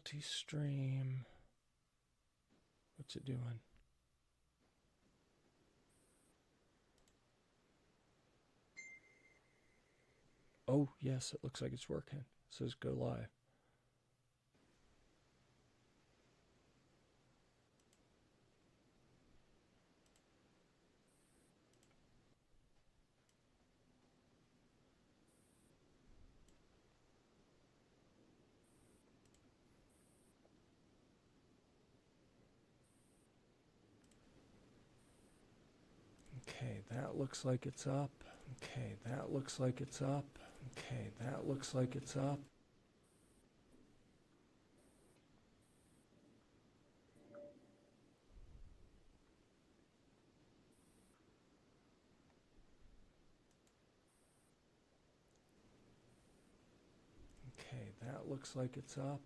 Multi-stream. What's it doing? Oh, yes, it looks like it's working. It says go live. Okay, that looks like it's up. Okay, that looks like it's up. Okay, that looks like it's up. Okay, that looks like it's up.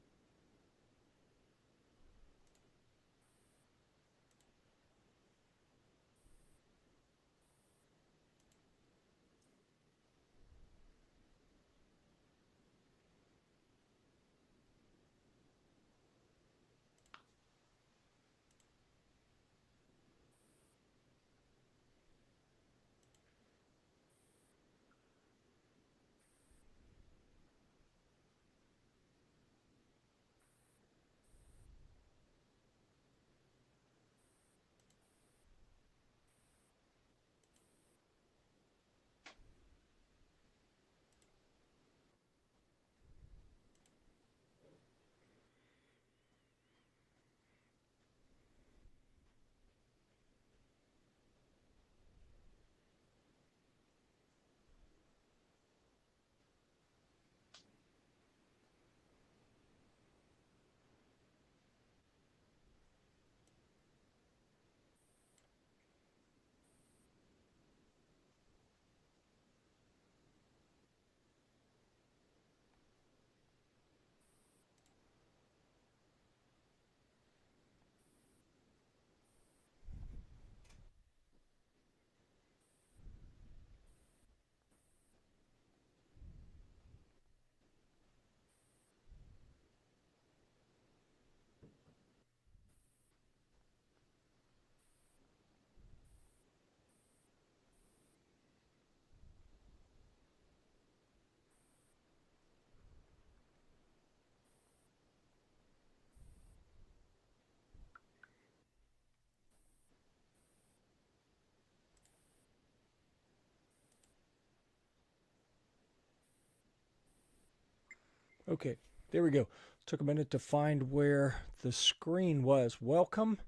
Okay, there we go. Took a minute to find where the screen was. Welcome.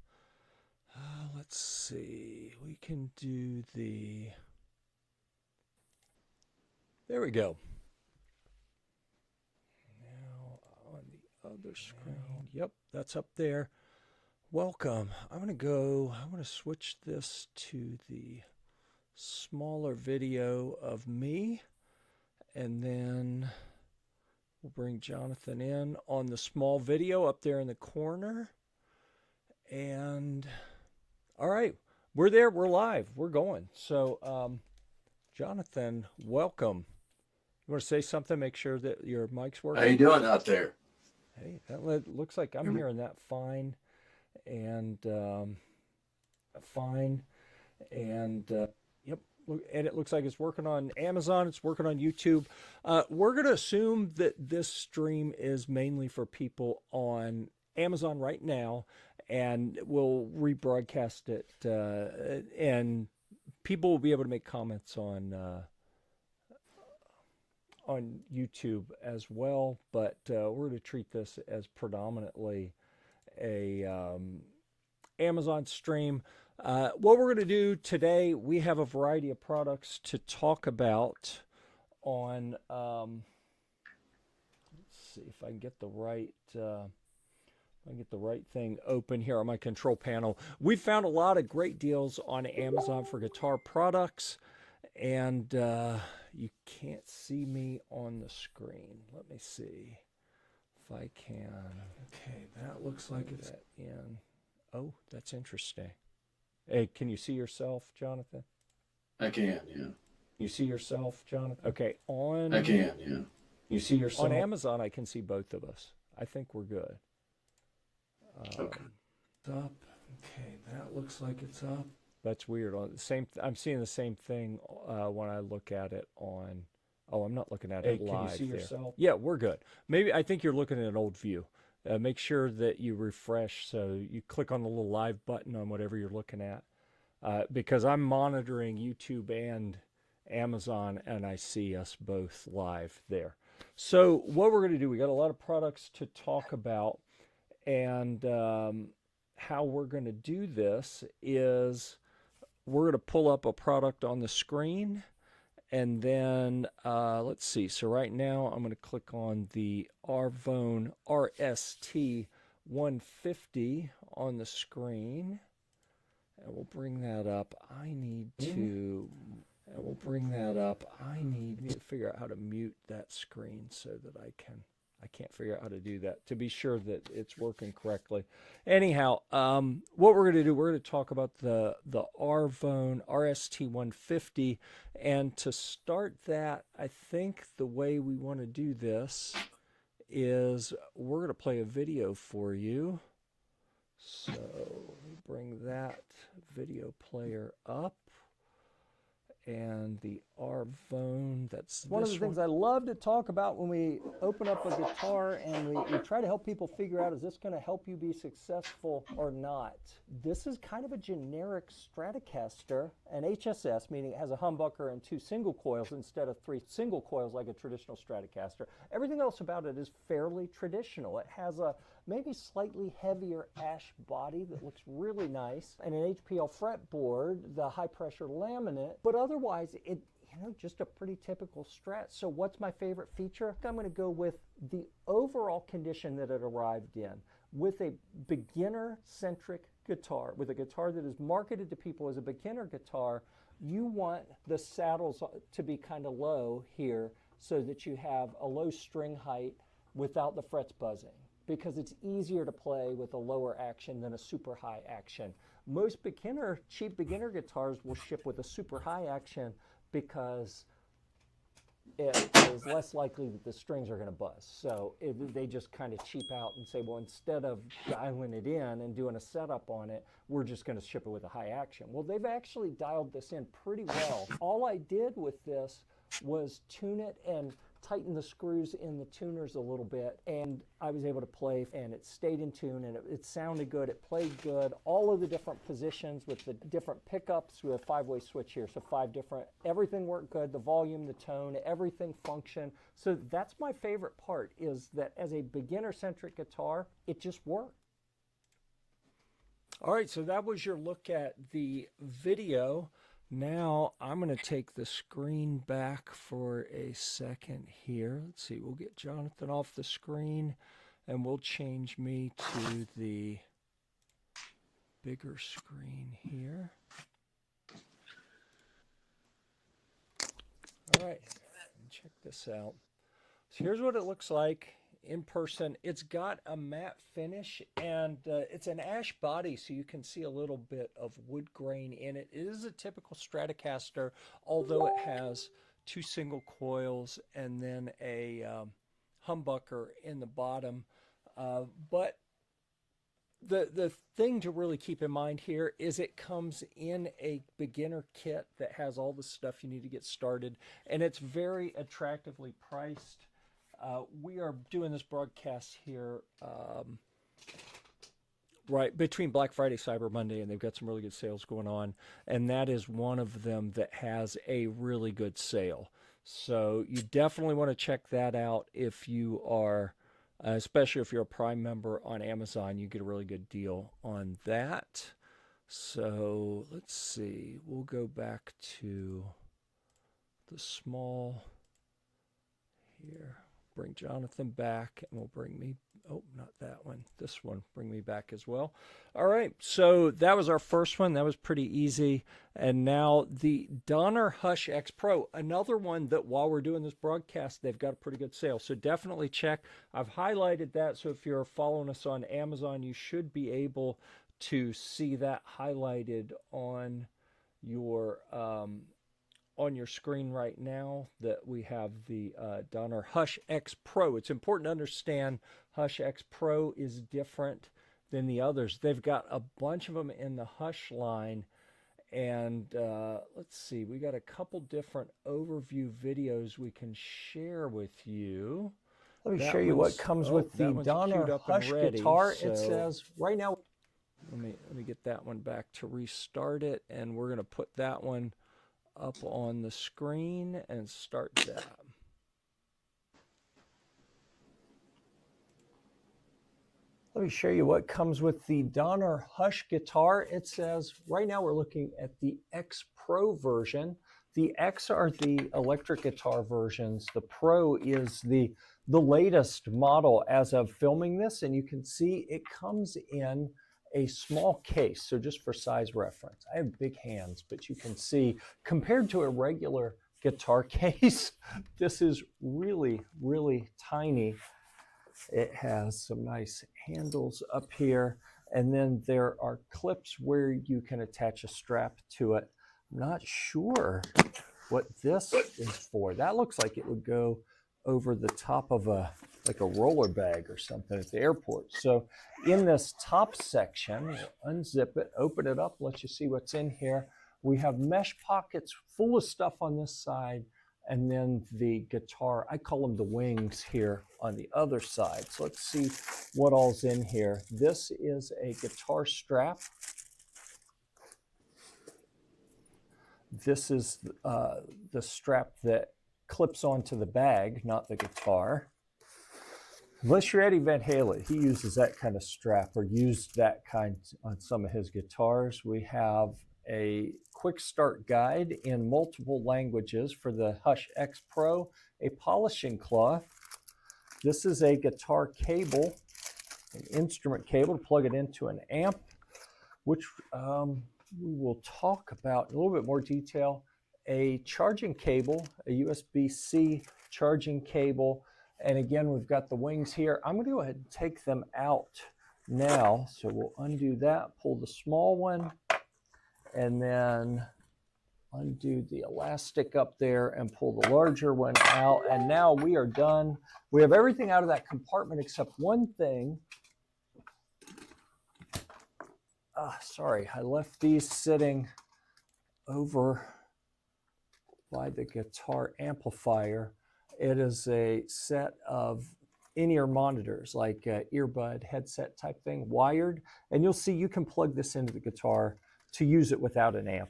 Let's see. We can do the. There we go. Now on the other screen. Yep, that's up there. Welcome. I'm going to switch this to the smaller video of me, and then we'll bring Jonathan in on the small video up there in the corner. And all right, we're there. We're live. We're going. So, Jonathan, welcome. You want to say something? Make sure that your mic's How you working. doing out there? Hey, that looks like I'm hearing that fine, and fine, and yep. And it looks like it's working on Amazon. It's working on YouTube. We're going to assume that this stream is mainly for people on Amazon right now, and we'll rebroadcast it, and people will be able to make comments on YouTube as well. But we're going to treat this as predominantly a Amazon stream. What we're going to do today, we have a variety of products to talk about on. Let's see if I can get the right. I get the right thing open here on my control panel. We found a lot of great deals on Amazon for guitar products, and you can't see me on the screen. Let me see if I can. Okay, that looks like it's in. Oh, that's interesting. Hey, can you see yourself, Jonathan? I can, yeah. You see yourself, Jonathan? Okay, I can, yeah. you see yourself on Amazon. I can see both of us. I think we're good. It's up. Okay, that looks like it's up. That's weird. On the same, I'm seeing the same thing when I look at it on. Oh, I'm not looking at it live. Can you see yourself? Yeah, we're good. Maybe I think you're looking at an old view. Make sure that you refresh. So you click on the little live button on whatever you're looking at, because I'm monitoring YouTube and Amazon, and I see us both live there. So what we're going to do, we got a lot of products to talk about, and how we're going to do this is we're going to pull up a product on the screen, and then let's see. So right now I'm going to click on the Arvone RST 150 on the screen, and we'll bring that up. I need to figure out how to mute that screen so that I can't figure out how to do that to be sure that it's working correctly. Anyhow, what we're going to do, we're going to talk about the Arvone RST 150, and to start that, I think the way we want to do this is we're going to play a video for you. So let me bring that video player up. And the Arvone, that's one of the things I love to talk about when we open up a guitar, and we try to help people figure out, is this going to help you be successful or not? This is kind of a generic Stratocaster, an HSS, meaning it has a humbucker and 2 single coils instead of 3 single coils like a traditional Stratocaster. Everything else about it is fairly traditional. It has a maybe slightly heavier ash body that looks really nice, and an HPL fretboard, the high pressure laminate, but otherwise it, just a pretty typical Strat. So what's my favorite feature? I'm going to go with the overall condition that it arrived in. With a beginner-centric guitar, with a guitar that is marketed to people as a beginner guitar, you want the saddles to be kind of low here so that you have a low string height without the frets buzzing, because it's easier to play with a lower action than a super high action. Most cheap beginner guitars will ship with a super high action because it is less likely that the strings are going to buzz. So they just kind of cheap out and say, well, instead of dialing it in and doing a setup on it, we're just going to ship it with a high action. Well, they've actually dialed this in pretty well. All I did with this was tune it and tighten the screws in the tuners a little bit, and I was able to play, and it stayed in tune, and it sounded good, it played good. All of the different positions with the different pickups, we have a 5-way switch here, so 5 different, everything worked good, the volume, the tone, everything functioned. So that's my favorite part, is that as a beginner-centric guitar, it just worked. All right, so that was your look at the video. Now I'm going to take the screen back for a second here. Let's see, we'll get Jonathan off the screen, and we'll change me to the bigger screen here. All right, check this out. So here's what it looks like in person. It's got a matte finish, and it's an ash body, so you can see a little bit of wood grain in it. It is a typical Stratocaster, although it has 2 single coils and then a humbucker in the bottom. But the thing to really keep in mind here is it comes in a beginner kit that has all the stuff you need to get started, and it's very attractively priced. We are doing this broadcast here right between Black Friday, Cyber Monday, and they've got some really good sales going on, and that is one of them that has a really good sale. So you definitely want to check that out if you are, especially if you're a Prime member on Amazon. You get a really good deal on that. So let's see, we'll go back to the small here. Bring Jonathan back, and we'll bring me, oh, not that one, this one, bring me back as well. All right, so that was our first one. That was pretty easy. And now the Donner Hush X Pro, another one that while we're doing this broadcast, they've got a pretty good sale. So definitely check. I've highlighted that, so if you're following us on Amazon, you should be able to see that highlighted on your screen right now, that we have the Donner Hush X Pro. It's important to understand Hush X Pro is different than the others. They've got a bunch of them in the Hush line. And let's see, we got a couple different overview videos we can share with you. Let me show you what comes with the Donner Hush guitar. It says right now. Let me get that one back to restart it, and we're going to put that one up on the screen and start that. Let me show you what comes with the Donner Hush guitar. It says right now we're looking at the X Pro version. The X are the electric guitar versions. The Pro is the latest model as of filming this, and you can see it comes in a small case. So just for size reference, I have big hands, but you can see compared to a regular guitar case, this is really, really tiny. It has some nice handles up here, and then there are clips where you can attach a strap to it. I'm not sure what this is for. That looks like it would go over the top of like a roller bag or something at the airport. So in this top section, we'll unzip it, open it up, let you see what's in here. We have mesh pockets full of stuff on this side, and then the guitar, I call them the wings here on the other side. So let's see what all's in here. This is a guitar strap. This is the strap that clips onto the bag, not the guitar. Unless you're Eddie Van Halen, he uses that kind of strap, or used that kind on some of his guitars. We have a quick start guide in multiple languages for the Hush X Pro, a polishing cloth. This is a guitar cable, an instrument cable to plug it into an amp, which we will talk about in a little bit more detail. A charging cable, a USB-C charging cable, and again, we've got the wings here. I'm going to go ahead and take them out now. So we'll undo that, pull the small one, and then undo the elastic up there and pull the larger one out. And now we are done. We have everything out of that compartment except one thing. Sorry, I left these sitting over by the guitar amplifier. It is a set of in-ear monitors, like earbud headset type thing, wired. And you'll see you can plug this into the guitar to use it without an amp,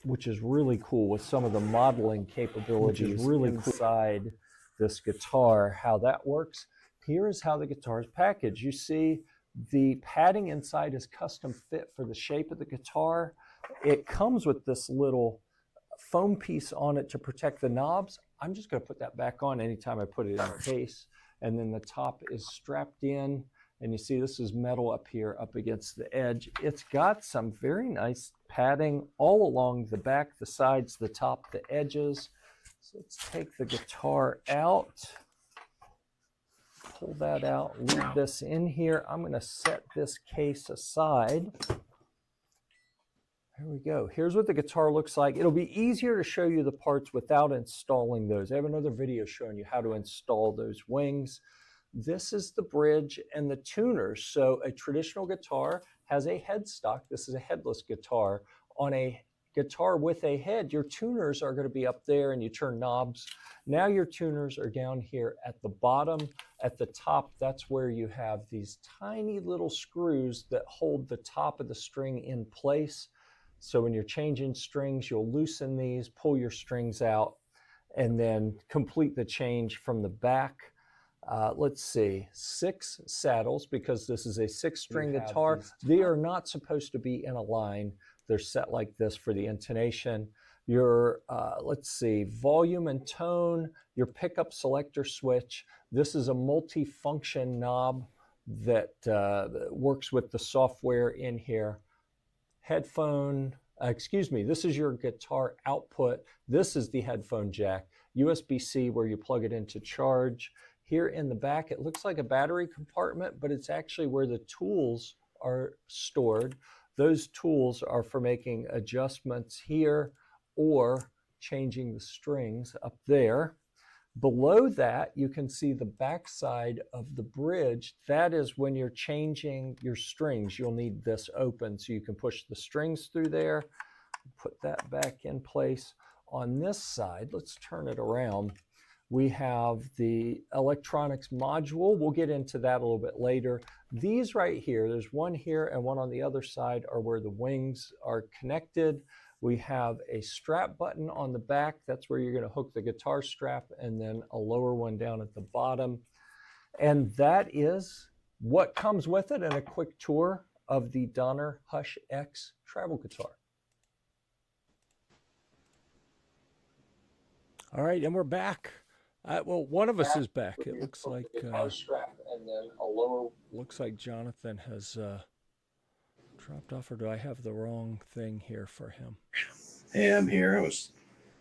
which is really cool with some of the modeling capabilities inside this guitar, how that works. Here is how the guitar is packaged. You see the padding inside is custom fit for the shape of the guitar. It comes with this little foam piece on it to protect the knobs. I'm just going to put that back on anytime I put it in the case. And then the top is strapped in, and you see this is metal up here up against the edge. It's got some very nice padding all along the back, the sides, the top, the edges. So let's take the guitar out, pull that out, leave this in here. I'm going to set this case aside. There we go. Here's what the guitar looks like. It'll be easier to show you the parts without installing those. I have another video showing you how to install those wings. This is the bridge and the tuners. So a traditional guitar has a headstock. This is a headless guitar. On a guitar with a head, your tuners are going to be up there and you turn knobs. Now your tuners are down here at the bottom. At the top, that's where you have these tiny little screws that hold the top of the string in place. So when you're changing strings, you'll loosen these, pull your strings out, and then complete the change from the back. Let's see, 6 saddles, because this is a 6-string guitar. They are not supposed to be in a line. They're set like this for the intonation. Your, let's see, volume and tone, your pickup selector switch. This is a multi-function knob that works with the software in here. Headphone, this is your guitar output. This is the headphone jack. USB-C where you plug it in to charge. Here in the back, it looks like a battery compartment, but it's actually where the tools are stored. Those tools are for making adjustments here or changing the strings up there. Below that, you can see the backside of the bridge. That is when you're changing your strings. You'll need this open so you can push the strings through there. Put that back in place. On this side, let's turn it around. We have the electronics module. We'll get into that a little bit later. These right here, there's one here and one on the other side, are where the wings are connected. We have a strap button on the back. That's where you're going to hook the guitar strap, and then a lower one down at the bottom. And that is what comes with it, and a quick tour of the Donner Hush X travel guitar. All right, and we're back. Well, one of us is back. It looks like looks like Jonathan has dropped off, or do I have the wrong thing here for him? Hey, I'm here. I was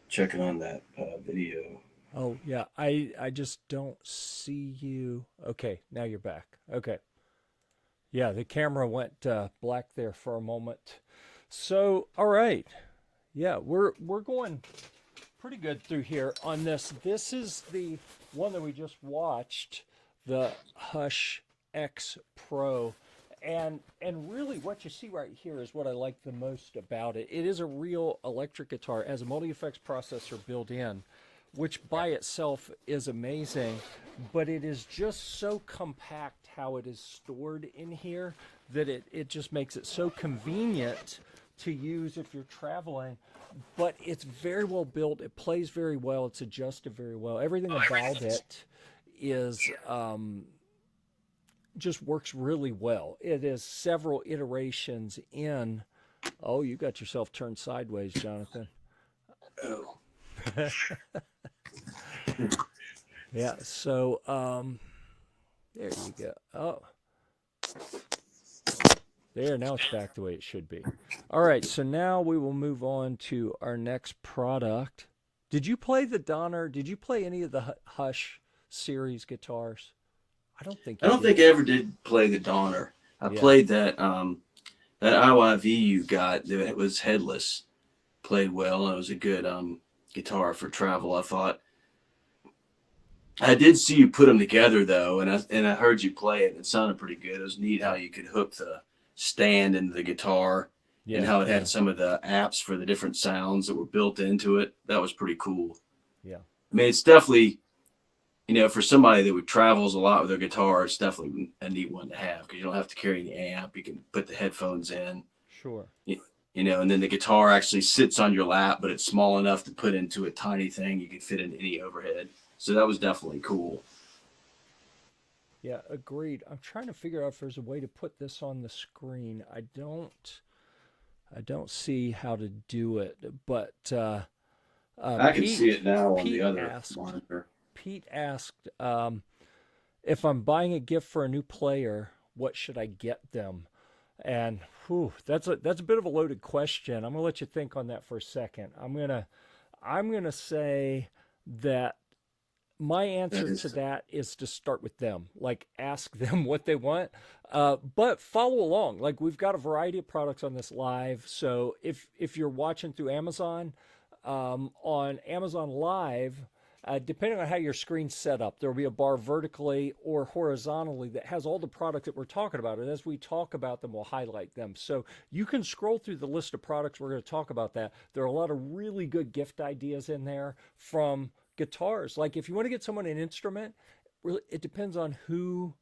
checking on that video. Oh yeah, I just don't see you. Okay, now you're back. Okay, yeah, the camera went black there for a moment. So all right, yeah, we're going pretty good through here on this. This is the one that we just watched, the Hush X Pro. And really what you see right here is what I like the most about it. It is a real electric guitar, as a multi-effects processor built in, which by itself is amazing, but it is just so compact how it is stored in here that it just makes it so convenient to use if you're traveling. But it's very well built. It plays very well. It's adjusted very well. Everything about it is just works really well. It is several iterations in. Oh, you got yourself turned sideways, Jonathan. Oh. Yeah, so there you go. Oh. There, now it's back the way it should be. All right, so now we will move on to our next product. Did you play the Donner? Did you play any of the Hush series guitars? I don't think I ever did play the Donner. I played that that IYV you got that was headless. Played well. It was a good guitar for travel, I thought. I did see you put them together though, and I heard you play it. It sounded pretty good. It was neat how you could hook the stand into the guitar, and how it had some of the apps for the different sounds that were built into it. That was pretty cool. Yeah. I mean, it's definitely, you know, for somebody that travels a lot with their guitar, it's definitely a neat one to have because you don't have to carry the amp. You can put the headphones in. Sure. You know, and then the guitar actually sits on your lap, but it's small enough to put into a tiny thing. You can fit in any overhead. So that was definitely cool. Yeah, agreed. I'm trying to figure out if there's a way to put this on the screen. I don't see how to do it, but I can see it now on Pete the other monitor. Pete asked if I'm buying a gift for a new player, what should I get them? And that's a bit of a loaded question. I'm gonna let you think on that for a second. I'm gonna say that my answer to that is to start with them, like ask them what they want, but follow along. Like we've got a variety of products on this live. So if you're watching through Amazon, on Amazon Live, depending on how your screen's set up, there will be a bar vertically or horizontally that has all the products that we're talking about. And as we talk about them, we'll highlight them. So you can scroll through the list of products. We're going to talk about that. There are a lot of really good gift ideas in there from guitars. Like if you want to get someone an instrument, really, it depends on who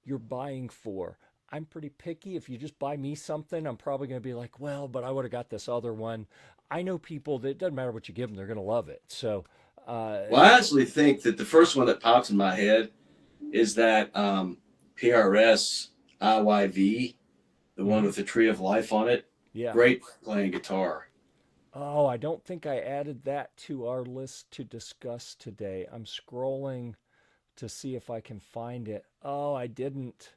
you're buying for. I'm pretty picky. If you just buy me something, I'm probably going to be like, well, but I would have got this other one. I know people that it doesn't matter what you give them, they're going to love it. So, well, I actually think that the first one that pops in my head is that PRS IYV, the one with the Tree of Life on it. Yeah. Great playing guitar. Oh, I don't think I added that to our list to discuss today. I'm scrolling to see if I can find it. Oh, I didn't.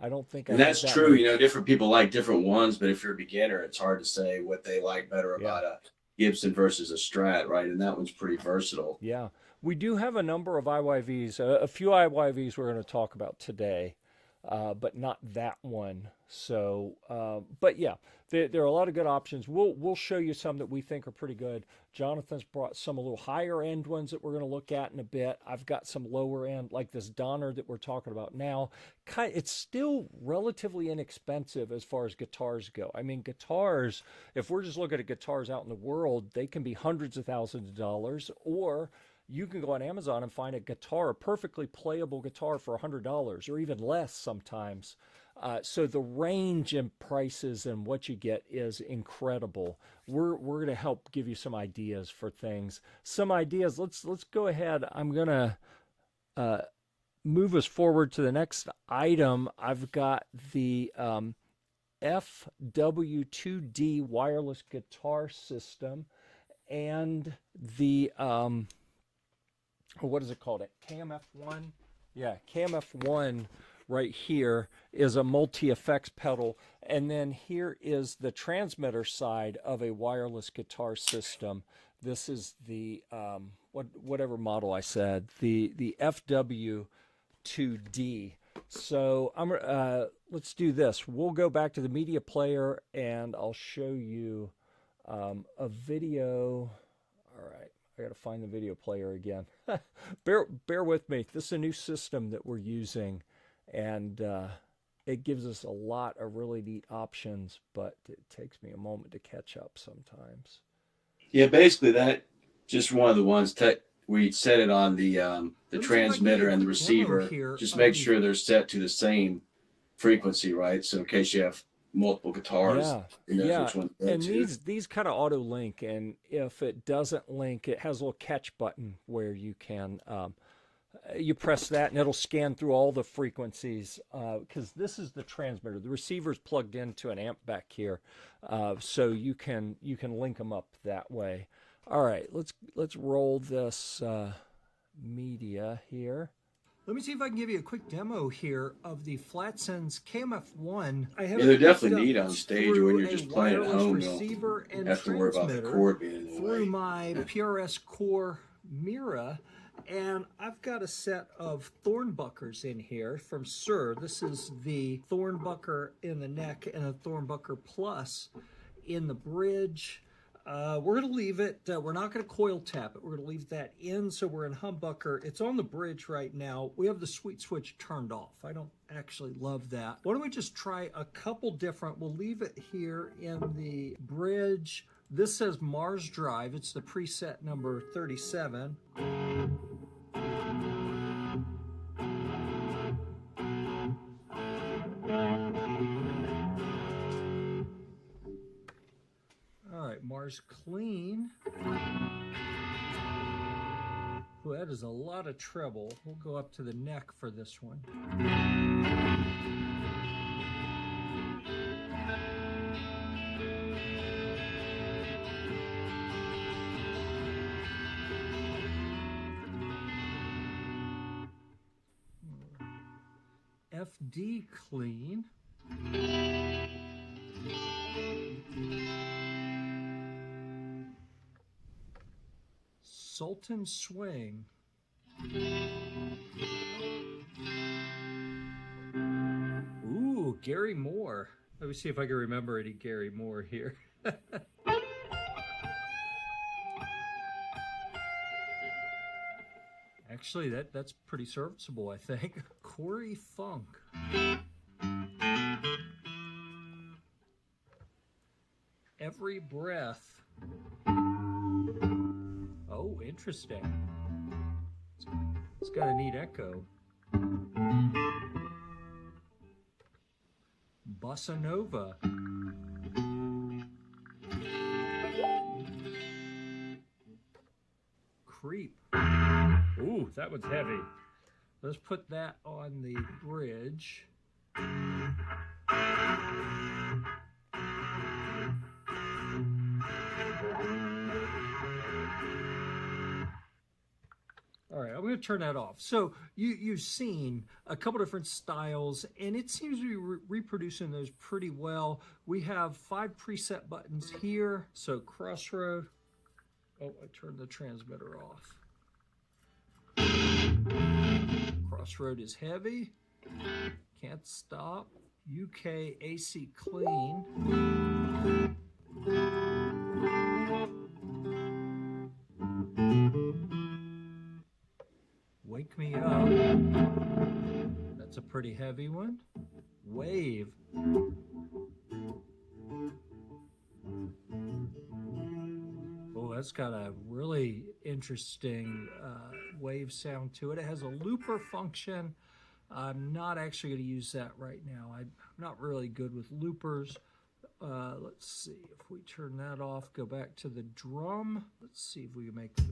I don't think I And that's true. Much. You know, different people like different ones, but if you're a beginner, it's hard to say what they like better about a Gibson versus a Strat, right? And that one's pretty versatile. Yeah. We do have a number of IYVs, a few IYVs we're going to talk about today. but not that one. So, but yeah, there are a lot of good options. We'll show you some that we think are pretty good. Jonathan's brought some a little higher end ones that we're going to look at in a bit. I've got some lower end, like this Donner that we're talking about now. It's still relatively inexpensive as far as guitars go. I mean, guitars, if we're just looking at guitars out in the world, they can be hundreds of thousands of dollars, or you can go on Amazon and find a perfectly playable guitar for $100 or even less sometimes. So the range in prices and what you get is incredible. We're going to help give you some ideas for things. Some ideas. Let's go ahead. I'm going to move us forward to the next item. I've got the FW2D wireless guitar system and the what is it called? KMF1? Yeah, KMF1 right here is a multi-effects pedal. And then here is the transmitter side of a wireless guitar system. This is the, whatever model I said, the FW2D. So let's do this. We'll go back to the media player and I'll show you a video. All right. I got to find the video player again. Bear with me. This is a new system that we're using, and it gives us a lot of really neat options, but it takes me a moment to catch up sometimes. Yeah, basically that just one of the ones where you set it on the transmitter and the receiver. Just make sure they're set to the same frequency, right? So in case you have multiple guitars, which one and these kind of auto link, and if it doesn't link, it has a little catch button where you can you press that and it'll scan through all the frequencies, because this is the transmitter. The receiver's plugged into an amp back here, so you can link them up that way. All right, let's roll this media here. Let me see if I can give you a quick demo here of the Flatsense KMF1. They're definitely neat on stage when you're just playing at home. You don't have to worry about the cord being in the way. Through my PRS Core Mira, and I've got a set of Thornbuckers in here from Suhr. This is the Thornbucker in the neck and a Thornbucker Plus in the bridge. We're going to leave it, we're not going to coil tap it. We're going to leave that in, so we're in humbucker. It's on the bridge right now. We have the sweet switch turned off. I don't actually love that. Why don't we just try a couple different, we'll leave it here in the bridge. This says Mars Drive. It's the preset number 37. Mars Clean. Ooh, that is a lot of treble. We'll go up to the neck for this one. FD Clean. Sultan Swing. Ooh, Gary Moore. Let me see if I can remember any Gary Moore here. Actually, that's pretty serviceable, I think. Corey Funk. Every Breath. Oh, interesting. It's got a neat echo. Bossa Nova. Creep. Ooh, that one's heavy. Let's put that on the bridge. All right, I'm going to turn that off. So you've seen a couple different styles, and it seems to be reproducing those pretty well. We have 5 preset buttons here. So Crossroad. Oh, I turned the transmitter off. Crossroad is heavy. Can't Can't stop. UK AC clean. Wake me up. That's a pretty heavy one. Wave. Oh, that's got a really interesting wave sound to it. It has a looper function. I'm not actually going to use that right now. I'm not really good with loopers. Let's see if we turn that off, go back to the drum. Let's see if we can make the...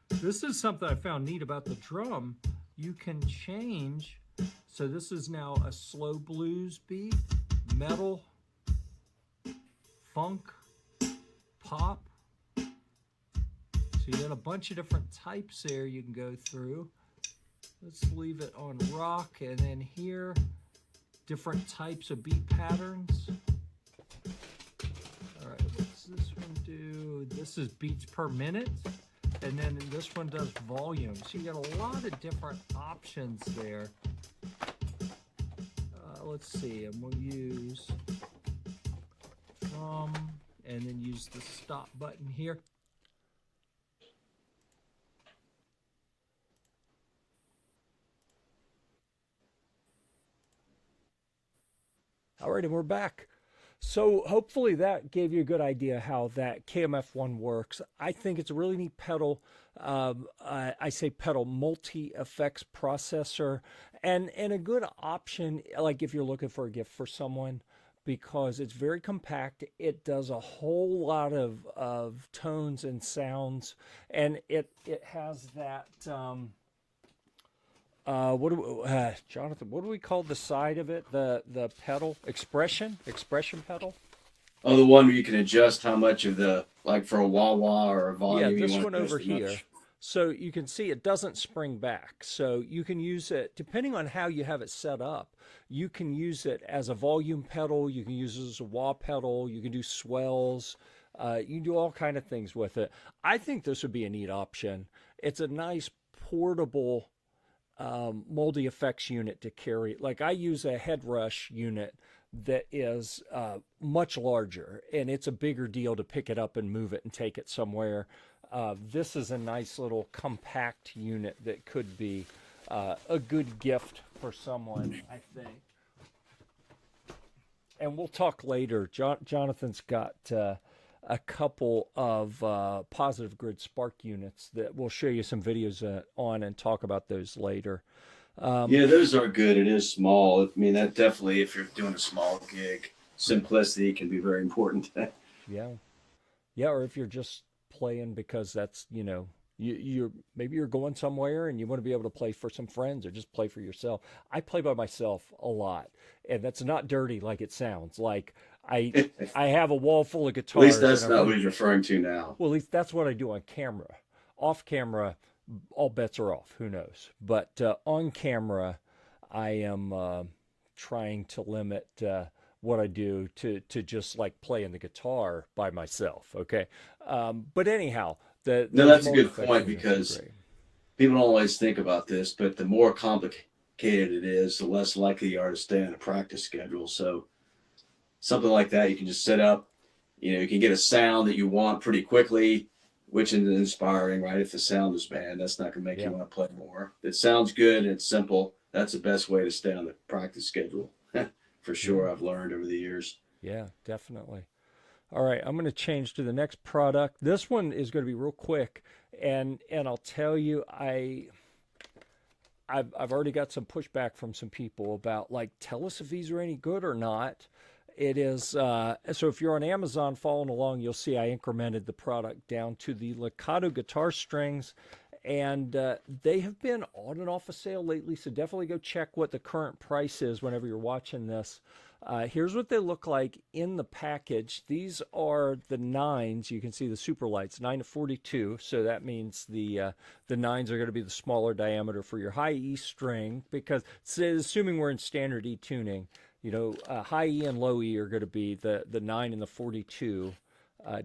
This is something I found neat about the drum. You can change. So this is now a slow blues beat, metal, funk, pop. So you got a bunch of different types there you can go through. Let's leave it on rock, and then here, different types of beat patterns. All right, what's this one do? This is beats per minute, and then this one does volume. So you got a lot of different options there. Let's see, and we'll use drum, and then use the stop button here. All right, and we're back. So hopefully that gave you a good idea how that KMF1 works. I think it's a really neat pedal. I say pedal, multi-effects processor, and a good option, like if you're looking for a gift for someone, because it's very compact. It does a whole lot of tones and sounds, and it has that... Jonathan, what do we call the side of it? The pedal? Expression pedal? Oh, the one where you can adjust how much of the, like for a wah-wah or a volume. Yeah, this you want one to over adjust how here. much. So you can see it doesn't spring back. So you can use it, depending on how you have it set up, you can use it as a volume pedal, you can use it as a wah pedal, you can do swells, you can do all kind of things with it. I think this would be a neat option. It's a nice portable multi effects unit to carry. Like I use a Headrush unit that is much larger, and it's a bigger deal to pick it up and move it and take it somewhere. This is a nice little compact unit that could be a good gift for someone, I think. And we'll talk later. Jonathan's got a couple of Positive Grid Spark units that we'll show you some videos on and talk about those later. Yeah, those are good. It is small. I mean, that definitely, if you're doing a small gig, simplicity can be very important. Yeah, or if you're just playing because that's, you know, maybe you're going somewhere and you want to be able to play for some friends or just play for yourself. I play by myself a lot, and that's not dirty like it sounds. Like I have a wall full of guitars. At least that's not what he's referring to now. Well, at least that's what I do on camera. Off camera, all bets are off. Who knows? But on camera, I am trying to limit what I do to just like playing the guitar by myself. Okay. But anyhow, that's a good point, because people don't always think about this, but the more complicated it is, the less likely you are to stay on a practice schedule. So something like that, you can just set up, you know, you can get a sound that you want pretty quickly, which is inspiring, right? If the sound is bad, that's not going to make you want to play more. If it sounds good and it's simple, that's the best way to stay on the practice schedule. For sure, I've learned over the years. Yeah, definitely. All right, I'm going to change to the next product. This one is going to be real quick, and I'll tell you, I've already got some pushback from some people about, like, tell us if these are any good or not. It is so if you're on Amazon following along, you'll see I incremented the product down to the Lakato guitar strings, and they have been on and off a sale lately, so definitely go check what the current price is whenever you're watching this. Here's what they look like in the package. These are the 9s. You can see the super lights, 9 to 42. So that means the 9s are going to be the smaller diameter for your high E string, because assuming we're in standard E tuning, you know, high E and low E are going to be the 9 and the 42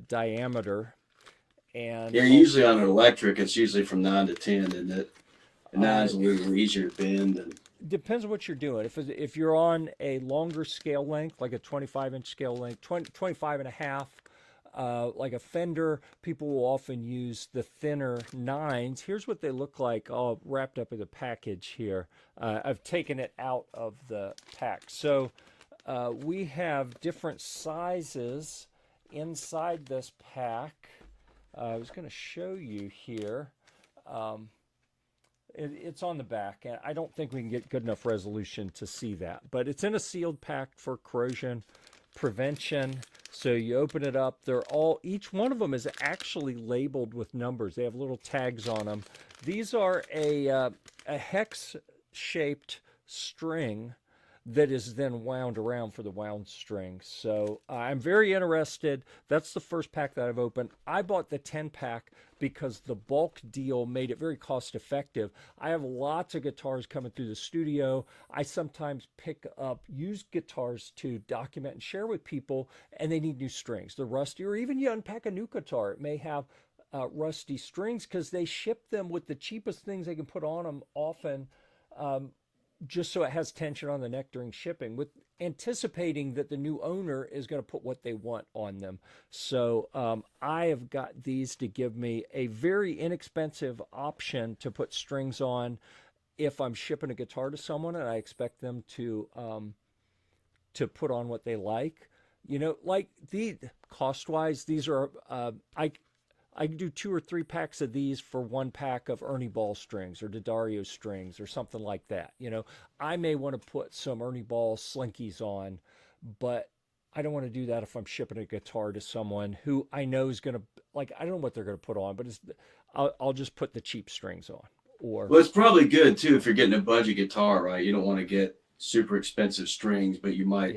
diameter. And yeah, usually on an electric, it's usually from 9 to 10, and the 9 is a little easier to bend. And depends on what you're doing. If you're on a longer scale length, like a 25-inch scale length, 25 and a half, like a Fender, people will often use the thinner nines. Here's what they look like, all wrapped up in a package here. I've taken it out of the pack. So we have different sizes inside this pack. I was going to show you here. It's on the back, and I don't think we can get good enough resolution to see that. But it's in a sealed pack for corrosion prevention. So you open it up. Each one of them is actually labeled with numbers. They have little tags on them. These are a hex-shaped string that is then wound around for the wound string. So I'm very interested. That's the first pack that I've opened. I bought the 10-pack because the bulk deal made it very cost effective. I have lots of guitars coming through the studio. I sometimes pick up used guitars to document and share with people, and they need new strings. They're rusty, or even you unpack a new guitar, it may have rusty strings because they ship them with the cheapest things they can put on them often, just so it has tension on the neck during shipping, with anticipating that the new owner is going to put what they want on them. So I have got these to give me a very inexpensive option to put strings on if I'm shipping a guitar to someone and I expect them to put on what they like. You know, like the cost-wise, these are I do 2 or 3 packs of these for 1 pack of Ernie Ball strings or D'Addario strings or something like that. You know, I may want to put some Ernie Ball slinkies on, but I don't want to do that if I'm shipping a guitar to someone who I know is going to, like, I don't know what they're going to put on, but I'll just put the cheap strings on. Or Well, it's probably good too if you're getting a budget guitar, right? You don't want to get super expensive strings, but you might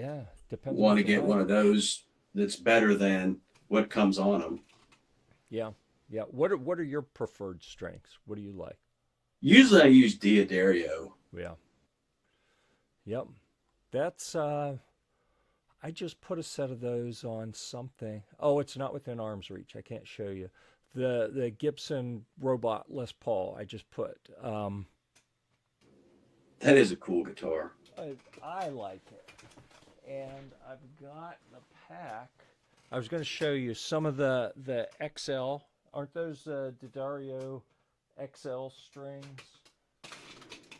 want to get one of those that's better than what comes on them. Yeah. What are your preferred strings? What do you like? Usually I use D'Addario. Yeah. Yep. That's I just put a set of those on something. Oh, it's not within arm's reach. I can't show you. The Gibson Robot Les Paul I just put. That is a cool guitar. I like it. And I've got the pack. I was going to show you some of the XL. Aren't those D'Addario XL strings?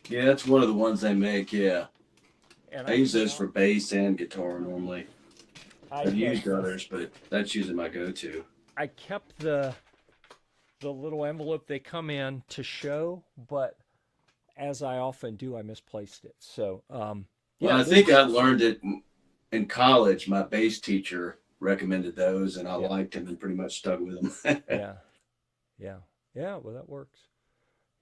Yeah, that's one of the ones they make, yeah. And I use those for bass and guitar normally. I've used others, but that's usually my go-to. I kept the little envelope they come in to show, but as I often do, I misplaced it. So, well, I think I learned it in college. My bass teacher recommended those, and I liked them and pretty much stuck with them. Yeah. Well, that works.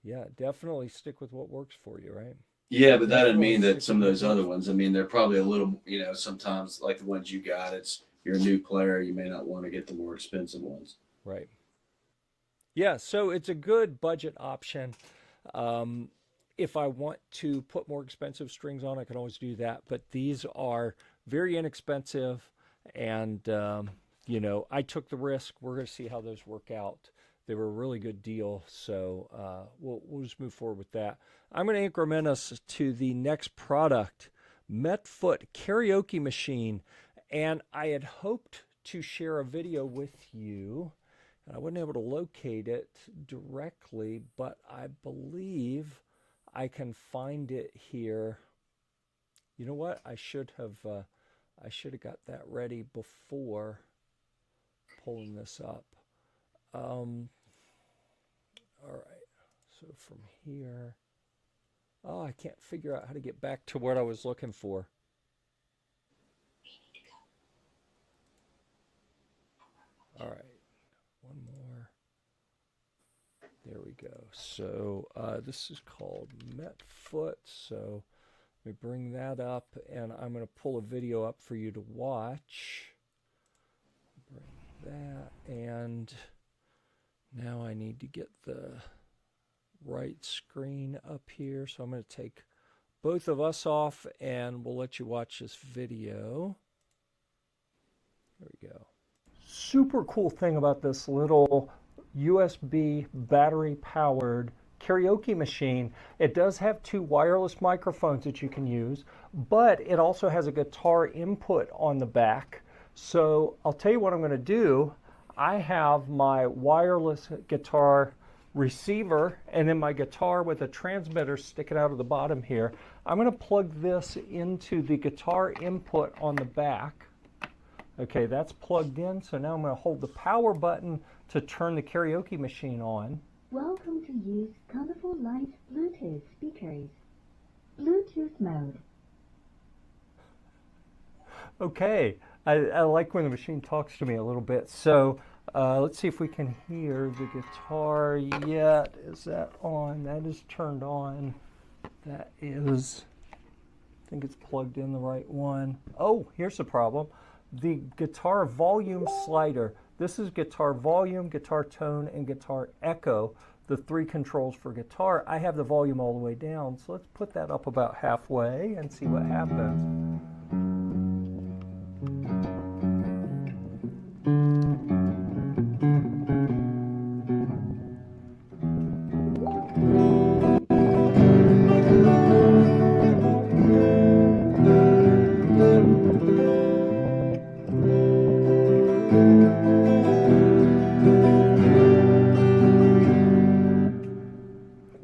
Yeah, definitely stick with what works for you, right? Yeah, but that doesn't mean that some of those other ones, I mean, they're probably a little, sometimes like the ones you got, you're a new player, you may not want to get the more expensive ones. Right. Yeah, so it's a good budget option. If I want to put more expensive strings on, I can always do that. But these are very inexpensive, and I took the risk. We're going to see how those work out. They were a really good deal, so we'll just move forward with that. I'm going to increment us to the next product, Metfoot Karaoke Machine, and I had hoped to share a video with you. I wasn't able to locate it directly, but I believe I can find it here. You know what? I should have got that ready before pulling this up. All right. So from here, I can't figure out how to get back to what I was looking for. All right. One more. There we go. So this is called Metfoot. So let me bring that up, and I'm going to pull a video up for you to watch. Bring that, and now I need to get the right screen up here. So I'm going to take both of us off, and we'll let you watch this video. There we go. Super cool thing about this little USB battery powered karaoke machine, it does have 2 wireless microphones that you can use, but it also has a guitar input on the back. So I'll tell you what I'm going to do. I have my wireless guitar receiver and then my guitar with a transmitter sticking out of the bottom here. I'm going to plug this into the guitar input on the back. Okay, that's plugged in, so now I'm going to hold the power button to turn the karaoke machine on. Welcome to use colorful light Bluetooth speakers. Bluetooth mode. Okay, I like when the machine talks to me a little bit. So let's see if we can hear the guitar yet. Is that on? That is turned on. That is, I think it's plugged in the right one. Oh, here's the problem. The guitar volume slider. This is guitar volume, guitar tone, and guitar echo, the 3 controls for guitar. I have the volume all the way down, so let's put that up about halfway and see what happens.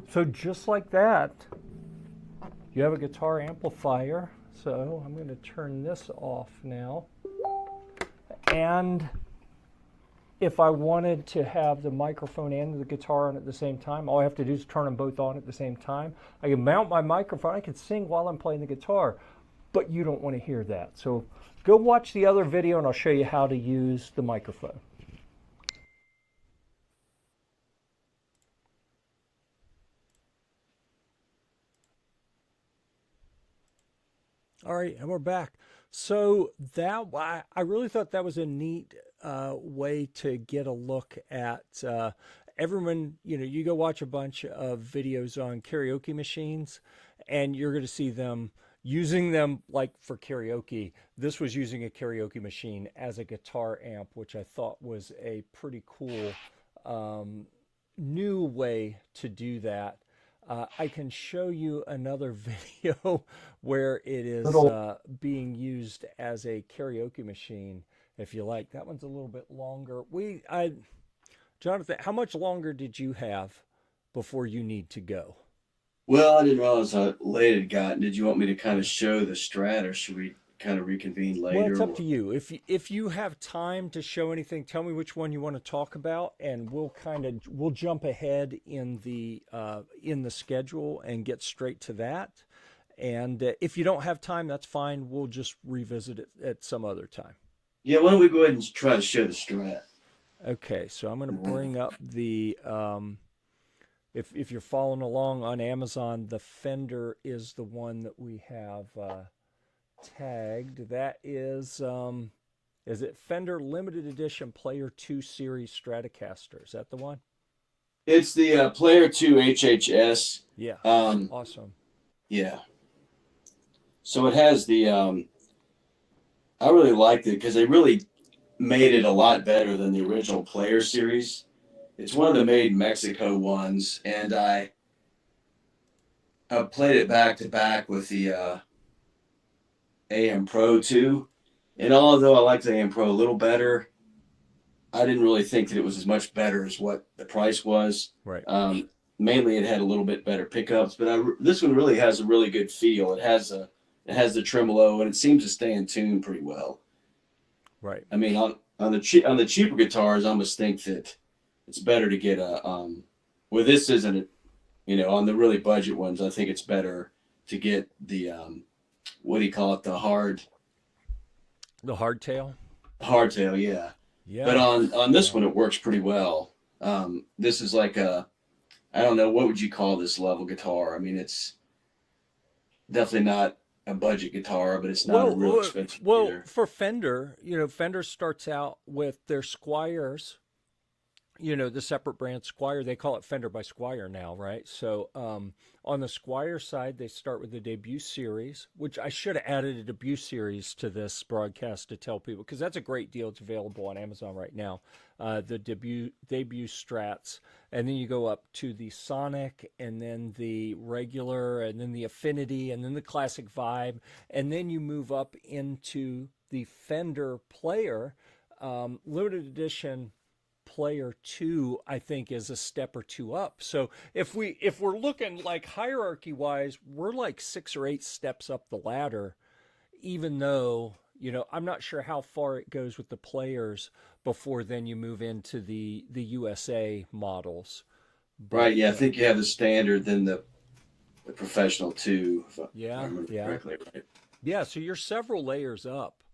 So just like that, you have a guitar amplifier. So I'm going to turn this off now. And if I wanted to have the microphone and the guitar on at the same time, all I have to do is turn them both on at the same time. I can mount my microphone. I can sing while I'm playing the guitar, but you don't want to hear that. So go watch the other video and I'll show you how to use the microphone. All right, and we're back. So that I really thought that was a neat way to get a look at everyone. You know, you go watch a bunch of videos on karaoke machines, and you're going to see them using them like for karaoke. This was using a karaoke machine as a guitar amp, which I thought was a pretty cool new way to do that. I can show you another video where it is being used as a karaoke machine, if you like. That one's a little bit longer. Jonathan, how much longer did you have before you need to go? Well, I didn't realize how late it got. Did you want me to kind of show the Strat, or should we kind of reconvene later? Well, it's up to you. If you have time to show anything, tell me which one you want to talk about, and we'll jump ahead in the schedule and get straight to that. And if you don't have time, that's fine. We'll just revisit it at some other time. Yeah, why don't we go ahead and try to show the Strat? Okay, so I'm going to bring up the if you're following along on Amazon, the Fender is the one that we have tagged. That is it Fender Limited Edition Player 2 Series Stratocaster? Is that the one? It's the Player 2 HHS. Yeah. Awesome. Yeah. So it has the I really liked it because they really made it a lot better than the original Player series. It's one of the made in Mexico ones, and I played it back to back with the AM Pro 2. And although I liked the AM Pro a little better, I didn't really think that it was as much better as what the price was. Right. Mainly, it had a little bit better pickups, but this one really has a really good feel. It has the tremolo, and it seems to stay in tune pretty well. Right. I mean, on the cheaper guitars, I almost think that it's better to get a well, this isn't on the really budget ones. I think it's better to get the what do you call it? The hardtail. Hardtail, yeah. Yeah. But on this one, it works pretty well. This is like I don't know, what would you call this level guitar? I mean, it's definitely not a budget guitar, but it's not a real expensive either. For Fender, Fender starts out with their Squiers the separate brand Squier, they call it Fender by Squier now, right? So on the Squier side, they start with the debut series, which I should have added a debut series to this broadcast to tell people, because that's a great deal. It's available on Amazon right now. The debut Strats, and then you go up to the Sonic, and then the regular, and then the Affinity, and then the Classic Vibe, and then you move up into the Fender Player limited edition. Player 2, I think, is a step or two up. So if we're looking like hierarchy wise, we're like 6 or 8 steps up the ladder, even though, I'm not sure how far it goes with the players before then you move into the USA models. But, Right. Yeah. I think you have the standard, then the professional too. If I remember correctly, right? Yeah. So you're several layers up.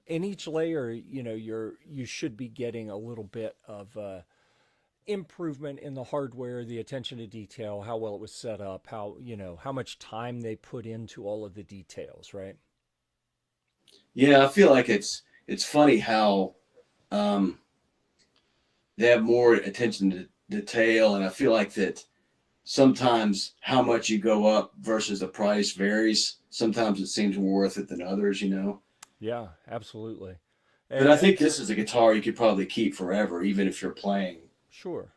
In each layer, you should be getting a little bit of improvement in the hardware, the attention to detail, how well it was set up, how much time they put into all of the details, right? Yeah, I feel like it's funny how um, they have more attention to detail, and I feel like that sometimes how much you go up versus the price varies. Sometimes it seems more worth it than others, Yeah, absolutely. But I think this is a guitar you could probably keep forever, even if you're playing Sure.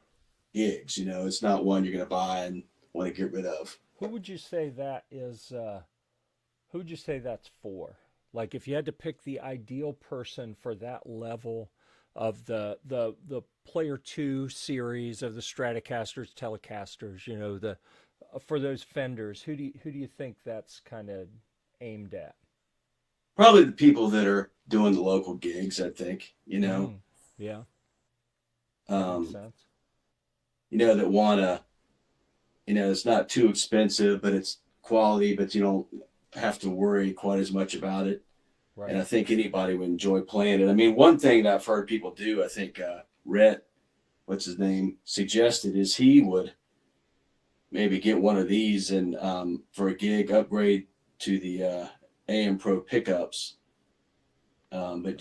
gigs. It's not one you're going to buy and want to get rid of. Who would you say that is? Who would you say that's for? Like, if you had to pick the ideal person for that level of the Player 2 series of the Stratocasters, Telecasters, the for those Fenders, who do you think that's kind of aimed at? Probably the people that are doing the local gigs, I think, Yeah, um, makes sense. that want to, it's not too expensive, but it's quality, but you don't have to worry quite as much about it. Right. And I think anybody would enjoy playing it. I mean, one thing that I've heard people do, I think Rhett, what's his name, suggested is he would maybe get one of these and for a gig upgrade to the AM Pro pickups. But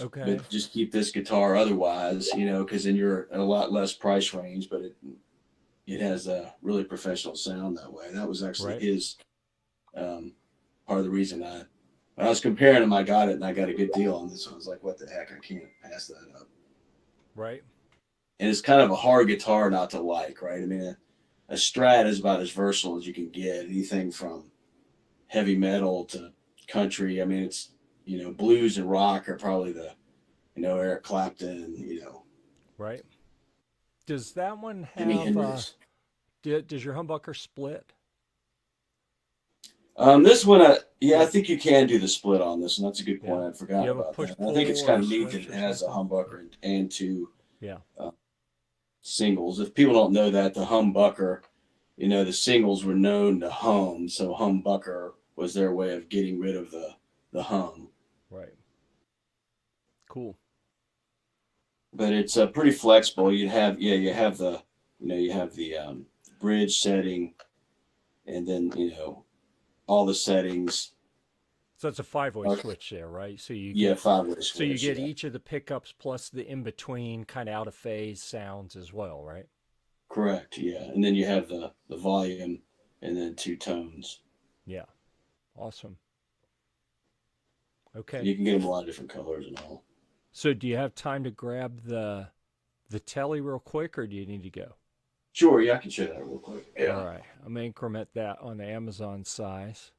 just keep this guitar otherwise, because then you're at a lot less price range, but it has a really professional sound that way. That was actually his part of the reason when I was comparing them, I got it and I got a good deal on this one. I was like, what the heck? I can't pass that up. Right. And it's kind of a hard guitar not to like, right? I mean, a Strat is about as versatile as you can get. Anything from heavy metal to country. I mean, it's, blues and rock are probably the, Eric Clapton, Right. Does that one Jimi have, Hendrix. does your humbucker split? This one, I think you can do the split on this, and that's a good point. I forgot You have a about push that. I think it's pull kind or of neat that switch it or has a something? humbucker and 2 Yeah. singles. If people don't know that, the humbucker, the singles were known to hum, so humbucker was their way of getting rid of the hum. Right. Cool. But it's pretty flexible. You have the bridge setting, and then all the settings. So it's a 5-way switch there, right? So you Yeah, get 5-way switch. so you get each of the pickups plus the in between kind of out of phase sounds as well, right? Correct. Yeah, and then you have the volume, and then 2 tones. Yeah. Awesome. Okay. You can get them a lot of different colors and all. So do you have time to grab the telly real quick, or do you need to go? Sure, yeah, I can show that real quick. Yeah. All right. I'm going to increment that on the Amazon size.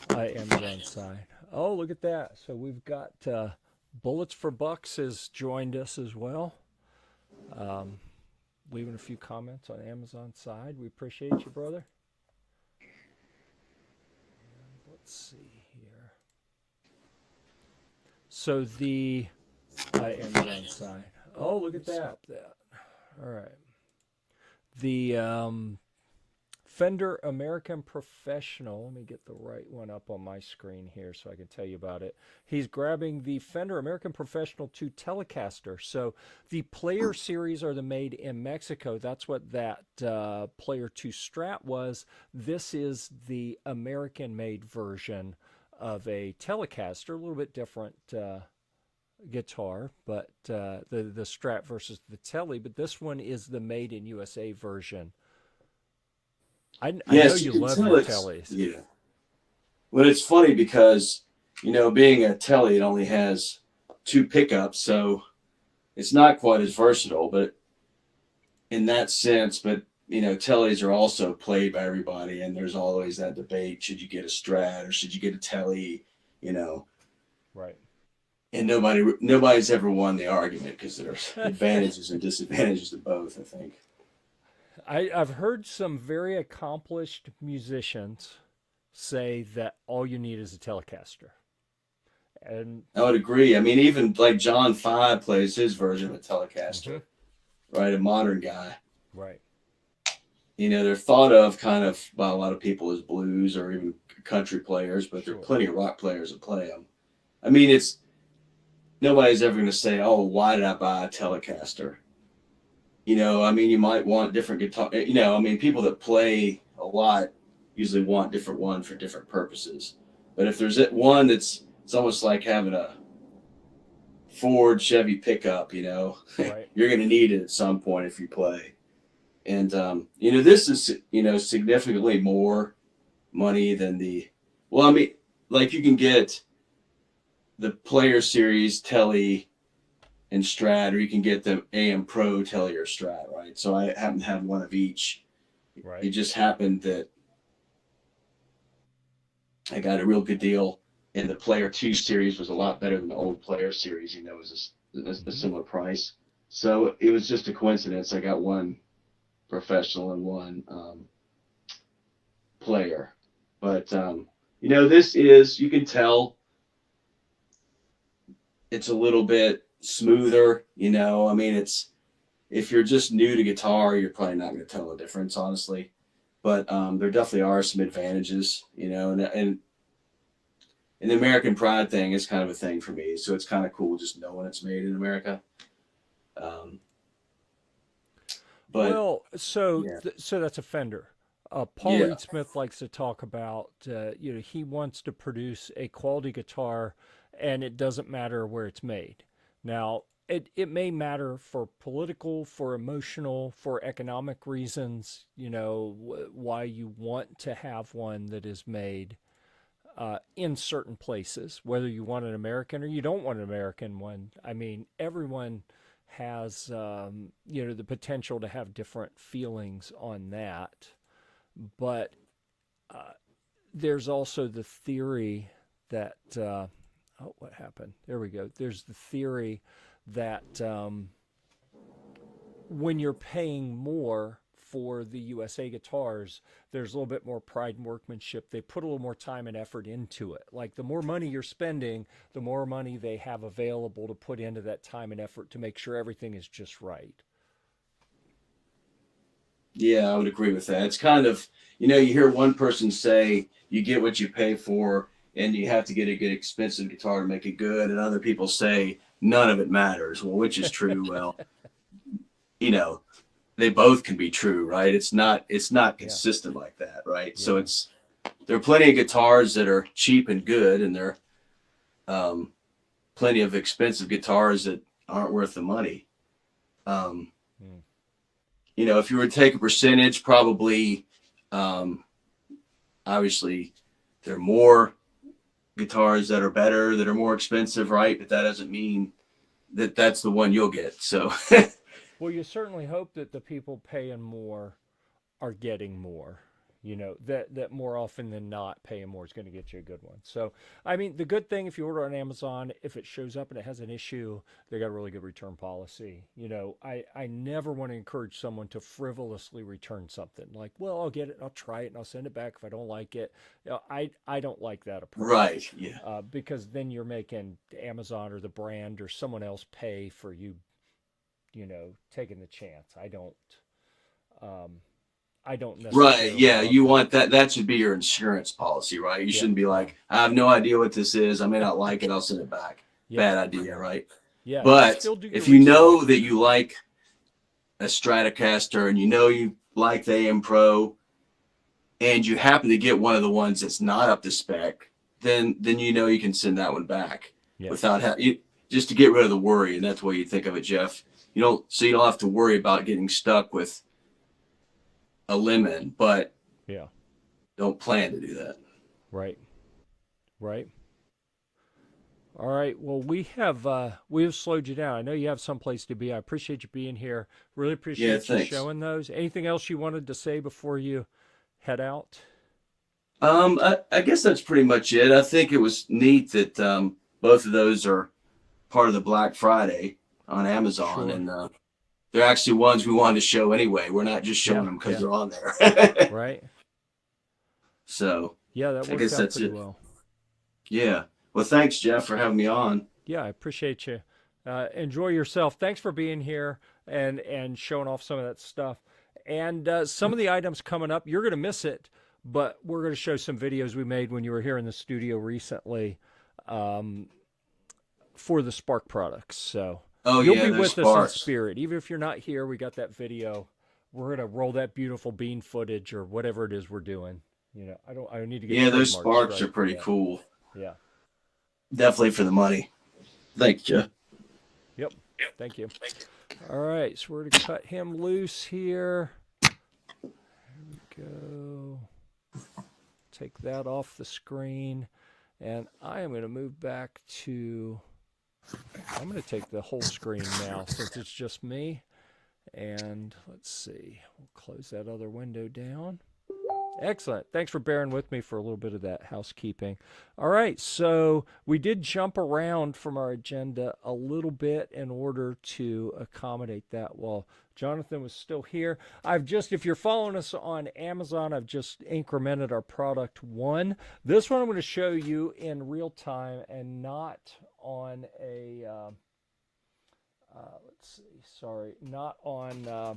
Amazon side. Oh, look at that. So we've got Bullets for Bucks has joined us as well. Leaving a few comments on Amazon side. We appreciate you, brother. And let's see here. So the Amazon side. Oh, look at that. All right. The Fender American Professional. Let me get the right one up on my screen here so I can tell you about it. He's grabbing the Fender American Professional 2 Telecaster. So the Player series are the made in Mexico. That's what that Player 2 Strat was. This is the American-made version of a Telecaster, a little bit different guitar, but the Strat versus the Tele. But this one is the Made in USA version. I know Yes, you you can love tell your it's Teles. yeah. Well, it's funny because being a Tele, it only has 2 pickups, so it's not quite as versatile. But in that sense, but Teles are also played by everybody, and there's always that debate: should you get a Strat or should you get a Tele? You know, Right. and nobody's ever won the argument because there's advantages and disadvantages to both, I think. I've heard some very accomplished musicians say that all you need is a Telecaster. And I would agree. I mean, even like John Five plays his version of a Telecaster, right? A modern guy. right. They're thought of kind of by a lot of people as blues or even country players, but there are Sure. plenty of rock players that play them. I mean, nobody's ever going to say, "Oh, why did I buy a Telecaster?" I mean, you might want different guitar. I mean, people that play a lot usually want different one for different purposes. But if there's one it's almost like having a Ford Chevy pickup, Right. you're going to need it at some point if you play. And this is significantly more money than well, I mean, like you can get the Player Series Tele and Strat, or you can get the AM Pro Tele or Strat, right? So I happen to have one of each. Right. It just happened that I got a real good deal, and the Player 2 Series was a lot better than the old Player Series. It was a similar price. So it was just a coincidence. I got one professional and one player. But, this is, you can tell it's a little bit smoother, I mean, if you're just new to guitar, you're probably not going to tell the difference, honestly. But there definitely are some advantages, and the American pride thing is kind of a thing for me. So it's kind of cool just knowing it's made in America. But Well, so yeah. so that's a Fender. Paul Yeah. Reed Smith likes to talk about, he wants to produce a quality guitar, and it doesn't matter where it's made. Now, it may matter for political, for emotional, for economic reasons, why you want to have one that is made in certain places, whether you want an American or you don't want an American one. I mean, everyone has, the potential to have different feelings on that. But there's also the theory that, what happened? There we go. There's the theory that when you're paying more for the USA guitars, there's a little bit more pride and workmanship. They put a little more time and effort into it. Like the more money you're spending, the more money they have available to put into that time and effort to make sure everything is just right. Yeah, I would agree with that. It's kind of, you hear one person say you get what you pay for and you have to get a good expensive guitar to make it good. And other people say none of it matters. Well, which is true? Well, they both can be true, right? It's not consistent like that, right? Yeah. So there are plenty of guitars that are cheap and good, and there are plenty of expensive guitars that aren't worth the money. If you were to take a percentage, probably, obviously, there are more guitars that are better, that are more expensive, right? But that doesn't mean that that's the one you'll get. So, Well, you certainly hope that the people paying more are getting more. That more often than not, paying more is going to get you a good one. So, I mean, the good thing if you order on Amazon, if it shows up and it has an issue, they got a really good return policy. I never want to encourage someone to frivolously return something. Like, well, I'll get it, I'll try it, and I'll send it back if I don't like it. I don't like that approach. right. Yeah. Because then you're making Amazon or the brand or someone else pay for you, taking the chance. I don't necessarily. Right. Yeah. love You that. want that. That should be your insurance policy, right? You Yeah. shouldn't be like, I have no idea what this is. I may not like it. I'll send it back. Yeah. Bad idea, right? Yeah, But still do your if you know research. that you like a Stratocaster and you like the AM Pro and you happen to get one of the ones that's not up to spec, then you can send that one back Yeah. without having just to get rid of the worry, and that's the way you think of it, Jeff. You don't have to worry about getting stuck with a lemon, but Yeah. don't plan to do that. Right. Right. All right. Well, we have slowed you down. I know you have someplace to be. I appreciate you being here. Really appreciate you thanks. showing those. Anything else you wanted to say before you head out? I guess that's pretty much it. I think it was neat that both of those are part of the Black Friday on Amazon, Sure. and they're actually ones we wanted to show anyway. We're not just showing them because they're on there. Right. So Yeah, that I worked guess out that's pretty it. well. Yeah. Well, thanks, Jeff, for having me on. Yeah, I appreciate you. Enjoy yourself. Thanks for being here and showing off some of that stuff. And some of the items coming up, you're going to miss it, but we're going to show some videos we made when you were here in the studio recently for the Spark products. So you'll be with us in spirit. Even if you're not here, we got that video. We're going to roll that beautiful bean footage or whatever it is we're doing. You know, I don't need to get Yeah, those trademark Sparks strike are pretty yet. cool. Yeah. Definitely for the money. Thanks, Jeff. Yep. Thank you. All right, so we're going to cut him loose here. There we go. Take that off the screen. And I am going to move back to, I'm going to take the whole screen now since it's just me. And let's see, we'll close that other window down. Excellent. Thanks for bearing with me for a little bit of that housekeeping. All right, so we did jump around from our agenda a little bit in order to accommodate that while Jonathan was still here. If you're following us on Amazon, I've just incremented our product 1. This one I'm going to show you in real time and not on a, let's see, sorry, not on a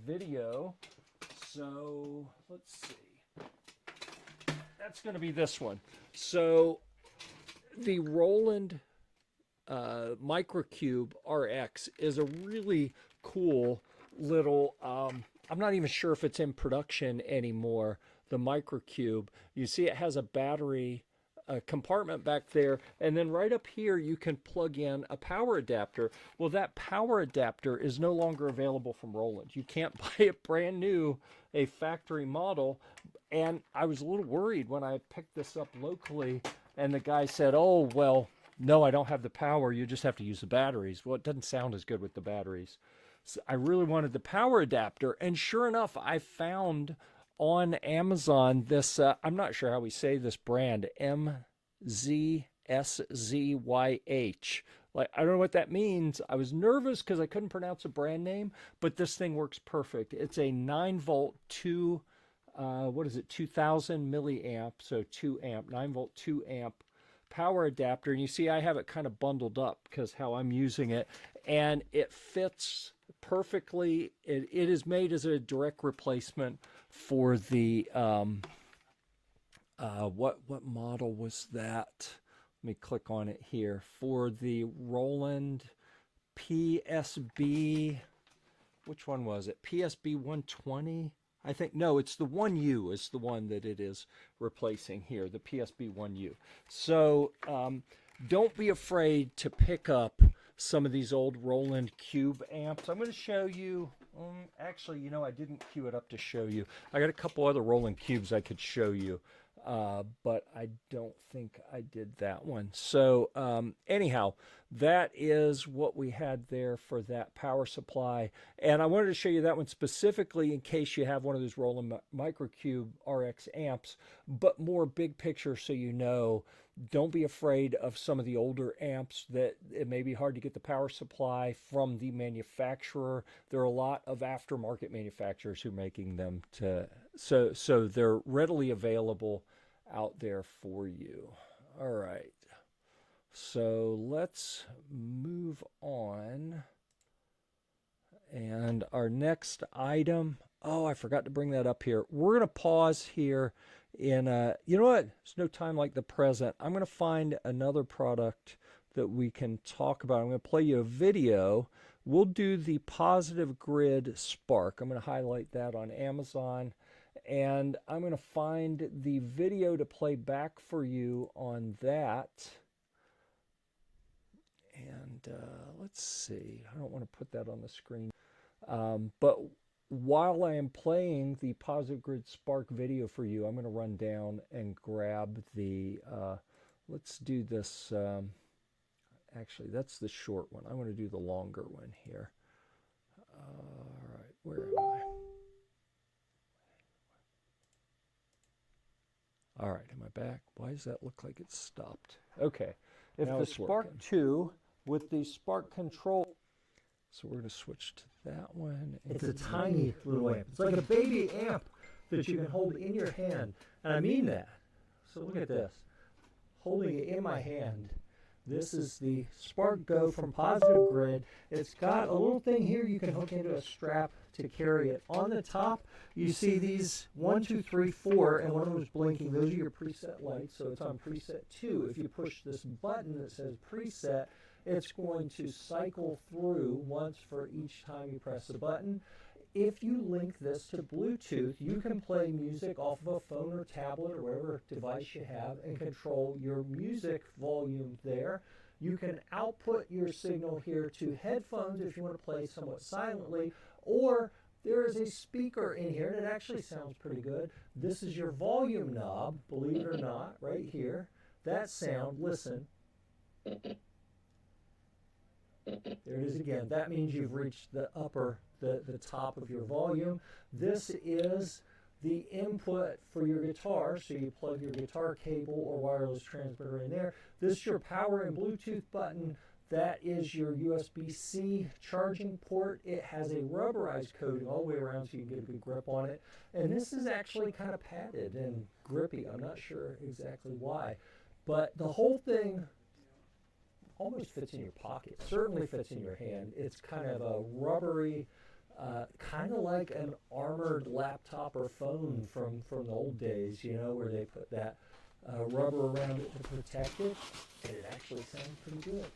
video. So let's see. That's going to be this one. So the Roland Microcube RX is a really cool little, I'm not even sure if it's in production anymore, the Microcube. You see it has a battery compartment back there, and then right up here you can plug in a power adapter. Well, that power adapter is no longer available from Roland. You can't buy it brand new, a factory model. And I was a little worried when I picked this up locally and the guy said, oh, well, no, I don't have the power, you just have to use the batteries. Well, it doesn't sound as good with the batteries. So I really wanted the power adapter, and sure enough, I found on Amazon this, I'm not sure how we say this brand, MZSZYH. Like, I don't know what that means. I was nervous because I couldn't pronounce a brand name, but this thing works perfect. It's a 9-volt 2000 milliamp, so 2 amp, 9-volt 2 amp power adapter. And you see I have it kind of bundled up because how I'm using it, and it fits perfectly. It is made as a direct replacement for the what model was that? Let me click on it here. For the Roland PSB, which one was it? PSB 120? I think, no, it's the 1U is the one that it is replacing here, the PSB 1U. So don't be afraid to pick up some of these old Roland Cube amps. I'm going to show you, actually, you know, I didn't cue it up to show you. I got a couple other Roland Cubes I could show you, but I don't think I did that one. So anyhow, that is what we had there for that power supply. And I wanted to show you that one specifically in case you have one of those Roland Microcube RX amps, but more big picture so you know, don't be afraid of some of the older amps that it may be hard to get the power supply from the manufacturer. There are a lot of aftermarket manufacturers who are making them so they're readily available out there for you. All right. So let's move on. And our next item, oh, I forgot to bring that up here. We're going to pause here in, you know what? There's no time like the present. I'm going to find another product that we can talk about. I'm going to play you a video. We'll do the Positive Grid Spark. I'm going to highlight that on Amazon. And I'm going to find the video to play back for you on that. let's see. I don't want to put that on the screen. But while I am playing the Positive Grid Spark video for you, I'm going to run down and grab the, let's do this, actually that's the short one. I want to do the longer one here. All right, where am I? All right, am I back? Why does that look like it's stopped? Okay, If now the it's Spark working. 2 with the Spark control, So we're going to switch to that one. It's a tiny little amp. It's like a baby amp that you can hold in your hand. And I mean that. So look at this. Holding it in my hand. This is the Spark Go from Positive Grid. It's got a little thing here you can hook into a strap to carry it. On the top, you see these 1, 2, 3, 4, and one of them is blinking. Those are your preset lights, so it's on preset 2. If you push this button that says preset, it's going to cycle through once for each time you press the button. If you link this to Bluetooth, you can play music off of a phone or tablet or whatever device you have and control your music volume there. You can output your signal here to headphones if you want to play somewhat silently, or there is a speaker in here and it actually sounds pretty good. This is your volume knob, believe it or not, right here. That sound, listen. There it is again. That means you've reached the top of your volume. This is the input for your guitar, so you plug your guitar cable or wireless transmitter in there. This is your power and Bluetooth button. That is your USB-C charging port. It has a rubberized coating all the way around so you can get a good grip on it. And this is actually kind of padded and grippy. I'm not sure exactly why. But the whole thing almost fits in your pocket, certainly fits in your hand. It's kind of a rubbery, kind of like an armored laptop or phone from the old days, you know, where they put that rubber around it to protect it. And it actually sounds pretty good.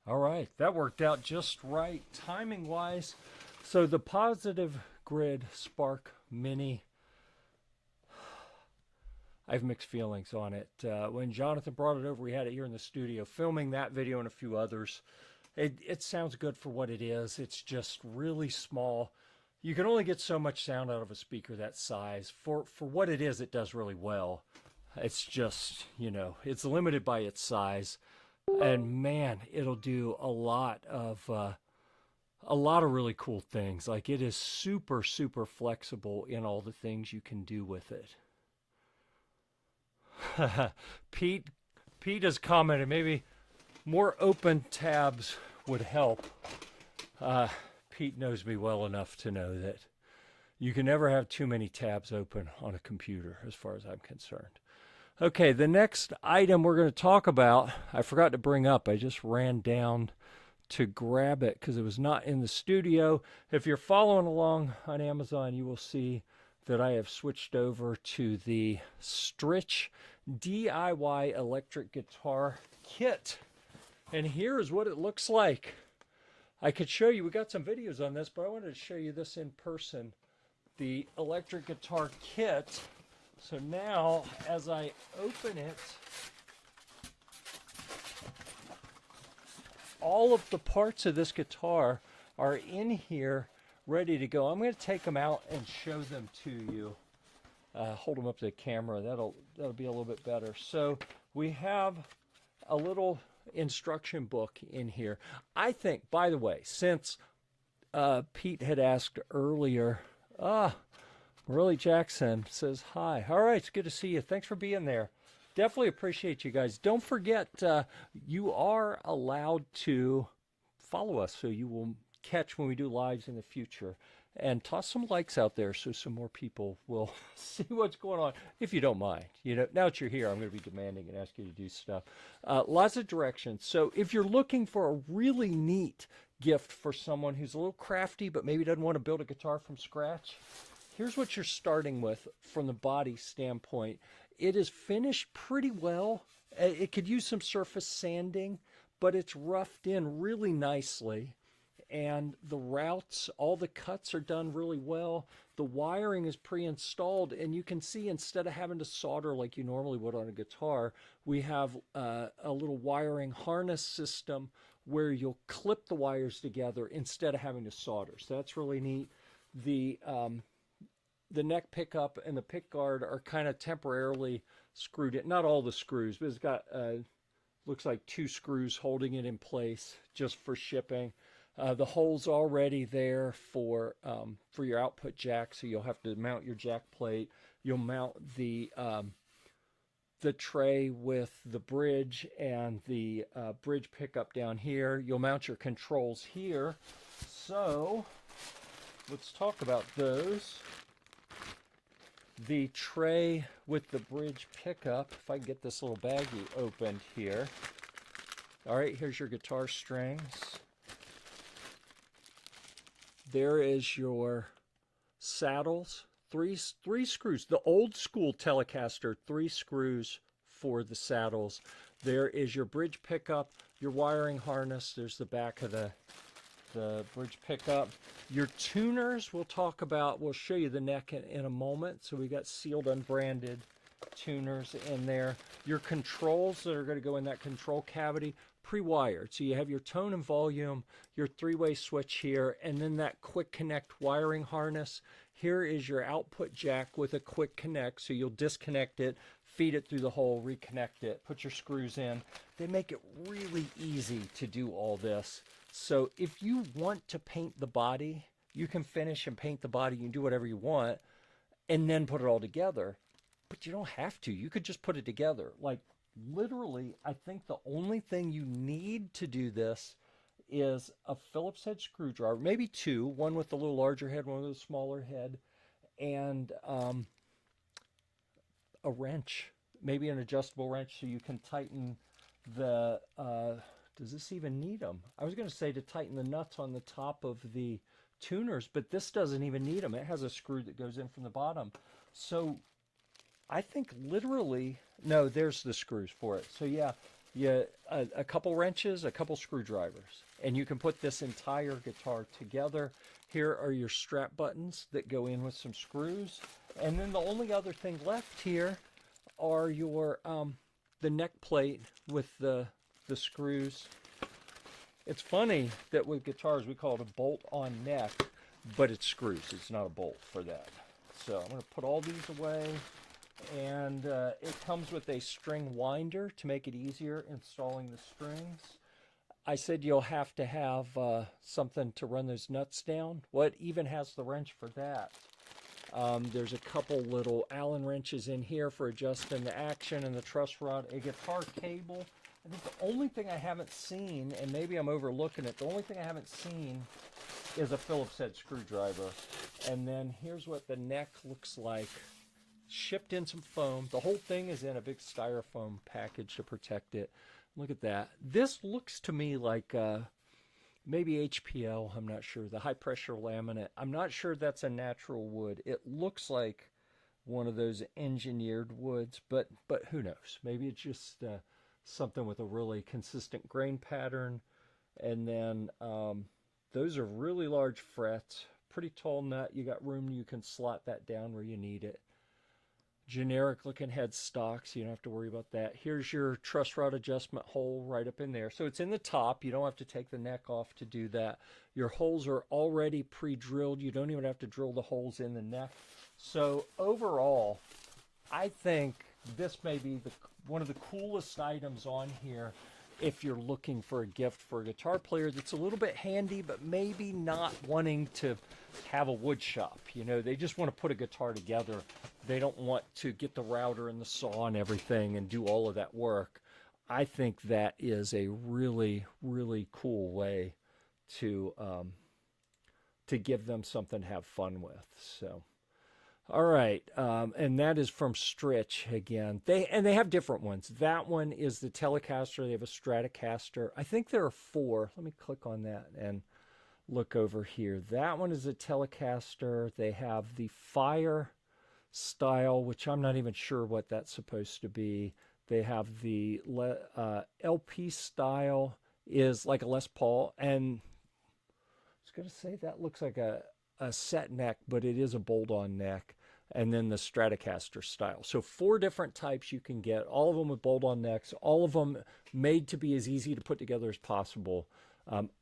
All right, that worked out just right timing-wise. So the Positive Grid Spark Mini, I have mixed feelings on it. When Jonathan brought it over, we had it here in the studio, filming that video and a few others. It sounds good for what it is. It's just really small. You can only get so much sound out of a speaker that size. For what it is, it does really well. It's just, you know, it's limited by its size. And man, it'll do a lot of really cool things. Like, it is super, super flexible in all the things you can do with it. Pete has commented maybe more open tabs would help. Pete knows me well enough to know that you can never have too many tabs open on a computer as far as I'm concerned. Okay, the next item we're going to talk about, I forgot to bring up. I just ran down to grab it because it was not in the studio. If you're following along on Amazon, you will see that I have switched over to the Stritch DIY electric guitar kit. And here is what it looks like. I could show you, we got some videos on this, but I wanted to show you this in person. The electric guitar kit. So now, as I open it, all of the parts of this guitar are in here ready to go. I'm going to take them out and show them to you. Hold them up to the camera. That'll be a little bit better. So we have a little instruction book in here. I think, by the way, since Pete had asked earlier, Marley Jackson says hi. All right, it's good to see you. Thanks for being there. Definitely appreciate you guys. Don't forget, you are allowed to follow us so you will catch when we do lives in the future. And toss some likes out there so some more people will see what's going on, if you don't mind. You know, now that you're here, I'm going to be demanding and ask you to do stuff. Lots of directions. So if you're looking for a really neat gift for someone who's a little crafty but maybe doesn't want to build a guitar from scratch, here's what you're starting with from the body standpoint. It is finished pretty well. It could use some surface sanding, but it's roughed in really nicely. and the routes, all the cuts are done really well. The wiring is pre-installed, and you can see instead of having to solder like you normally would on a guitar, we have a little wiring harness system where you'll clip the wires together instead of having to solder. So that's really neat. The neck pickup and the pick guard are kind of temporarily screwed in. Not all the screws, but it's got looks like 2 screws holding it in place just for shipping. The hole's already there for your output jack, so you'll have to mount your jack plate. You'll mount the tray with the bridge and the bridge pickup down here. You'll mount your controls here. So let's talk about those. The tray with the bridge pickup, if I can get this little baggie opened here. All right, here's your guitar strings. There is your saddles, three screws. The old school Telecaster, 3 screws for the saddles. There is your bridge pickup, your wiring harness. There's the back of the bridge pickup. Your tuners, we'll show you the neck in a moment. So we got sealed, unbranded tuners in there. Your controls that are going to go in that control cavity, pre-wired. So you have your tone and volume, your 3-way switch here, and then that quick connect wiring harness. Here is your output jack with a quick connect. So you'll disconnect it, feed it through the hole, reconnect it, put your screws in. They make it really easy to do all this. So if you want to paint the body, you can finish and paint the body. You can do whatever you want and then put it all together. But you don't have to. You could just put it together. Like literally, I think the only thing you need to do this is a Phillips head screwdriver, maybe 2, one with a little larger head, one with a smaller head, and a wrench, maybe an adjustable wrench so you can tighten the does this even need them? I was going to say to tighten the nuts on the top of the tuners, but this doesn't even need them. It has a screw that goes in from the bottom. So I think literally, no, there's the screws for it. So yeah, a couple wrenches, a couple screwdrivers, and you can put this entire guitar together. Here are your strap buttons that go in with some screws. And then the only other thing left here are your the neck plate with the screws. It's funny that with guitars we call it a bolt-on neck, but it's screws. It's not a bolt for that. So I'm going to put all these away, and it comes with a string winder to make it easier installing the strings. I said you'll have to have something to run those nuts down. Well, it even has the wrench for that. There's a couple little Allen wrenches in here for adjusting the action and the truss rod, a guitar cable. I think the only thing I haven't seen, and maybe I'm overlooking it, the only thing I haven't seen is a Phillips head screwdriver. And then here's what the neck looks like. Shipped in some foam. The whole thing is in a big styrofoam package to protect it. Look at that. This looks to me like maybe HPL, I'm not sure. The high pressure laminate. I'm not sure that's a natural wood. It looks like one of those engineered woods, but who knows? Maybe it's just something with a really consistent grain pattern. And then those are really large frets, pretty tall nut. You got room, you can slot that down where you need it. Generic looking headstock, so you don't have to worry about that. Here's your truss rod adjustment hole right up in there. So it's in the top. You don't have to take the neck off to do that. Your holes are already pre-drilled. You don't even have to drill the holes in the neck. So overall, I think this may be one of the coolest items on here if you're looking for a gift for a guitar player that's a little bit handy, but maybe not wanting to have a wood shop. You know, they just want to put a guitar together. They don't want to get the router and the saw and everything and do all of that work. I think that is a really, really cool way to give them something to have fun with. So, all right, and that is from Stritch again. They have different ones. That one is the Telecaster. They have a Stratocaster. I think there are 4. Let me click on that and look over here. That one is a Telecaster. They have the Fire style, which I'm not even sure what that's supposed to be. They have the LP style, is like a Les Paul, and going to say that looks like a set neck, but it is a bolt-on neck. And then the Stratocaster style. So 4 different types you can get, all of them with bolt-on necks, all of them made to be as easy to put together as possible.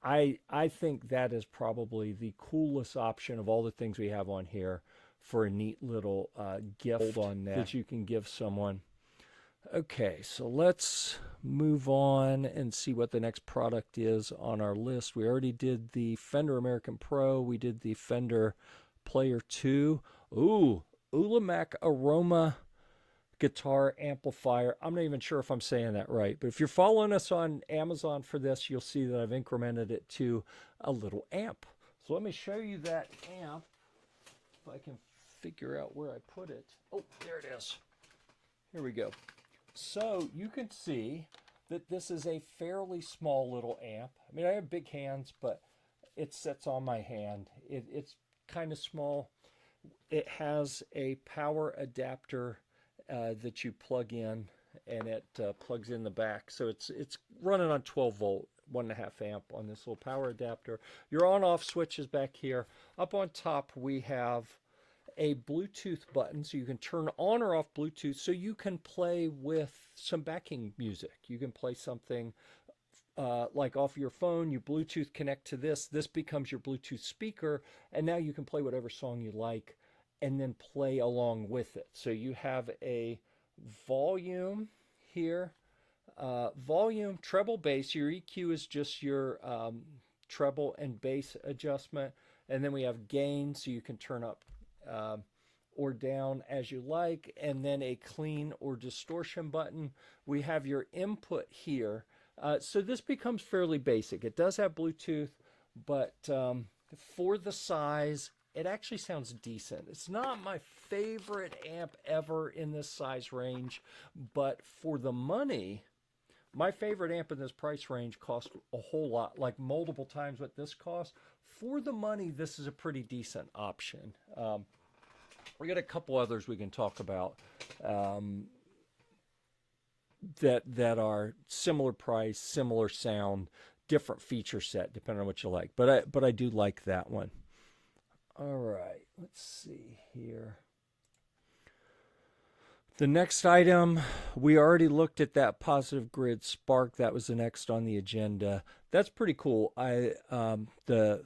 I think that is probably the coolest option of all the things we have on here for a neat little gift on that you can give someone. Okay, so let's move on and see what the next product is on our list. We already did the Fender American Pro. We did the Fender Player 2. Ooh, Ulamac Aroma guitar amplifier. I'm not even sure if I'm saying that right, but if you're following us on Amazon for this, you'll see that I've incremented it to a little amp. So let me show you that amp, if I can figure out where I put it. Oh, there it is. Here we go. So you can see that this is a fairly small little amp. I mean, I have big hands, but it sits on my hand. It's kind of small. It has a power adapter that you plug in, and it plugs in the back. So it's running on 12 volt, 1.5 amp on this little power adapter. Your on-off switch is back here. Up on top, we have a Bluetooth button, so you can turn on or off Bluetooth, so you can play with some backing music. You can play something like off your phone, you Bluetooth connect to this. This becomes your Bluetooth speaker, and now you can play whatever song you like and then play along with it. So you have a volume here, volume, treble, bass. Your EQ is just your treble and bass adjustment. And then we have gain, so you can turn up or down as you like, and then a clean or distortion button. We have your input here. So this becomes fairly basic. It does have Bluetooth, but for the size, it actually sounds decent. It's not my favorite amp ever in this size range, but for the money, my favorite amp in this price range cost a whole lot, like multiple times what this costs. For the money, this is a pretty decent option. We got a couple others we can talk about that are similar price, similar sound, different feature set, depending on what you like. But I do like that one. All right, let's see here. The next item, we already looked at that Positive Grid Spark. That was the next on the agenda. That's pretty cool. The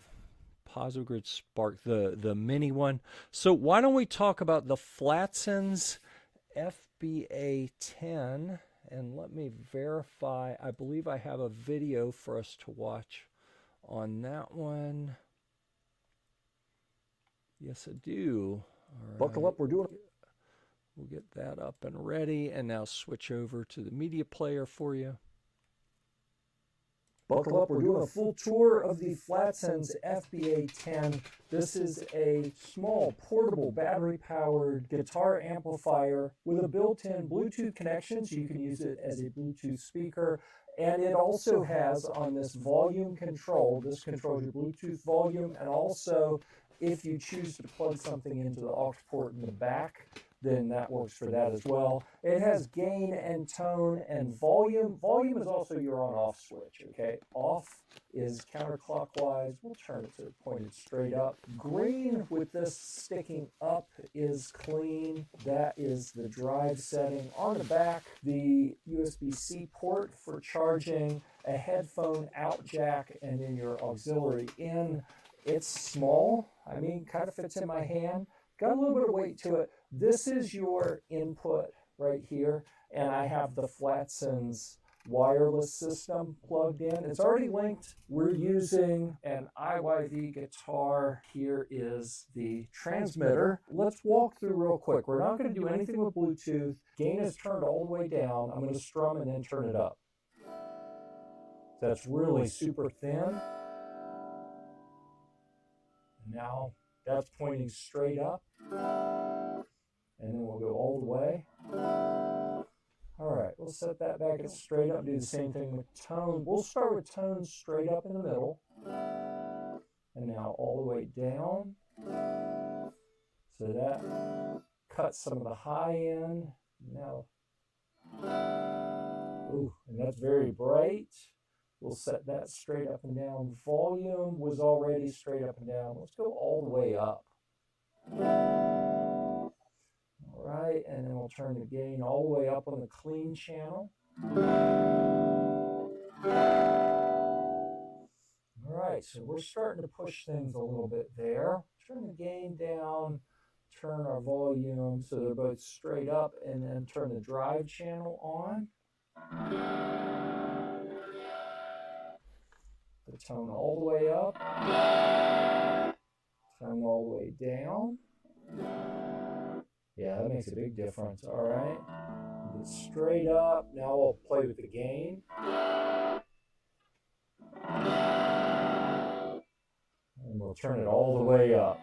Positive Grid Spark, the mini one. So why don't we talk about the Flatsense FBA 10, and let me verify. I believe I have a video for us to watch on that one. Yes, I do. All right. Buckle up, we're doing it. We'll get that up and ready, and now switch over to the media player for you. Buckle up, we're doing a full tour of the Flatsense FBA 10. This is a small, portable, battery-powered guitar amplifier with a built-in Bluetooth connection, so you can use it as a Bluetooth speaker. And it also has on this volume control, this controls your Bluetooth volume, and also if you choose to plug something into the aux port in the back, then that works for that as well. It has gain and tone and volume. Volume is also your on-off switch, okay? Off is counterclockwise. We'll turn it to pointed straight up. Green with this sticking up is clean. That is the drive setting. On the back, the USB-C port for charging, a headphone out jack, and then your auxiliary in. It's small. I mean, kind of fits in my hand. Got a little bit of weight to it. This is your input right here, and I have the Flatsense wireless system plugged in. It's already linked. We're using an IYV guitar. Here is the transmitter. Let's walk through real quick. We're not going to do anything with Bluetooth. Gain is turned all the way down. I'm going to strum and then turn it up. That's really super thin. Now that's pointing straight up. And then we'll go all the way. All right, we'll set that back at straight up, do the same thing with tone. We'll start with tone straight up in the middle. And now all the way down. So that cuts some of the high end. Now, ooh, and that's very bright. We'll set that straight up and down. Volume was already straight up and down. Let's go all the way up. All right, and then we'll turn the gain all the way up on the clean channel. All right, so we're starting to push things a little bit there. Turn the gain down, turn our volume so they're both straight up, and then turn the drive channel on. The tone all the way up, tone all the way down. Yeah, that makes a big difference. All right, get straight up. Now we'll play with the gain. And we'll turn it all the way up.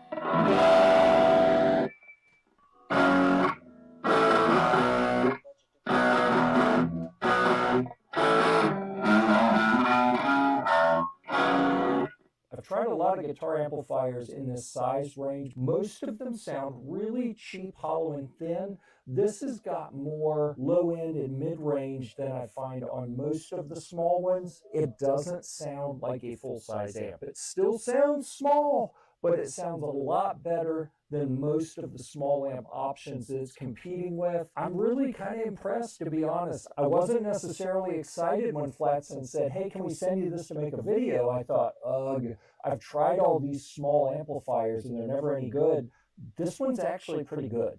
I've tried a lot of guitar amplifiers in this size range. Most of them sound really cheap, hollow, and thin. This has got more low end and mid range than I find on most of the small ones. It doesn't sound like a full size amp. It still sounds small, but it sounds a lot better than most of the small amp options it's competing with. I'm really kind of impressed, to be honest. I wasn't necessarily excited when Flatson said, hey, can we send you this to make a video? I thought, ugh, I've tried all these small amplifiers and they're never any good. This one's actually pretty good.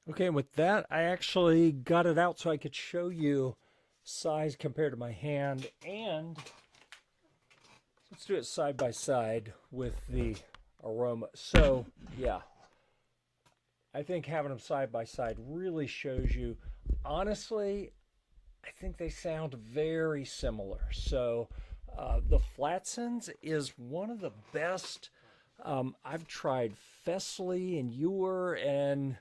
Okay, and with that, I actually got it out so I could show you size compared to my hand, and let's do it side by side with the Aroma. So, yeah, I think having them side by side really shows you, honestly, I think they sound very similar. So, the Flatsons is one of the best. I've tried Fesley and Ewer, and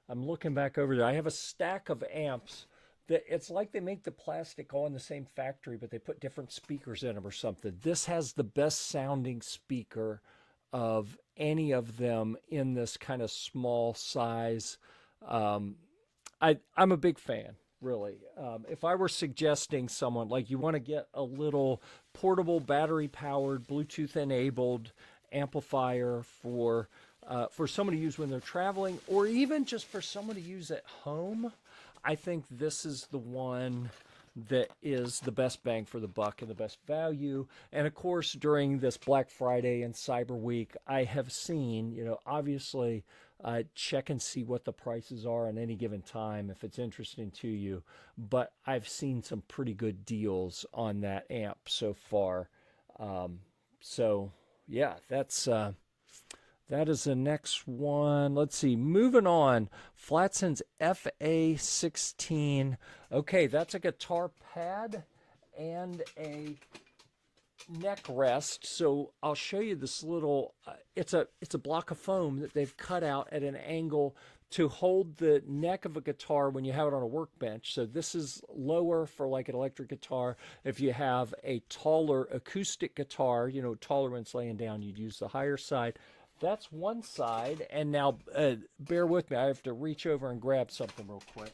I'm looking back over there. I have a stack of amps that it's like they make the plastic all in the same factory, but they put different speakers in them or something. This has the best sounding speaker of any of them in this kind of small size. I'm a big fan, really. If I were suggesting someone, like you want to get a little portable, battery-powered, Bluetooth-enabled amplifier for someone to use when they're traveling, or even just for someone to use at home, I think this is the one that is the best bang for the buck and the best value. And of course, during this Black Friday and Cyber Week, I have seen, obviously, check and see what the prices are on any given time if it's interesting to you. But I've seen some pretty good deals on that amp so far. So yeah, that is the next one. Let's see. Moving on. Flatson's FA16. Okay, that's a guitar pad and a neck rest. So I'll show you this little. It's a block of foam that they've cut out at an angle to hold the neck of a guitar when you have it on a workbench. So this is lower for like an electric guitar. If you have a taller acoustic guitar, taller when it's laying down, you'd use the higher side. That's one side, and now bear with me. I have to reach over and grab something real quick.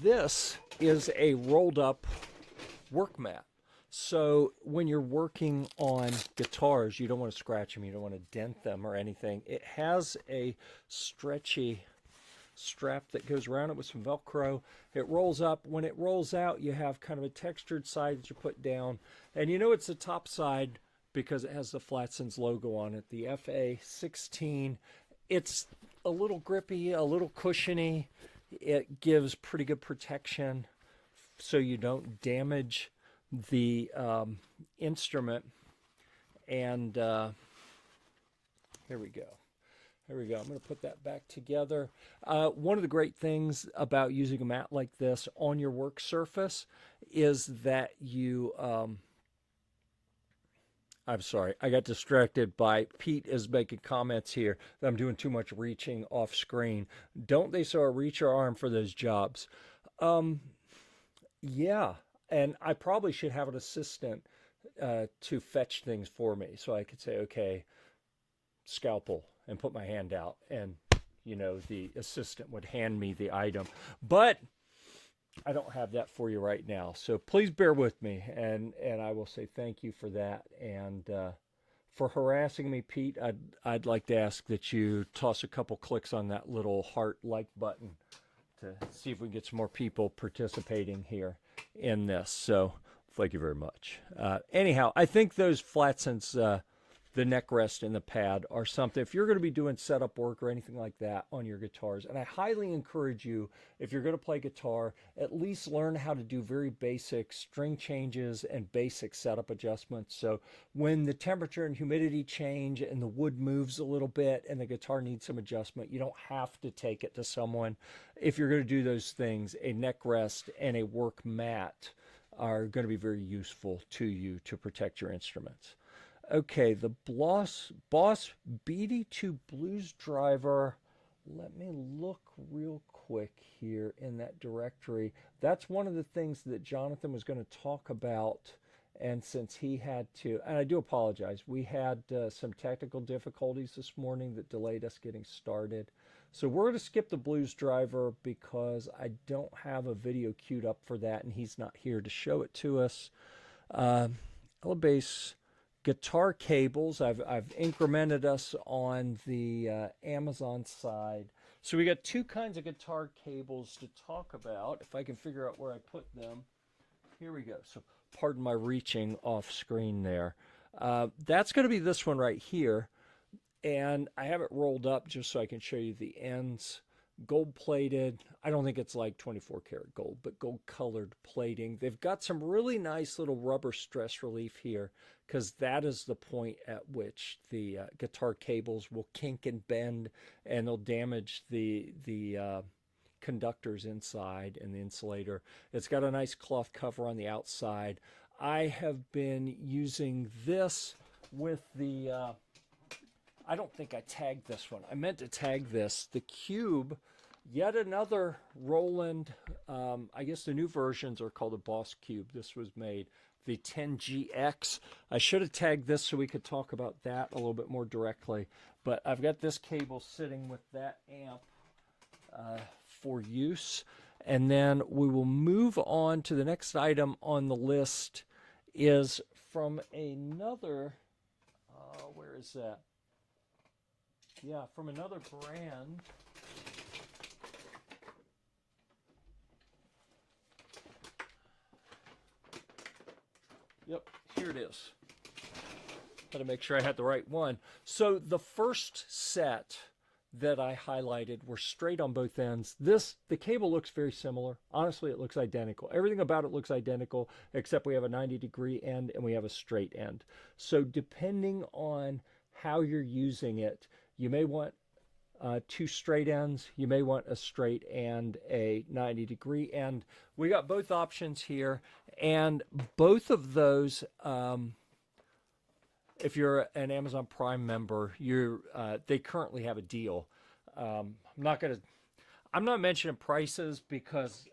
This is a rolled up work mat. So when you're working on guitars, you don't want to scratch them, you don't want to dent them or anything. It has a stretchy strap that goes around it with some Velcro. It rolls up. When it rolls out, you have kind of a textured side that you put down. And it's the top side because it has the Flatsons logo on it, the FA16. It's a little grippy, a little cushiony. It gives pretty good protection so you don't damage the instrument. And here we go. There we go. I'm going to put that back together. One of the great things about using a mat like this on your work surface is that you... I'm sorry. I got distracted by Pete is making comments here that I'm doing too much reaching off screen. Don't they sort of reach your arm for those jobs? Yeah. and I probably should have an assistant to fetch things for me, so I could say, okay, scalpel, and put my hand out, and the assistant would hand me the item. But I don't have that for you right now, so please bear with me, and I will say thank you for that. And for harassing me, Pete, I'd like to ask that you toss a couple clicks on that little heart like button to see if we can get some more people participating here in this. So thank you very much. Anyhow, I think those Flatsens, the neck rest and the pad, are something, if you're going to be doing setup work or anything like that on your guitars, and I highly encourage you, if you're going to play guitar, at least learn how to do very basic string changes and basic setup adjustments. So when the temperature and humidity change and the wood moves a little bit and the guitar needs some adjustment, you don't have to take it to someone. If you're going to do those things, a neck rest and a work mat are going to be very useful to you to protect your instruments. Okay, the Boss BD2 Blues Driver. Let me look real quick here in that directory. That's one of the things that Jonathan was going to talk about, and since he had to, and I do apologize, we had some technical difficulties this morning that delayed us getting started. So we're going to skip the Blues Driver because I don't have a video queued up for that, and he's not here to show it to us. Elebase guitar cables, I've incremented us on the Amazon side. So we got two kinds of guitar cables to talk about. If I can figure out where I put them. Here we go. So pardon my reaching off screen there. That's going to be this one right here. And I have it rolled up just so I can show you the ends. Gold plated. I don't think it's like 24 karat gold, but gold colored plating. They've got some really nice little rubber stress relief here, because that is the point at which the guitar cables will kink and bend, and they'll damage the conductors inside and the insulator. It's got a nice cloth cover on the outside. I have been using this with the I don't think I tagged this one. I meant to tag this. The Cube, yet another Roland, I guess the new versions are called the Boss Cube. This was made, the 10GX. I should have tagged this so we could talk about that a little bit more directly. But I've got this cable sitting with that amp for use. And then we will move on to the next item on the list is from another, where is that? Yeah, from another brand. Yep, here it is. Got to make sure I had the right one. So the first set that I highlighted were straight on both ends. The cable looks very similar. Honestly, it looks identical. Everything about it looks identical, except we have a 90-degree end and we have a straight end. So depending on how you're using it, you may want two straight ends. You may want a straight and a 90-degree end. We got both options here, and both of those, if you're an Amazon Prime member, they currently have a deal. I'm not mentioning prices because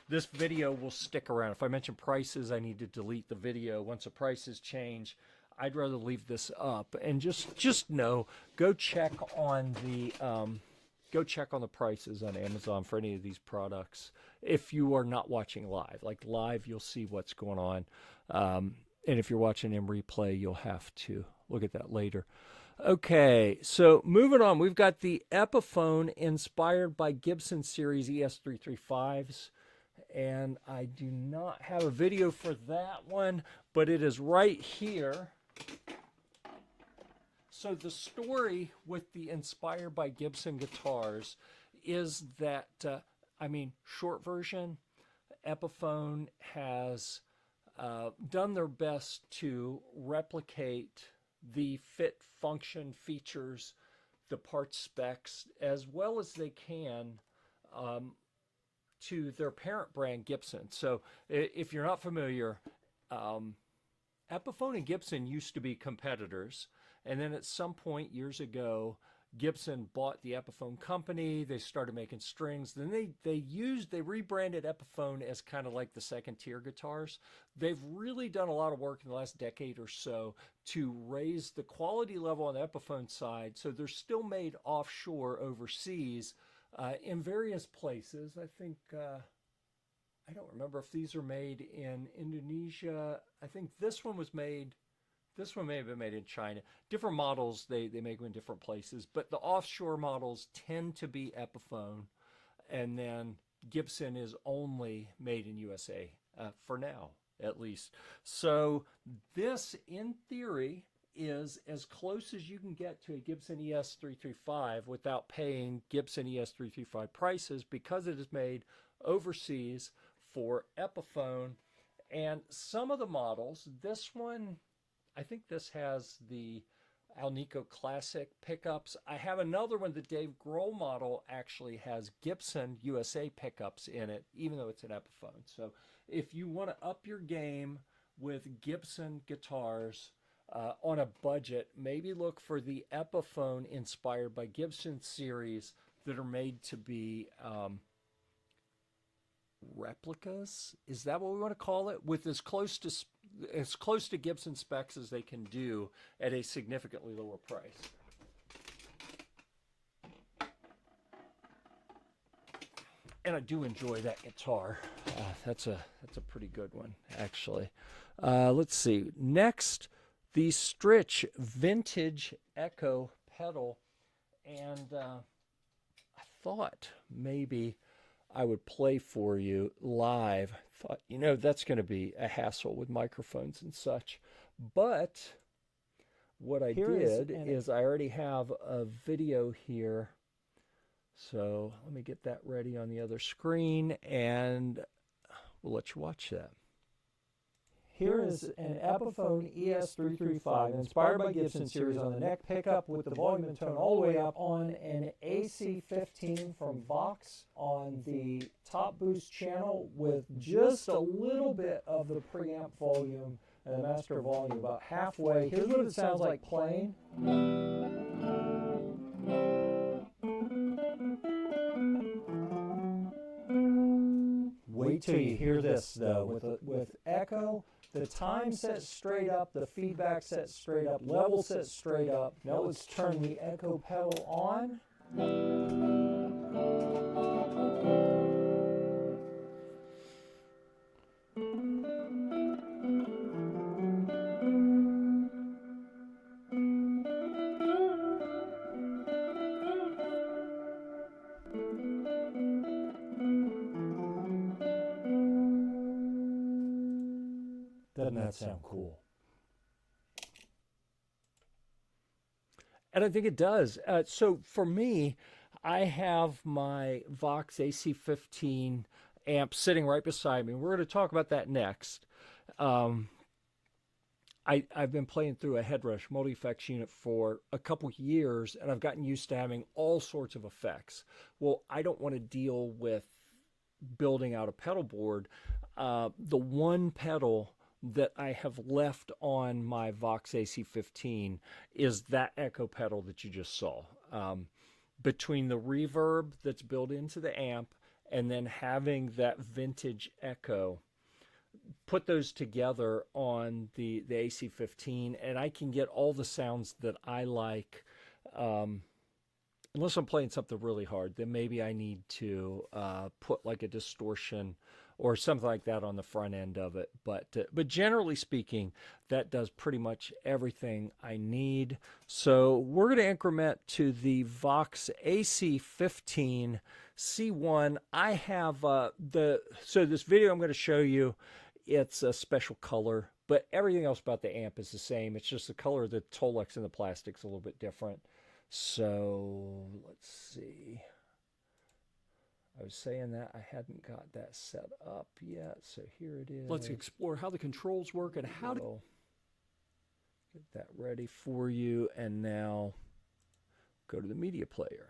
this video will stick around. If I mention prices, I need to delete the video. Once the prices change, I'd rather leave this up, and just know, go check on the prices on Amazon for any of these products. If you are not watching live, like live, you'll see what's going on, and if you're watching in replay, you'll have to look at that later. Okay, so moving on, we've got the Epiphone inspired by Gibson Series ES335s. And I do not have a video for that one, but it is right here. So the story with the inspired by Gibson guitars is that, short version, Epiphone has done their best to replicate the fit, function, features, the part specs, as well as they can to their parent brand, Gibson. So if you're not familiar, Epiphone and Gibson used to be competitors, and then at some point years ago, Gibson bought the Epiphone company. They started making strings. Then they rebranded Epiphone as kind of like the second tier guitars. They've really done a lot of work in the last decade or so to raise the quality level on the Epiphone side. So they're still made offshore overseas in various places. I think, I don't remember if these are made in Indonesia. I think this one may have been made in China. Different models, they make them in different places, but the offshore models tend to be Epiphone, and then Gibson is only made in USA, for now, at least. So this, in theory, is as close as you can get to a Gibson ES335 without paying Gibson ES335 prices, because it is made overseas for Epiphone. And some of the models, this one, I think this has the Alnico Classic pickups. I have another one, the Dave Grohl model actually has Gibson USA pickups in it, even though it's an Epiphone. So if you want to up your game with Gibson guitars on a budget, maybe look for the Epiphone inspired by Gibson series that are made to be replicas. Is that what we want to call it? With as close to Gibson specs as they can do at a significantly lower price. And I do enjoy that guitar. That's a pretty good one, actually. Let's see. Next, the Stritch Vintage Echo pedal, and I thought maybe I would play for you live. Thought, that's going to be a hassle with microphones and such. But what I did is I already have a video here. So let me get that ready on the other screen, and we'll let you watch that. Here is an Epiphone ES335 inspired by Gibson series on the neck pickup with the volume and tone all the way up, on an AC15 from Vox on the top boost channel with just a little bit of the preamp volume and the master volume about halfway. Here's what it sounds like playing. Wait till you hear this though, with echo. The time set straight up, the feedback set straight up, level set straight up. Now let's turn the echo pedal on. Doesn't that sound cool? And I think it does. So for me, I have my Vox AC15 amp sitting right beside me. We're going to talk about that next. I've been playing through a Headrush multi-effects unit for a couple years, and I've gotten used to having all sorts of effects. Well, I don't want to deal with building out a pedal board. The one pedal that I have left on my Vox AC15 is that echo pedal that you just saw. Between the reverb that's built into the amp and then having that vintage echo, put those together on the AC15, and I can get all the sounds that I like. Unless I'm playing something really hard, then maybe I need to put like a distortion or something like that on the front end of it. But generally speaking, that does pretty much everything I need. So we're going to increment to the Vox AC15 C1. I have so this video I'm going to show you, it's a special color, but everything else about the amp is the same. It's just the color of the Tolex and the plastic's a little bit different. So let's see. I was saying that I hadn't got that set up yet, so here it is. Let's explore how the controls work and how to get that ready for you. And now go to the media player.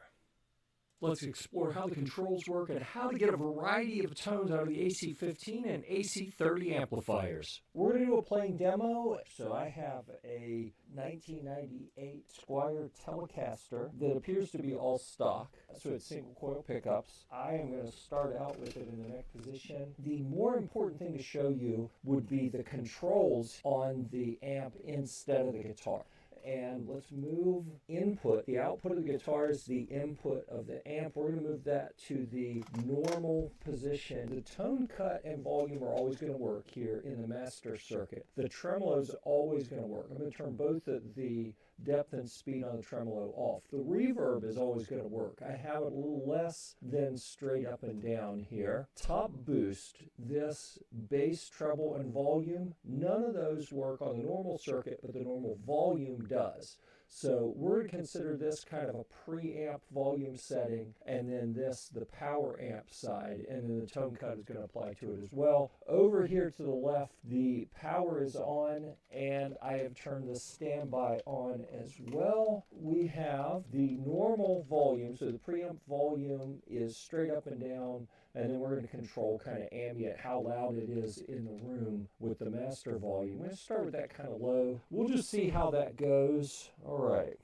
let's explore how the controls work and how to get a variety of tones out of the AC15 and AC30 amplifiers. We're going to do a playing demo. So I have a 1998 Squier Telecaster that appears to be all stock. So it's single coil pickups. I am going to start out with it in the neck position. The more important thing to show you would be the controls on the amp instead of the guitar. And let's move input. The output of the guitar is the input of the amp. We're going to move that to the normal position. The tone cut and volume are always going to work here in the master circuit. The tremolo is always going to work. I'm going to turn both the depth and speed on the tremolo off. The reverb is always going to work. I have it a little less than straight up and down here. Top boost, this bass, treble, and volume, none of those work on the normal circuit, but the normal volume does. So we're going to consider this kind of a preamp volume setting, and then this the power amp side, and then the tone cut is going to apply to it as well. Over here to the left, the power is on, and I have turned the standby on as well. We have the normal volume, so the preamp volume is straight up and down, and then we're going to control kind of ambient, how loud it is in the room with the master volume. I'm going to start with that kind of low. We'll just see how that goes. All right.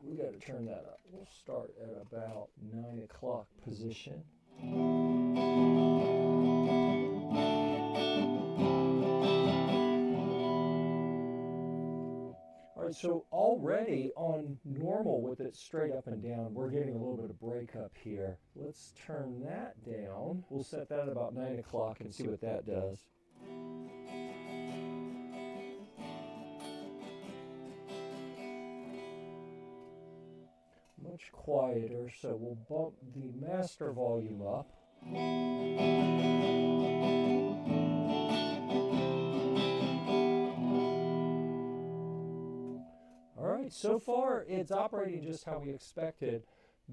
We got to turn that up. We'll start at about 9 o'clock position. So already on normal with it straight up and down, we're getting a little bit of breakup here. Let's turn that down. We'll set that at about 9 o'clock and see what that does. Much quieter, so we'll bump the master volume up. So far, it's operating just how we expected.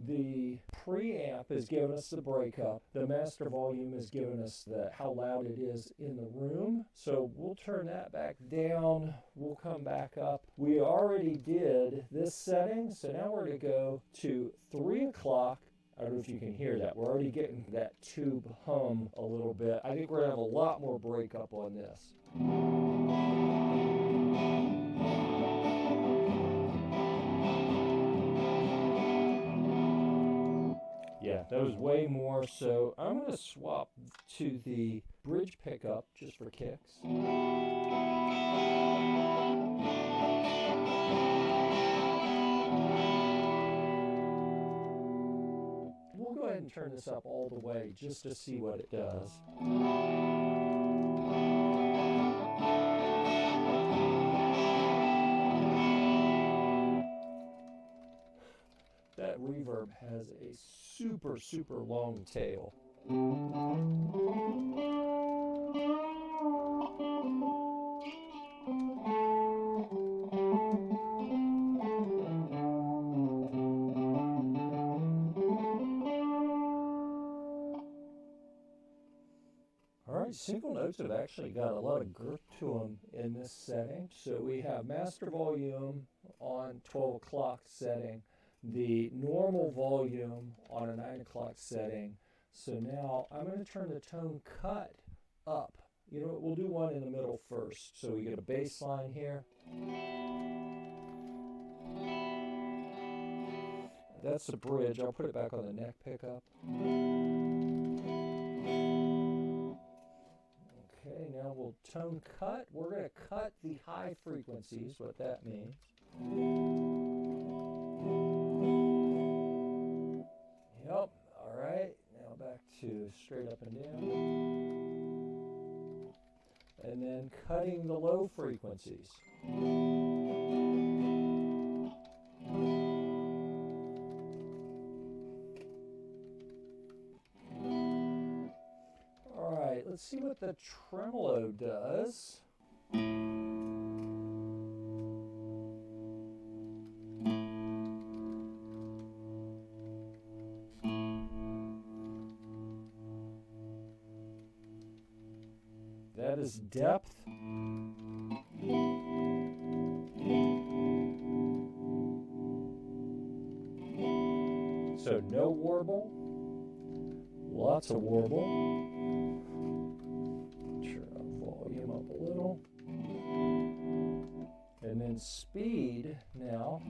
The preamp is giving us the breakup. The master volume is giving us how loud it is in the room. So we'll turn that back down. We'll come back up. We already did this setting, so now we're going to go to 3 o'clock. I don't know if you can hear that. We're already getting that tube hum a little bit. I think we're going to have a lot more breakup on this. Yeah, that was way more, so I'm going to swap to the bridge pickup just for kicks. We'll go ahead and turn this up all the way just to see what it does. That reverb has a super, super long tail. All right, single notes have actually got a lot of girth to them in this setting. So we have master volume on 12 o'clock setting, the normal volume on a 9 o'clock setting. So now I'm going to turn the tone cut up. You know what, we'll do one in the middle first. So we get a bass line here. That's the bridge. I'll put it back on the neck pickup. Okay, now we'll tone cut. We're going to cut the high frequencies, what that means. Yep, all right. Now back to straight up and down. And then cutting the low frequencies. All right, let's see what the tremolo does. That is depth. So no warble, lots of warble. Turn our volume up a little. And then speed now.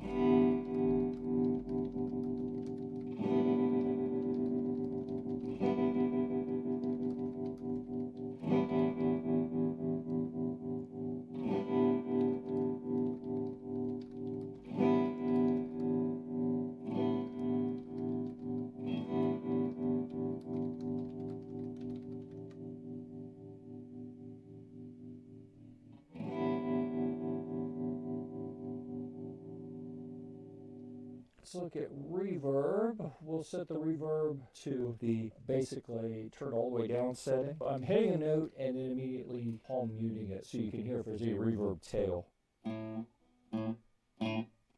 Let's look at reverb. We'll set the reverb to the basically turn all the way down setting. I'm hitting a note and then immediately palm muting it so you can hear if there's any reverb tail.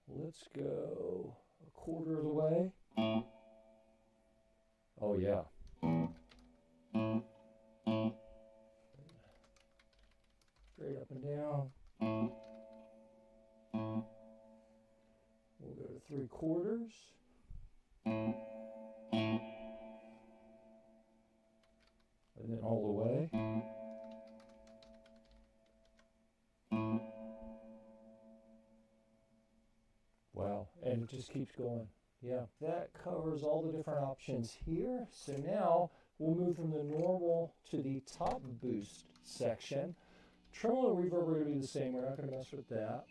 Let's go a quarter of the way. Oh yeah. Straight up and down. We'll go to 3/4. And then all the way. Wow, and it just keeps going. Yeah, that covers all the different options here. So now we'll move from the normal to the top boost section. Tremolo and reverb are going to be the same. We're not going to mess with that.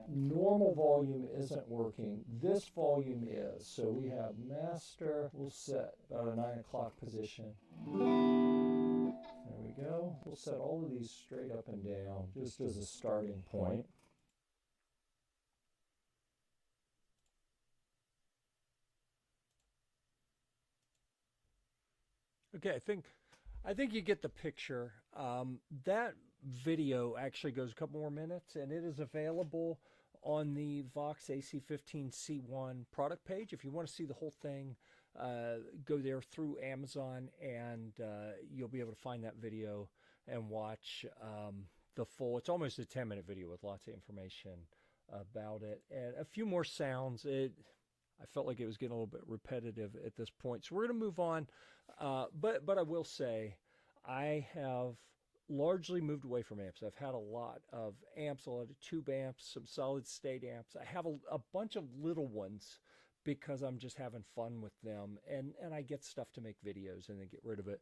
Normal volume isn't working. This volume is. So we have master. We'll set about a 9 o'clock position. There we go. We'll set all of these straight up and down just as a starting point. Okay, I think you get the picture. That video actually goes a couple more minutes, and it is available on the Vox AC15C1 product page. If you want to see the whole thing, go there through Amazon, and you'll be able to find that video and watch the full. It's almost a 10-minute video with lots of information about it and a few more sounds. I felt like it was getting a little bit repetitive at this point, so we're going to move on. But I will say, I have largely moved away from amps. I've had a lot of amps, a lot of tube amps, some solid state amps. I have a bunch of little ones because I'm just having fun with them, and I get stuff to make videos and then get rid of it.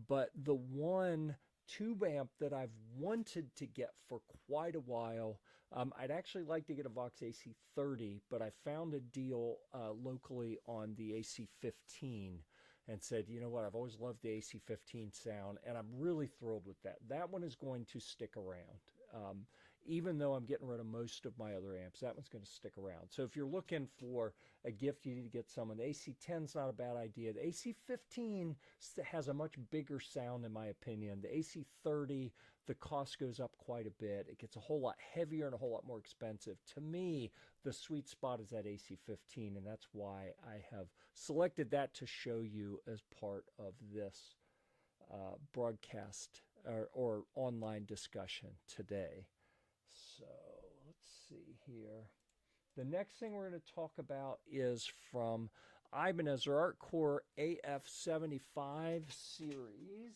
But the one tube amp that I've wanted to get for quite a while, I'd actually like to get a Vox AC30, but I found a deal locally on the AC15 and said, you know what, I've always loved the AC15 sound, and I'm really thrilled with that. That one is going to stick around. Even though I'm getting rid of most of my other amps, that one's going to stick around. So if you're looking for a gift, you need to get someone. The AC10's not a bad idea. The AC15 has a much bigger sound, in my opinion. The AC30, the cost goes up quite a bit. It gets a whole lot heavier and a whole lot more expensive. To me, the sweet spot is that AC15, and that's why I have selected that to show you as part of this broadcast or online discussion today. So let's see here. The next thing we're going to talk about is from Ibanez, our Artcore AF75 series.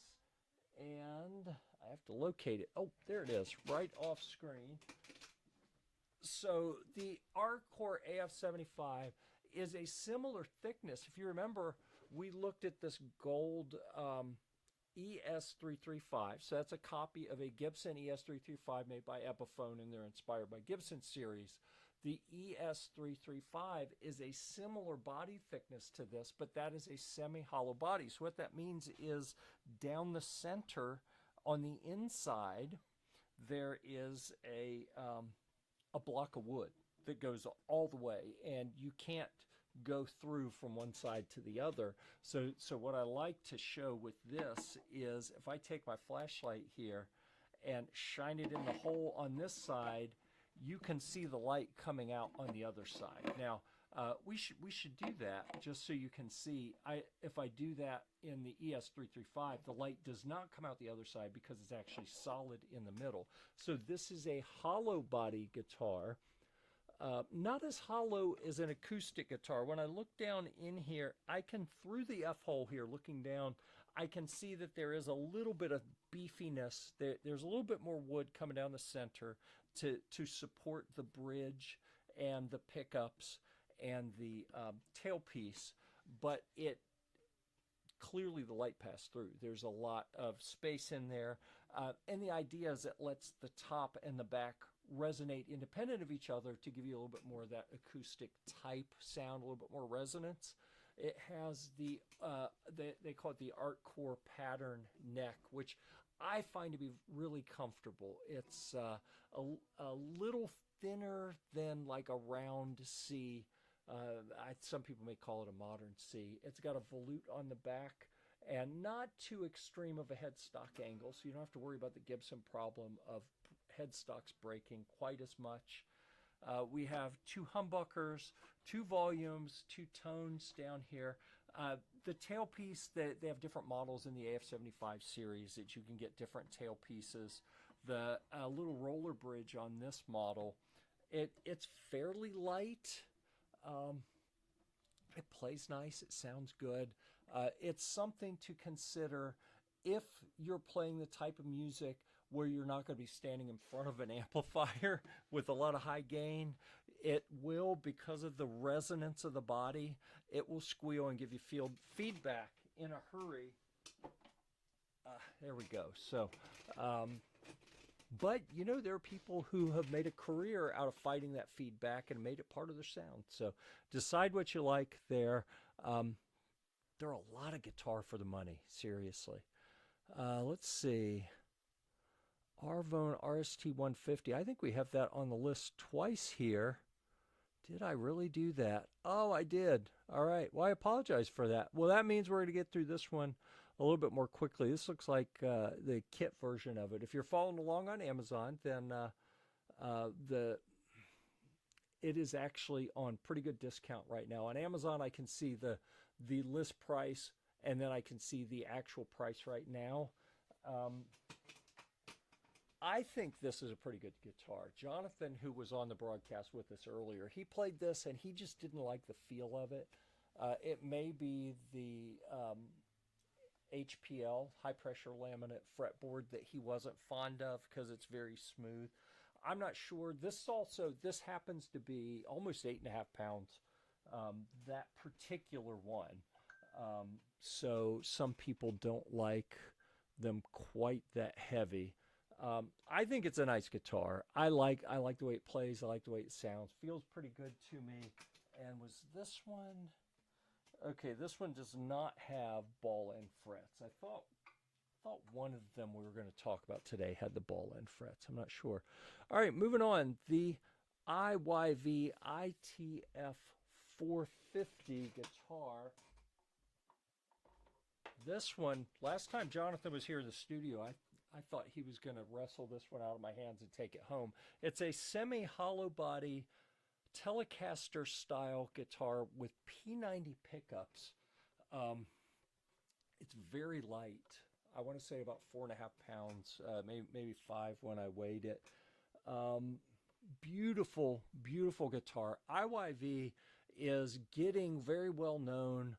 And I have to locate it. Oh, there it is, right off screen. So the Artcore AF75 is a similar thickness. If you remember, we looked at this gold ES335. So that's a copy of a Gibson ES335 made by Epiphone, and they're inspired by Gibson series. The ES335 is a similar body thickness to this, but that is a semi-hollow body. So what that means is down the center on the inside, there is a block of wood that goes all the way, and you can't go through from one side to the other. So what I like to show with this is if I take my flashlight here and shine it in the hole on this side, you can see the light coming out on the other side. Now, we should do that just so you can see. If I do that in the ES335, the light does not come out the other side because it's actually solid in the middle. So this is a hollow body guitar. not as hollow as an acoustic guitar. When I look down in here, I can, through the F-hole here, looking down, I can see that there is a little bit of beefiness. There's a little bit more wood coming down the center to support the bridge and the pickups and the tailpiece, but it clearly the light passed through. There's a lot of space in there, and the idea is it lets the top and the back resonate independent of each other to give you a little bit more of that acoustic type sound, a little bit more resonance. It has the they call it the Artcore pattern neck, which I find to be really comfortable. It's a little thinner than like a round C. Some people may call it a modern C. It's got a volute on the back and not too extreme of a headstock angle, so you don't have to worry about the Gibson problem of headstocks breaking quite as much. We have 2 humbuckers, 2 volumes, 2 tones down here. The tailpiece, they have different models in the AF75 series that you can get different tailpieces. The little roller bridge on this model, it's fairly light. It plays nice. It sounds good. It's something to consider if you're playing the type of music where you're not going to be standing in front of an amplifier with a lot of high gain. It will, because of the resonance of the body, it will squeal and give you feedback in a hurry. There we go. So, but, you know, there are people who have made a career out of fighting that feedback and made it part of their sound. So decide what you like there. There are a lot of guitar for the money, seriously. Let's see. Arvone RST 150. I think we have that on the list twice here. Did I really do that? Oh, I did. All right. Well, I apologize for that. Well, that means we're going to get through this one a little bit more quickly. This looks like the kit version of it. If you're following along on Amazon, then it is actually on pretty good discount right now. On Amazon, I can see the list price, and then I can see the actual price right now. I think this is a pretty good guitar. Jonathan, who was on the broadcast with us earlier, he played this and he just didn't like the feel of it. It may be the HPL, high pressure laminate fretboard, that he wasn't fond of because it's very smooth. I'm not sure. This happens to be almost 8.5 pounds, that particular one. So some people don't like them quite that heavy. I think it's a nice guitar. I like the way it plays. I like the way it sounds. Feels pretty good to me. And was this one? Okay, this one does not have ball end frets. I thought one of them we were going to talk about today had the ball end frets. I'm not sure. All right, moving on. The IYV ITF 450 guitar. This one, last time Jonathan was here in the studio, I thought he was going to wrestle this one out of my hands and take it home. It's a semi-hollow body Telecaster style guitar with P90 pickups. It's very light. I want to say about 4.5 pounds, maybe 5 when I weighed it. Beautiful, beautiful guitar. IYV is getting very well known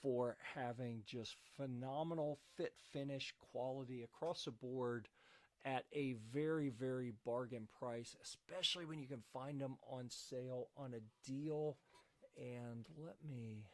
for having just phenomenal fit finish quality across the board at a very, very bargain price, especially when you can find them on sale on a deal. And let me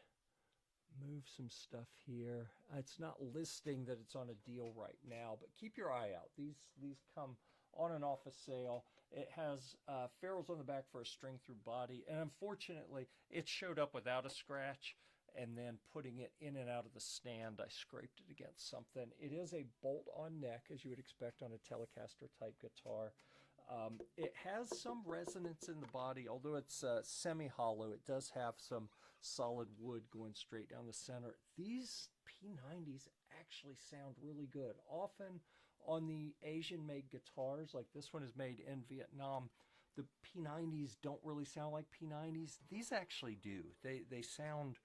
move some stuff here. It's not listing that it's on a deal right now, but keep your eye out. These come on and off a sale. It has ferrules on the back for a string through body, and unfortunately it showed up without a scratch, and then putting it in and out of the stand, I scraped it against something. It is a bolt-on neck, as you would expect on a Telecaster type guitar. It has some resonance in the body, although it's semi-hollow. It does have some solid wood going straight down the center. These P90s actually sound really good. Often on the Asian-made guitars, like this one is made in Vietnam, the P90s don't really sound like P90s. These actually do. They sound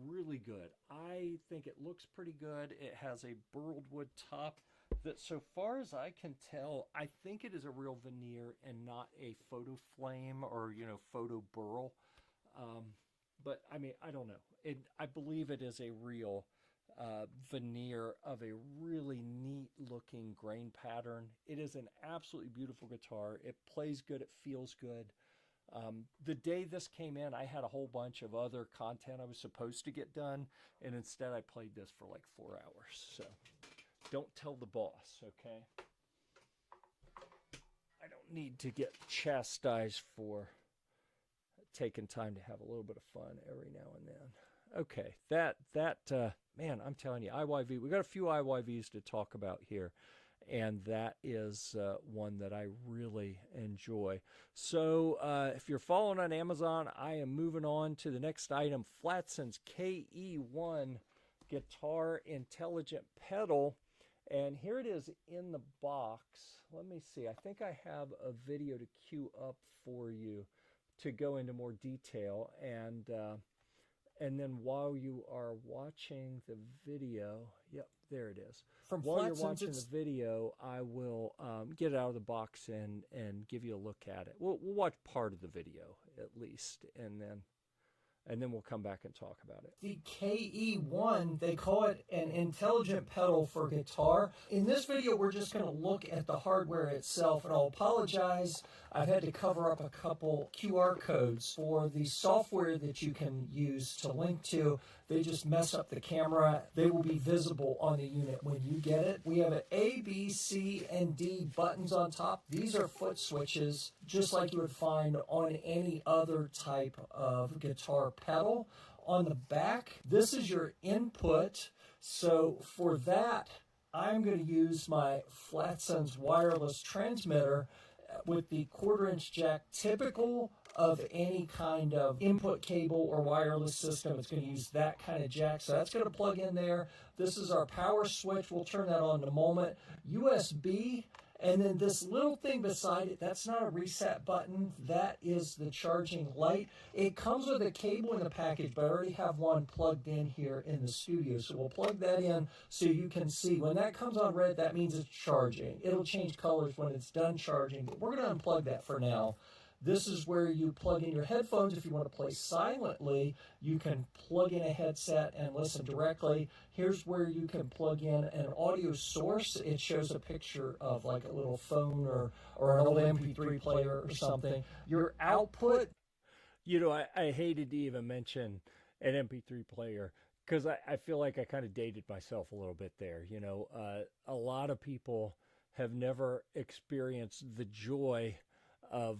really good. I think it looks pretty good. It has a burled wood top that so far as I can tell, I think it is a real veneer and not a photo flame or, photo burl. But I mean, I don't know. I believe it is a real veneer of a really neat looking grain pattern. It is an absolutely beautiful guitar. It plays good. It feels good. The day this came in, I had a whole bunch of other content I was supposed to get done, and instead I played this for like 4 hours. So don't tell the boss, okay? I don't need to get chastised for taking time to have a little bit of fun every now and then. Okay, man, I'm telling you, IYV, we got a few IYVs to talk about here, and that is one that I really enjoy. So if you're following on Amazon, I am moving on to the next item, Flatsen's KE1 Guitar Intelligent Pedal. And here it is in the box. Let me see. I think I have a video to queue up for you to go into more detail. And then while you are watching the video, yep, there it is. While you're watching the video, I will get it out of the box and give you a look at it. We'll watch part of the video at least, and then we'll come back and talk about it. The KE1, they call it an intelligent pedal for guitar. In this video, we're just going to look at the hardware itself, and I'll apologize. I've had to cover up a couple QR codes for the software that you can use to link to. They just mess up the camera. They will be visible on the unit when you get it. We have an A, B, C, and D buttons on top. These are foot switches, just like you would find on any other type of guitar pedal. On the back, this is your input. So for that, I'm going to use my Flatsen's wireless transmitter with the 1/4-inch jack, typical of any kind of input cable or wireless system. It's going to use that kind of jack. So that's going to plug in there. This is our power switch. We'll turn that on in a moment. USB. And then this little thing beside it, that's not a reset button. That is the charging light. It comes with a cable in the package, but I already have one plugged in here in the studio. So we'll plug that in so you can see. When that comes on red, that means it's charging. It'll change colors when it's done charging, but we're going to unplug that for now. This is where you plug in your headphones. If you want to play silently, you can plug in a headset and listen directly. Here's where you can plug in an audio source. It shows a picture of like a little phone or an old MP3 player or something. Your output. I hated to even mention an MP3 player because I feel like I kind of dated myself a little bit there. A lot of people have never experienced the joy of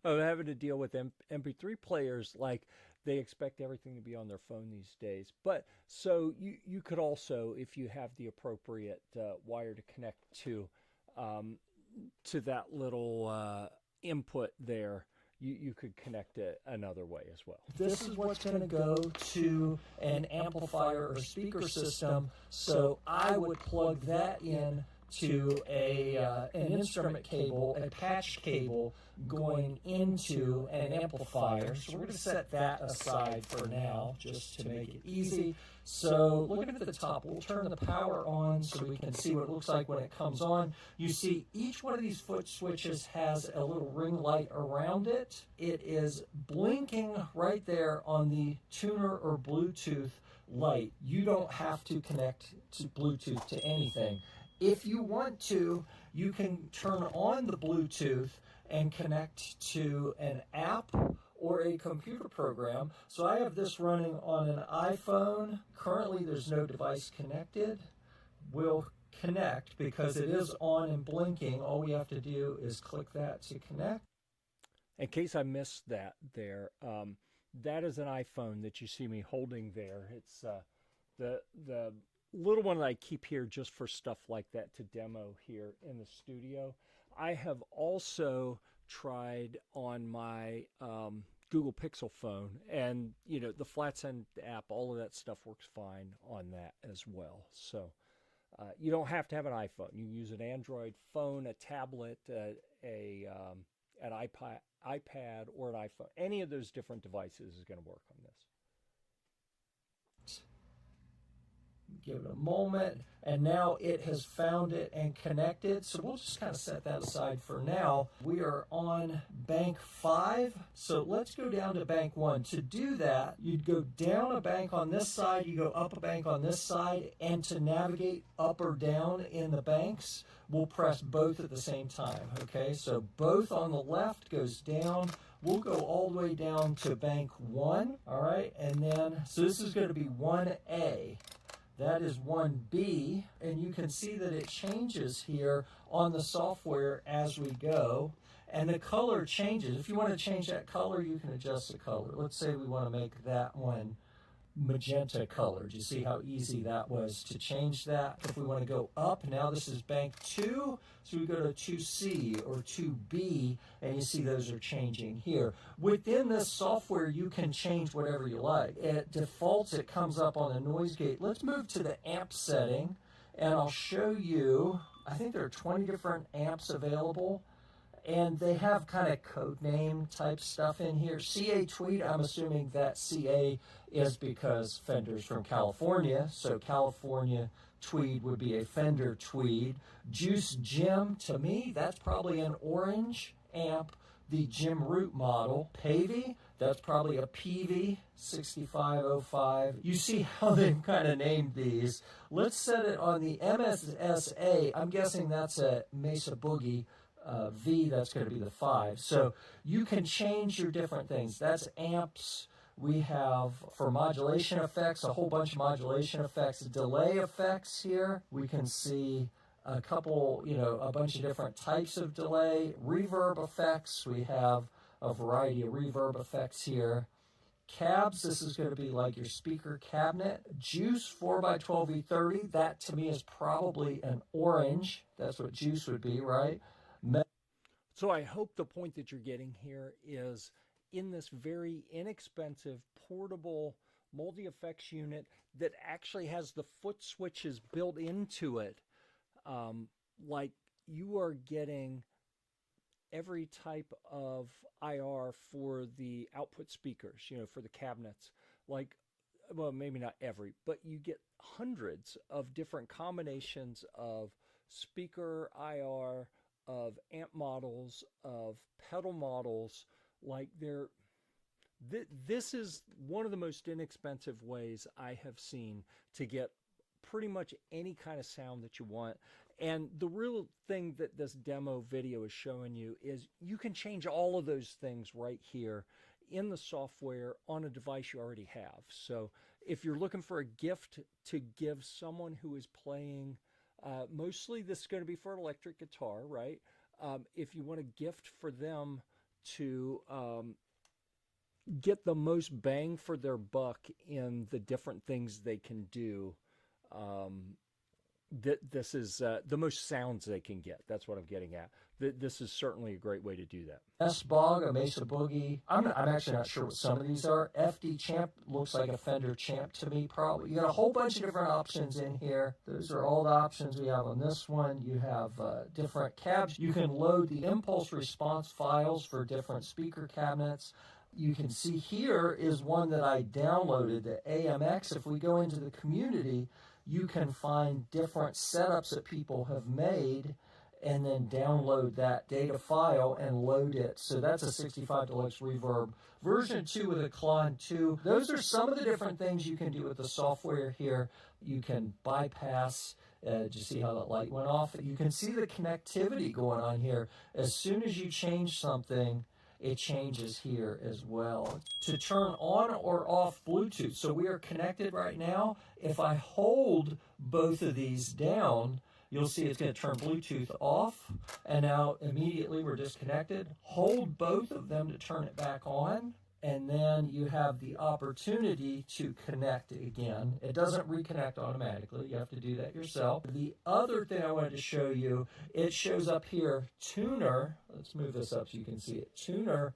having to deal with MP3 players. Like, they expect everything to be on their phone these days. But so you could also, if you have the appropriate wire to connect to that little input there, you could connect it another way as well. This is what's going to go to an amplifier or speaker system. So I would plug that in to an instrument cable, a patch cable going into an amplifier. So we're going to set that aside for now just to make it easy. So looking at the top, we'll turn the power on so we can see what it looks like when it comes on. You see each one of these foot switches has a little ring light around it. It is blinking right there on the tuner or Bluetooth light. You don't have to connect to Bluetooth to anything. If you want to, you can turn on the Bluetooth and connect to an app or a computer program. So I have this running on an iPhone. Currently, there's no device connected. We'll connect because it is on and blinking. All we have to do is click that to connect. In case I missed that there, that is an iPhone that you see me holding there. It's the little one that I keep here just for stuff like that to demo here in the studio. I have also tried on my Google Pixel phone, and the Flatsen app, all of that stuff works fine on that as well. So you don't have to have an iPhone. You can use an Android phone, a tablet, an iPad, or an iPhone. Any of those different devices is going to work on this. Give it a moment, and now it has found it and connected. So we'll just kind of set that aside for now. We are on bank 5, so let's go down to bank 1. To do that, you'd go down a bank on this side, you go up a bank on this side, and to navigate up or down in the banks, we'll press both at the same time, okay? So both on the left goes down. We'll go all the way down to bank 1, all right? And then, so this is going to be 1A. That is 1B, and you can see that it changes here on the software as we go, and the color changes. If you want to change that color, you can adjust the color. Let's say we want to make that one magenta color. Do you see how easy that was to change that? If we want to go up, now this is bank 2, so we go to 2C or 2B, and you see those are changing here. Within this software, you can change whatever you like. It defaults, it comes up on the noise gate. Let's move to the amp setting, and I'll show you, I think there are 20 different amps available, and they have kind of code name type stuff in here. CA Tweed, I'm assuming that CA is because Fender's from California, so California Tweed would be a Fender Tweed. Juice Jim, to me, that's probably an orange amp, the Jim Root model. Pavey, that's probably a Peavey 6505. You see how they've kind of named these. Let's set it on the MSSA. I'm guessing that's a Mesa Boogie. V, that's going to be the 5. So you can change your different things. That's amps. We have, for modulation effects, a whole bunch of modulation effects. Delay effects here. We can see a couple, a bunch of different types of delay. Reverb effects. We have a variety of reverb effects here. Cabs, this is going to be like your speaker cabinet. Juice 4x12E30. That to me is probably an orange. That's what juice would be, right? So I hope the point that you're getting here is in this very inexpensive, portable multi-effects unit that actually has the foot switches built into it, like you are getting every type of IR for the output speakers, for the cabinets. Like, well, maybe not every, but you get hundreds of different combinations of speaker IR, of amp models, of pedal models. Like this is one of the most inexpensive ways I have seen to get pretty much any kind of sound that you want. And the real thing that this demo video is showing you is you can change all of those things right here in the software on a device you already have. So if you're looking for a gift to give someone who is playing, mostly this is going to be for an electric guitar, right? If you want a gift for them to get the most bang for their buck in the different things they can do, this is the most sounds they can get. That's what I'm getting at. This is certainly a great way to do that. S-Bog, a Mesa Boogie. I'm actually not sure what some of these are. FD Champ looks like a Fender Champ to me, probably. You got a whole bunch of different options in here. Those are all the options we have on this one. You have different cabs. You can load the impulse response files for different speaker cabinets. You can see here is one that I downloaded, the AMX. If we go into the community, you can find different setups that people have made and then download that data file and load it. So that's a 65 Deluxe Reverb version 2 with a Klon 2. Those are some of the different things you can do with the software here. You can bypass, did you see how that light went off? You can see the connectivity going on here. As soon as you change something, it changes here as well. To turn on or off Bluetooth, so we are connected right now. If I hold both of these down, you'll see it's going to turn Bluetooth off, and now immediately we're disconnected. Hold both of them to turn it back on, and then you have the opportunity to connect again. It doesn't reconnect automatically. You have to do that yourself. The other thing I wanted to show you, it shows up here, Tuner. Let's move this up so you can see it. Tuner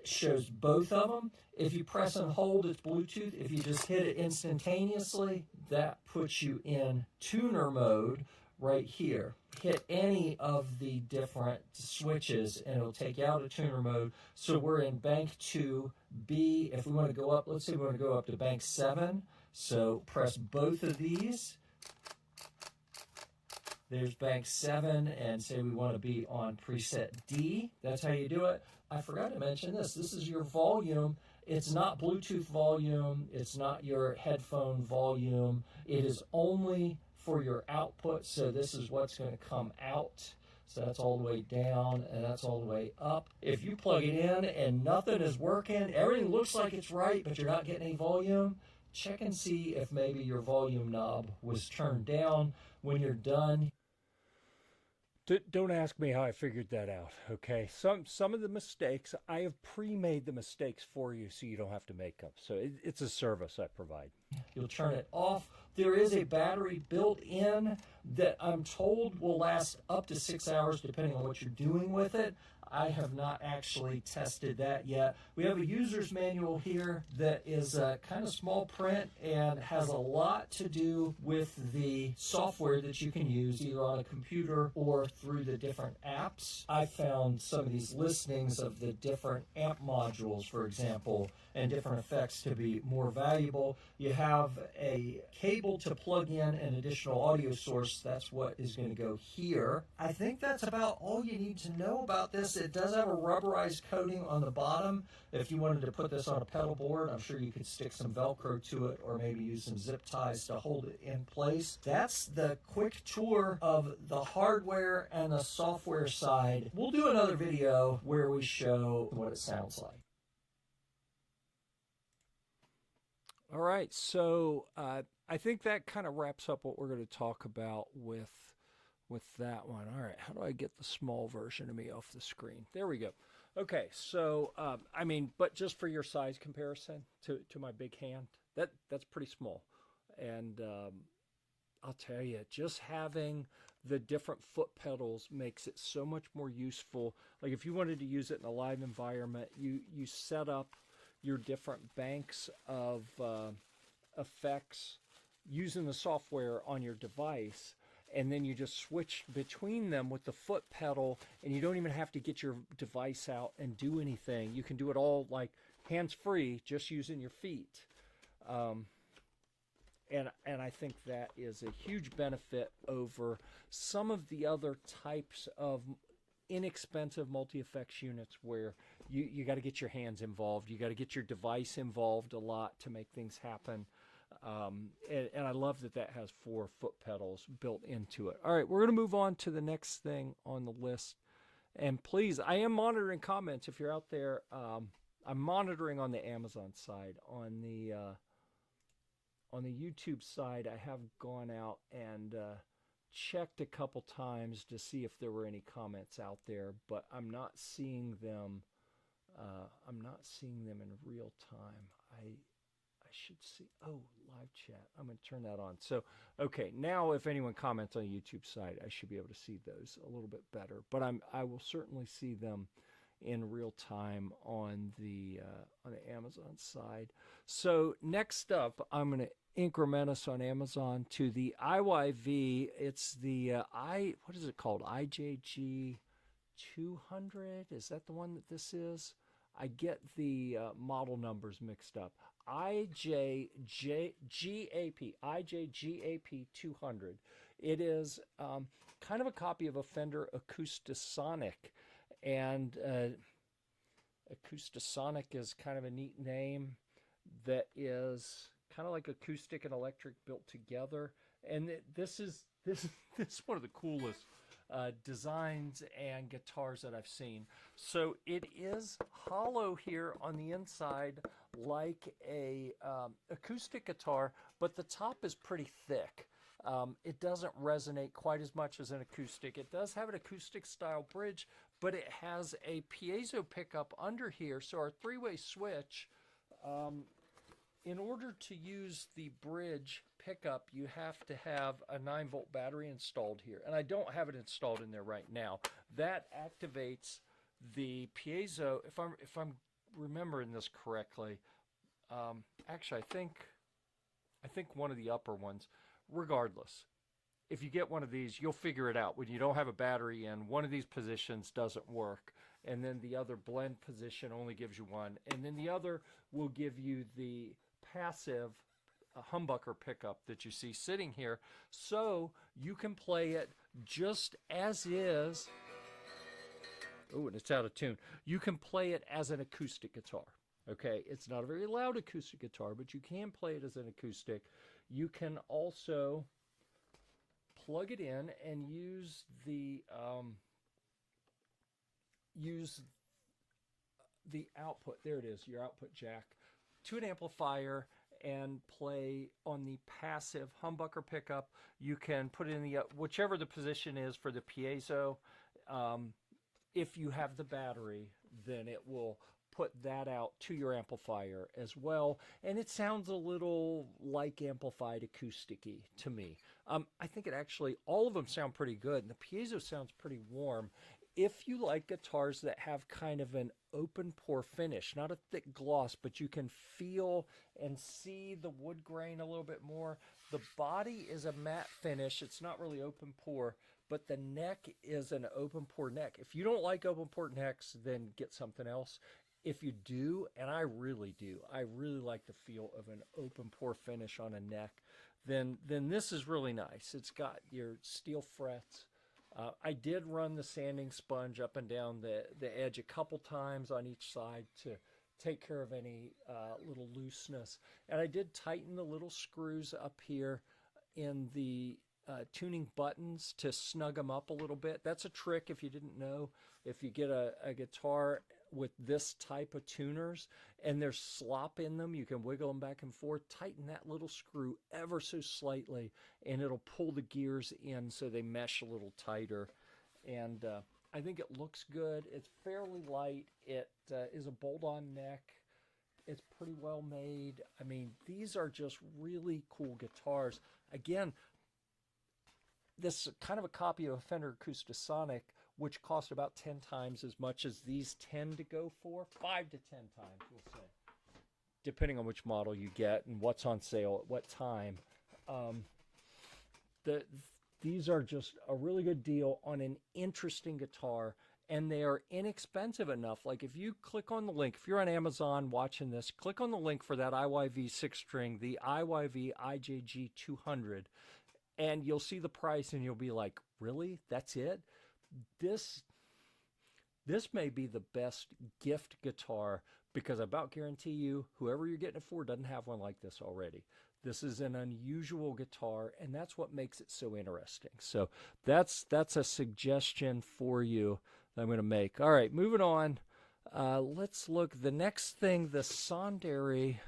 shows both of them. If you press and hold, it's Bluetooth. If you just hit it instantaneously, that puts you in tuner mode right here. Hit any of the different switches and it'll take you out of tuner mode. So we're in bank 2B. If we want to go up, let's say we want to go up to bank 7, So press both of these. There's bank 7, and say we want to be on preset D. That's how you do it. I forgot to mention this. This is your volume. It's not Bluetooth volume. It's not your headphone volume. It is only for your output. So this is what's going to come out. So that's all the way down, and that's all the way up. If you plug it in and nothing is working, everything looks like it's right, but you're not getting any volume, check and see if maybe your volume knob was turned down. When you're done, Don't ask me how I figured that out, okay? Some of the mistakes, I have pre-made the mistakes for you so you don't have to make them. So it's a service I provide. you'll turn it off. There is a battery built in that I'm told will last up to 6 hours depending on what you're doing with it. I have not actually tested that yet. We have a user's manual here that is kind of small print and has a lot to do with the software that you can use either on a computer or through the different apps. I found some of these listings of the different amp modules, for example, and different effects to be more valuable. You have a cable to plug in an additional audio source. That's what is going to go here. I think that's about all you need to know about this. It does have a rubberized coating on the bottom. If you wanted to put this on a pedal board, I'm sure you could stick some Velcro to it or maybe use some zip ties to hold it in place. That's the quick tour of the hardware and the software side. We'll do another video where we show what it sounds like. All right, so I think that kind of wraps up what we're going to talk about with that one. All right, how do I get the small version of me off the screen? There we go. Okay, so I mean, but just for your size comparison to my big hand, that's pretty small. And I'll tell you, just having the different foot pedals makes it so much more useful. Like if you wanted to use it in a live environment, you set up your different banks of effects using the software on your device, and then you just switch between them with the foot pedal, and you don't even have to get your device out and do anything. You can do it all like hands-free, just using your feet. And I think that is a huge benefit over some of the other types of inexpensive multi-effects units where you got to get your hands involved. You got to get your device involved a lot to make things happen. And I love that has 4 foot pedals built into it. All right, we're going to move on to the next thing on the list. And please, I am monitoring comments if you're out there. I'm monitoring on the Amazon side. On the YouTube side, I have gone out and checked a couple times to see if there were any comments out there, but I'm not seeing them. I'm not seeing them in real time. I should see. Oh, live chat. I'm going to turn that on. So, okay, now if anyone comments on the YouTube side, I should be able to see those a little bit better. But I will certainly see them in real time on the Amazon side. So next up, I'm going to increment us on Amazon to the IYV. It's the what is it called? IJG 200. Is that the one that this is? I get the model numbers mixed up. IJGAP 200. It is kind of a copy of a Fender Acoustasonic, and Acoustasonic is kind of a neat name that is kind of like acoustic and electric built together. And this is one of the coolest designs and guitars that I've seen. So it is hollow here on the inside like a acoustic guitar, but the top is pretty thick. It doesn't resonate quite as much as an acoustic. It does have an acoustic style bridge, but it has a piezo pickup under here. So our 3-way switch, in order to use the bridge pickup, you have to have a 9-volt battery installed here. And I don't have it installed in there right now. That activates the piezo. If I'm remembering this correctly, actually I think one of the upper ones. Regardless, if you get one of these, you'll figure it out. When you don't have a battery in, one of these positions doesn't work, and then the other blend position only gives you one, and then the other will give you the passive humbucker pickup that you see sitting here, so you can play it just as is. Oh, and it's out of tune. You can play it as an acoustic guitar. Okay, it's not a very loud acoustic guitar, but you can play it as an acoustic. You can also plug it in and use the output. There it is, your output jack, to an amplifier and play on the passive humbucker pickup. You can put it in the whichever the position is for the piezo. If you have the battery, then it will put that out to your amplifier as well, and it sounds a little like amplified acoustic-y to me. I think it actually, all of them sound pretty good, and the piezo sounds pretty warm. If you like guitars that have kind of an open pore finish, not a thick gloss, but you can feel and see the wood grain a little bit more. The body is a matte finish. It's not really open pore, but the neck is an open pore neck. If you don't like open pore necks, then get something else. If you do, and I really do, I really like the feel of an open pore finish on a neck, then this is really nice. It's got your steel frets. I did run the sanding sponge up and down the edge a couple times on each side to take care of any little looseness. And I did tighten the little screws up here in the tuning buttons to snug them up a little bit. That's a trick if you didn't know. If you get a guitar with this type of tuners and there's slop in them, you can wiggle them back and forth, tighten that little screw ever so slightly, and it'll pull the gears in so they mesh a little tighter. And I think it looks good. It's fairly light. It is a bolt-on neck. It's pretty well made. I mean, these are just really cool guitars. Again, this is kind of a copy of a Fender Acoustasonic, which cost about 10 times as much as these tend to go for. 5 to 10 times, we'll say, depending on which model you get and what's on sale at what time. These are just a really good deal on an interesting guitar, and they are inexpensive enough. Like if you click on the link, if you're on Amazon watching this, click on the link for that IYV 6-string, the IYV IJG 200, and you'll see the price and you'll be like, really? That's it? This may be the best gift guitar, because I about guarantee you whoever you're getting it for doesn't have one like this already. This is an unusual guitar, and that's what makes it so interesting. So that's a suggestion for you that I'm going to make. All right, moving on. Let's look. The next thing, the Sonderi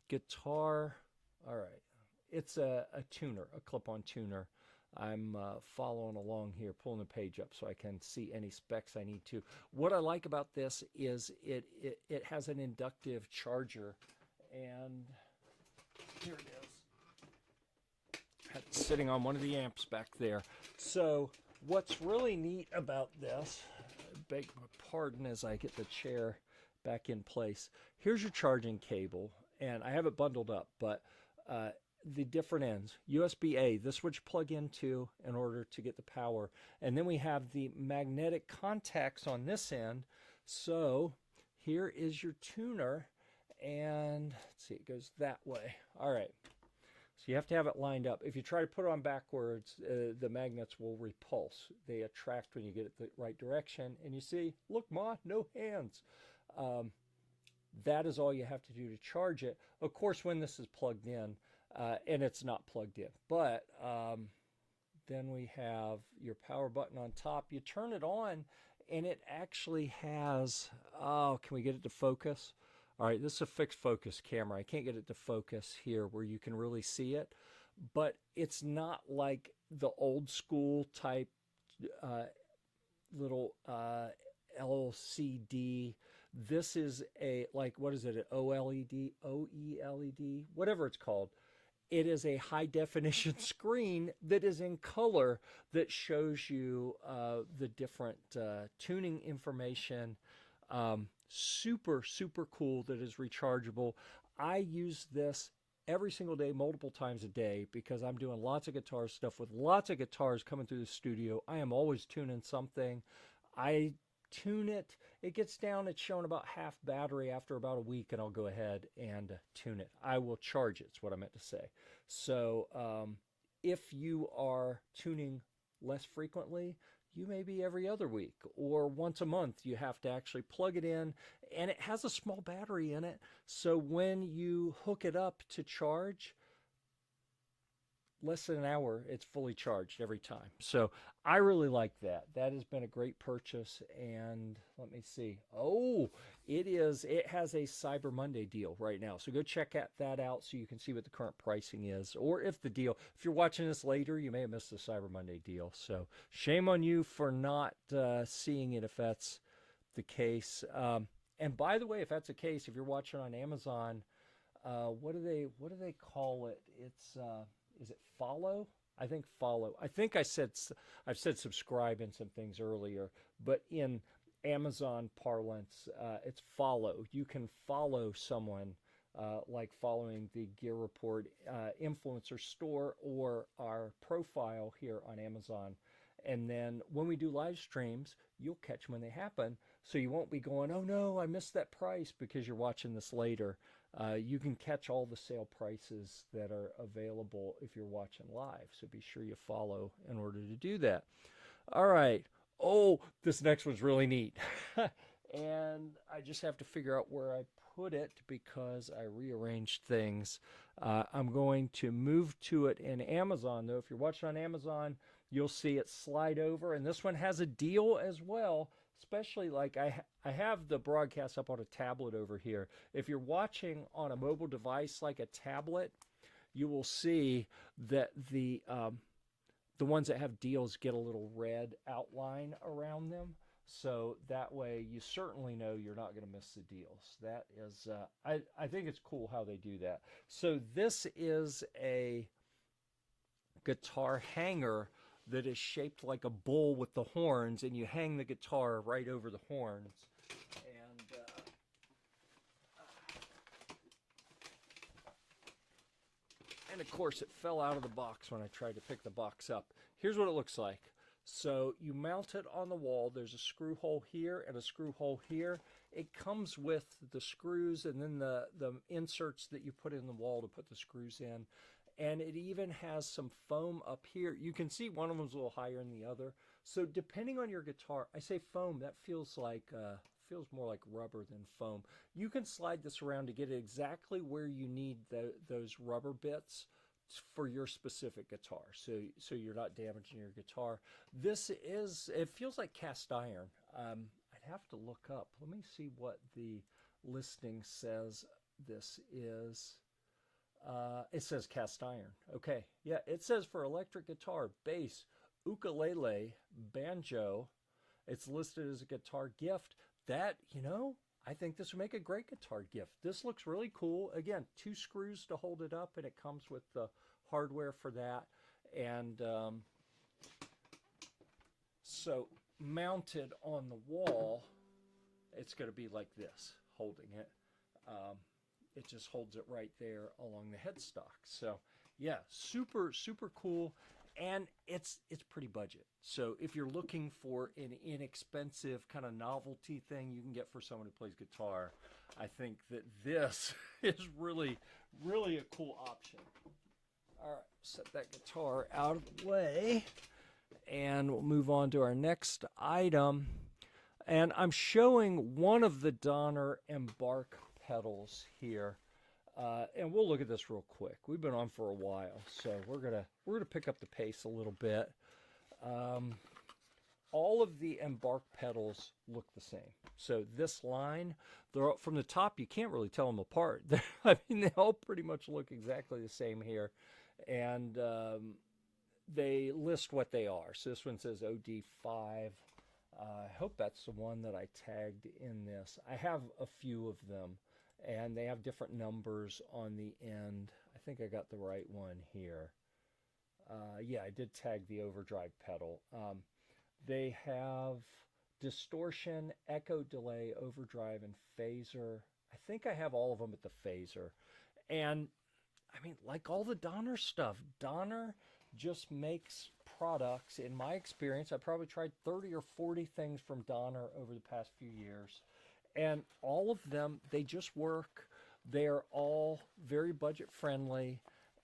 guitar. All right. It's a tuner, a clip-on tuner. I'm following along here, pulling the page up so I can see any specs I need to. What I like about this is it has an inductive charger, and here it is. It's sitting on one of the amps back there. So what's really neat about this, beg my pardon as I get the chair back in place. Here's your charging cable, and I have it bundled up, but the different ends. USB-A, this which you plug into in order to get the power. And then we have the magnetic contacts on this end. So here is your tuner, and let's see, it goes that way. All right. So you have to have it lined up. If you try to put it on backwards, the magnets will repulse. They attract when you get it the right direction. And you see, look, Ma, no hands. That is all you have to do to charge it. Of course, when this is plugged in, and it's not plugged in. But then we have your power button on top. You turn it on, and it actually has, oh, can we get it to focus? All right, this is a fixed focus camera. I can't get it to focus here where you can really see it. But it's not like the old school type little LCD. This is a, like, what is it, an OLED, OELED, whatever it's called. It is a high definition screen that is in color that shows you the different tuning information. Super, super cool that is rechargeable. I use this every single day, multiple times a day, because I'm doing lots of guitar stuff with lots of guitars coming through the studio. I am always tuning something. I tune it. It gets down, it's showing about half battery after about a week, and I'll go ahead and tune it. I will charge it, is what I meant to say. So if you are tuning less frequently, you may be every other week or once a month. You have to actually plug it in, and it has a small battery in it. So when you hook it up to charge, less than an hour, it's fully charged every time. So I really like that. That has been a great purchase. And let me see. Oh, it has a Cyber Monday deal right now. So go check that out so you can see what the current pricing is. Or if you're watching this later, you may have missed the Cyber Monday deal. So shame on you for not seeing it if that's the case. And by the way, if that's the case, if you're watching on Amazon, what do they call it? It's is it follow? I think follow. I think I've said subscribe in some things earlier, but in Amazon parlance, it's follow. You can follow someone like following the Gear Report influencer store or our profile here on Amazon. And then when we do live streams, you'll catch them when they happen. So you won't be going, oh no, I missed that price because you're watching this later. You can catch all the sale prices that are available if you're watching live. So be sure you follow in order to do that. All right. Oh, this next one's really neat. And I just have to figure out where I put it because I rearranged things. I'm going to move to it in Amazon, though. If you're watching on Amazon, you'll see it slide over. And this one has a deal as well, especially like I have the broadcast up on a tablet over here. If you're watching on a mobile device like a tablet, you will see that the ones that have deals get a little red outline around them. So that way you certainly know you're not going to miss the deals. That is, I think it's cool how they do that. So this is a guitar hanger that is shaped like a bull with the horns, and you hang the guitar right over the horns. And of course it fell out of the box when I tried to pick the box up. Here's what it looks like. So you mount it on the wall. There's a screw hole here and a screw hole here. It comes with the screws and then the inserts that you put in the wall to put the screws in. And it even has some foam up here. You can see one of them's a little higher than the other. So depending on your guitar, I say foam, that feels more like rubber than foam. You can slide this around to get it exactly where you need those rubber bits for your specific guitar, so you're not damaging your guitar. It feels like cast iron. I'd have to look up. Let me see what the listing says this is. It says cast iron. Okay, yeah, it says for electric guitar, bass, ukulele, banjo. It's listed as a guitar gift. That, I think this would make a great guitar gift. This looks really cool. Again, 2 screws to hold it up, and it comes with the hardware for that. And so mounted on the wall, it's going to be like this, holding it. It just holds it right there along the headstock. So yeah, super, super cool. And it's pretty budget. So if you're looking for an inexpensive kind of novelty thing you can get for someone who plays guitar, I think that this is really, really a cool option. All right, set that guitar out of the way, and we'll move on to our next item. And I'm showing one of the Donner Embark pedals here. And we'll look at this real quick. We've been on for a while, so we're gonna pick up the pace a little bit. All of the Embark pedals look the same. So this line, from the top, you can't really tell them apart. I mean, they all pretty much look exactly the same here, and they list what they are. So this one says OD5. I hope that's the one that I tagged in this. I have a few of them, and they have different numbers on the end. I think I got the right one here. Yeah, I did tag the overdrive pedal. They have distortion, echo, delay, overdrive, and phaser. I think I have all of them at the phaser. And I mean, like all the Donner stuff, Donner just makes products. In my experience, I probably tried 30 or 40 things from Donner over the past few years. And all of them, they just work. They're all very budget friendly.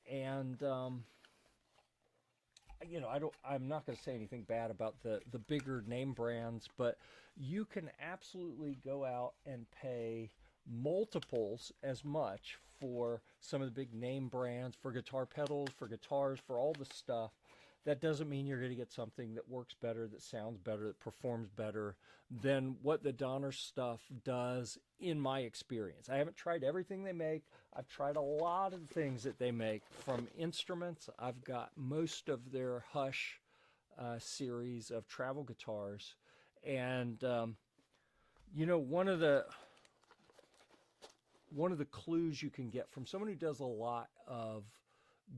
And, I'm not going to say anything bad about the bigger name brands, but you can absolutely go out and pay multiples as much for some of the big name brands, for guitar pedals, for guitars, for all the stuff. That doesn't mean you're going to get something that works better, that sounds better, that performs better than what the Donner stuff does, in my experience. I haven't tried everything they make. I've tried a lot of the things that they make. From instruments, I've got most of their Hush series of travel guitars. And, one of the clues you can get from someone who does a lot of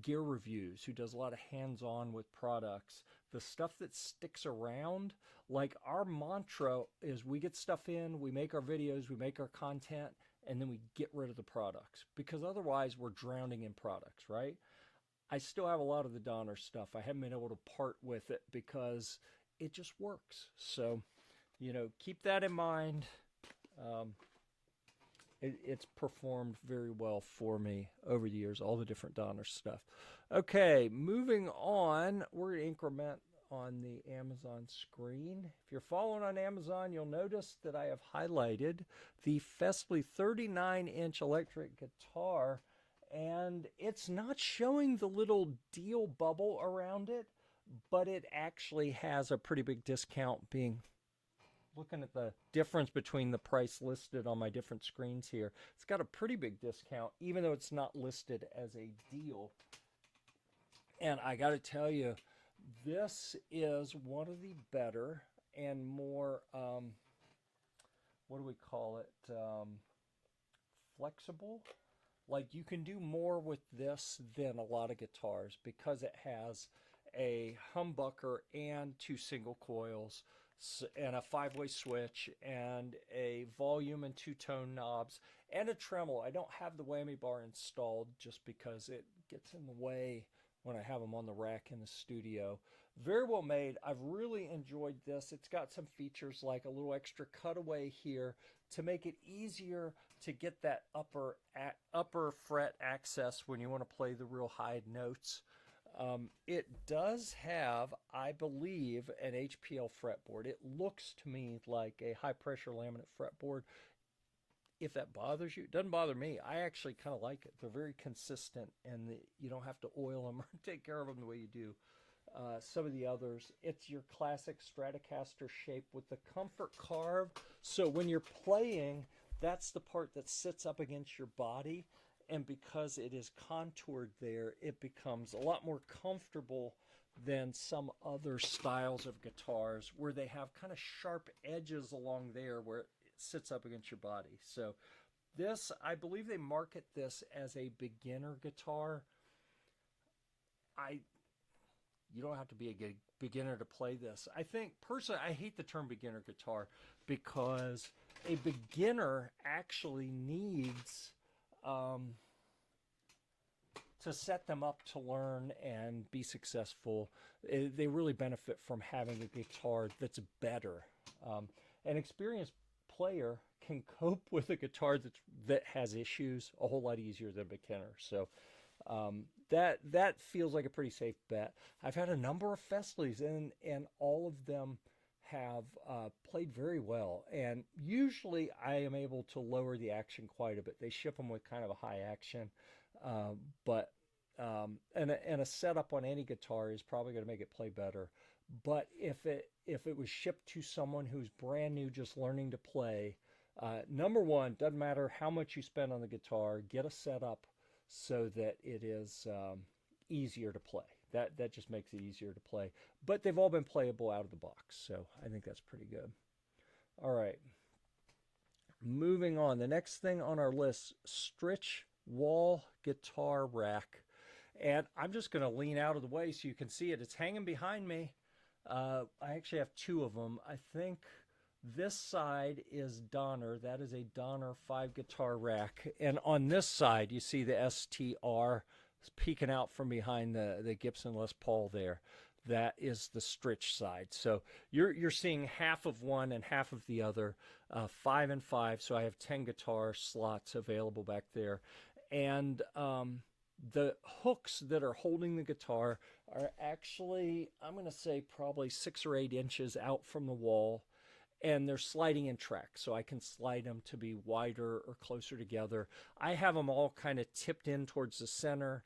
gear reviews, who does a lot of hands-on with products, the stuff that sticks around, like our mantra is we get stuff in, we make our videos, we make our content, and then we get rid of the products, because otherwise we're drowning in products, right? I still have a lot of the Donner stuff. I haven't been able to part with it because it just works. So, keep that in mind. It's performed very well for me over the years, all the different Donner stuff. Okay, moving on, we're going to increment on the Amazon screen. If you're following on Amazon, you'll notice that I have highlighted the Fesley 39-inch electric guitar, and it's not showing the little deal bubble around it, but it actually has a pretty big discount. Looking at the difference between the price listed on my different screens here, it's got a pretty big discount, even though it's not listed as a deal. And I got to tell you, this is one of the better and more, flexible. Like, you can do more with this than a lot of guitars because it has a humbucker and 2 single coils, and a 5-way switch, and a volume and 2 tone knobs, and a tremolo. I don't have the whammy bar installed just because it gets in the way when I have them on the rack in the studio. Very well made. I've really enjoyed this. It's got some features like a little extra cutaway here to make it easier to get that upper fret access when you want to play the real high notes. It does have, I believe, an HPL fretboard. It looks to me like a high-pressure laminate fretboard. If that bothers you, it doesn't bother me. I actually kind of like it. They're very consistent, and you don't have to oil them or take care of them the way you do some of the others. It's your classic Stratocaster shape with the comfort carve. So when you're playing, that's the part that sits up against your body. And because it is contoured there, it becomes a lot more comfortable than some other styles of guitars where they have kind of sharp edges along there where it sits up against your body. So this, I believe they market this as a beginner guitar. You don't have to be a beginner to play this. I think, personally, I hate the term beginner guitar because a beginner actually needs to set them up to learn and be successful. They really benefit from having a guitar that's better. An experienced player can cope with a guitar that has issues a whole lot easier than a beginner. So that feels like a pretty safe bet. I've had a number of Fesleys, and all of them have played very well, and usually I am able to lower the action quite a bit. They ship them with kind of a high action, but a setup on any guitar is probably going to make it play better. But if it was shipped to someone who's brand new, just learning to play, number one, doesn't matter how much you spend on the guitar, get a setup so that it is easier to play. That just makes it easier to play. But they've all been playable out of the box, so I think that's pretty good. All right. Moving on. The next thing on our list, Stritch wall guitar rack. And I'm just going to lean out of the way so you can see it. It's hanging behind me. I actually have 2 of them. I think this side is Donner. That is a Donner 5 guitar rack. And on this side, you see the STR peeking out from behind the Gibson Les Paul there. that is the Stritch side. So you're seeing half of one and half of the other, 5 and 5. So I have 10 guitar slots available back there, and the hooks that are holding the guitar are actually, I'm going to say, probably 6 or 8 inches out from the wall, and they're sliding in track, so I can slide them to be wider or closer together. I have them all kind of tipped in towards the center.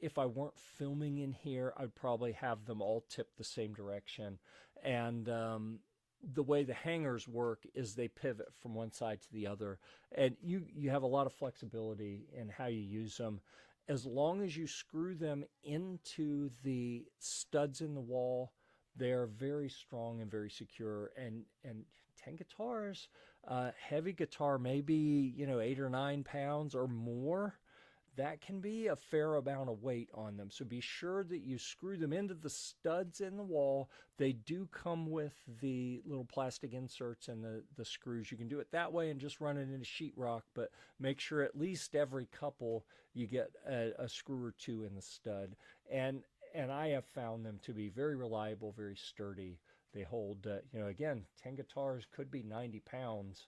If I weren't filming in here, I'd probably have them all tipped the same direction. And the way the hangers work is they pivot from one side to the other, and you have a lot of flexibility in how you use them. As long as you screw them into the studs in the wall, they're very strong and very secure. And 10 guitars, heavy guitar, maybe 8 or 9 pounds or more, that can be a fair amount of weight on them. So be sure that you screw them into the studs in the wall. They do come with the little plastic inserts and the screws. You can do it that way and just run it into sheetrock, but make sure at least every couple you get a screw or two in the stud. And I have found them to be very reliable, very sturdy. They hold, again, 10 guitars could be 90 pounds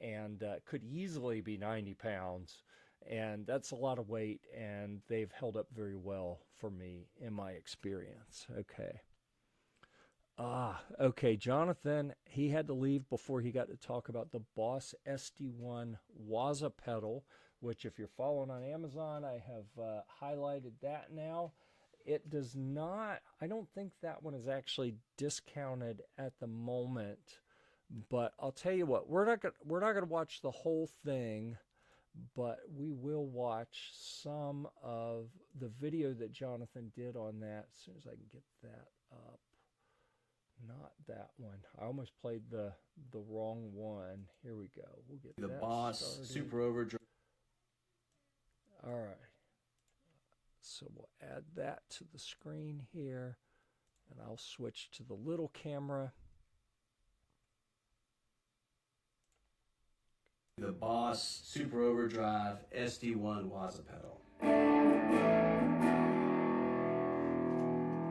and could easily be 90 pounds. And that's a lot of weight, and they've held up very well for me in my experience. Okay, Jonathan, he had to leave before he got to talk about the Boss SD1 Waza pedal, which if you're following on Amazon, I have highlighted that now. It does not, I don't think that one is actually discounted at the moment, but I'll tell you what, we're not going to watch the whole thing, but we will watch some of the video that Jonathan did on that as soon as I can get that up. Not that one. I almost played the wrong one. Here we go. We'll get The that Boss started. Super Overdrive. All right. So we'll add that to the screen here, and I'll switch to the little camera. The Boss Super Overdrive SD1 Waza pedal.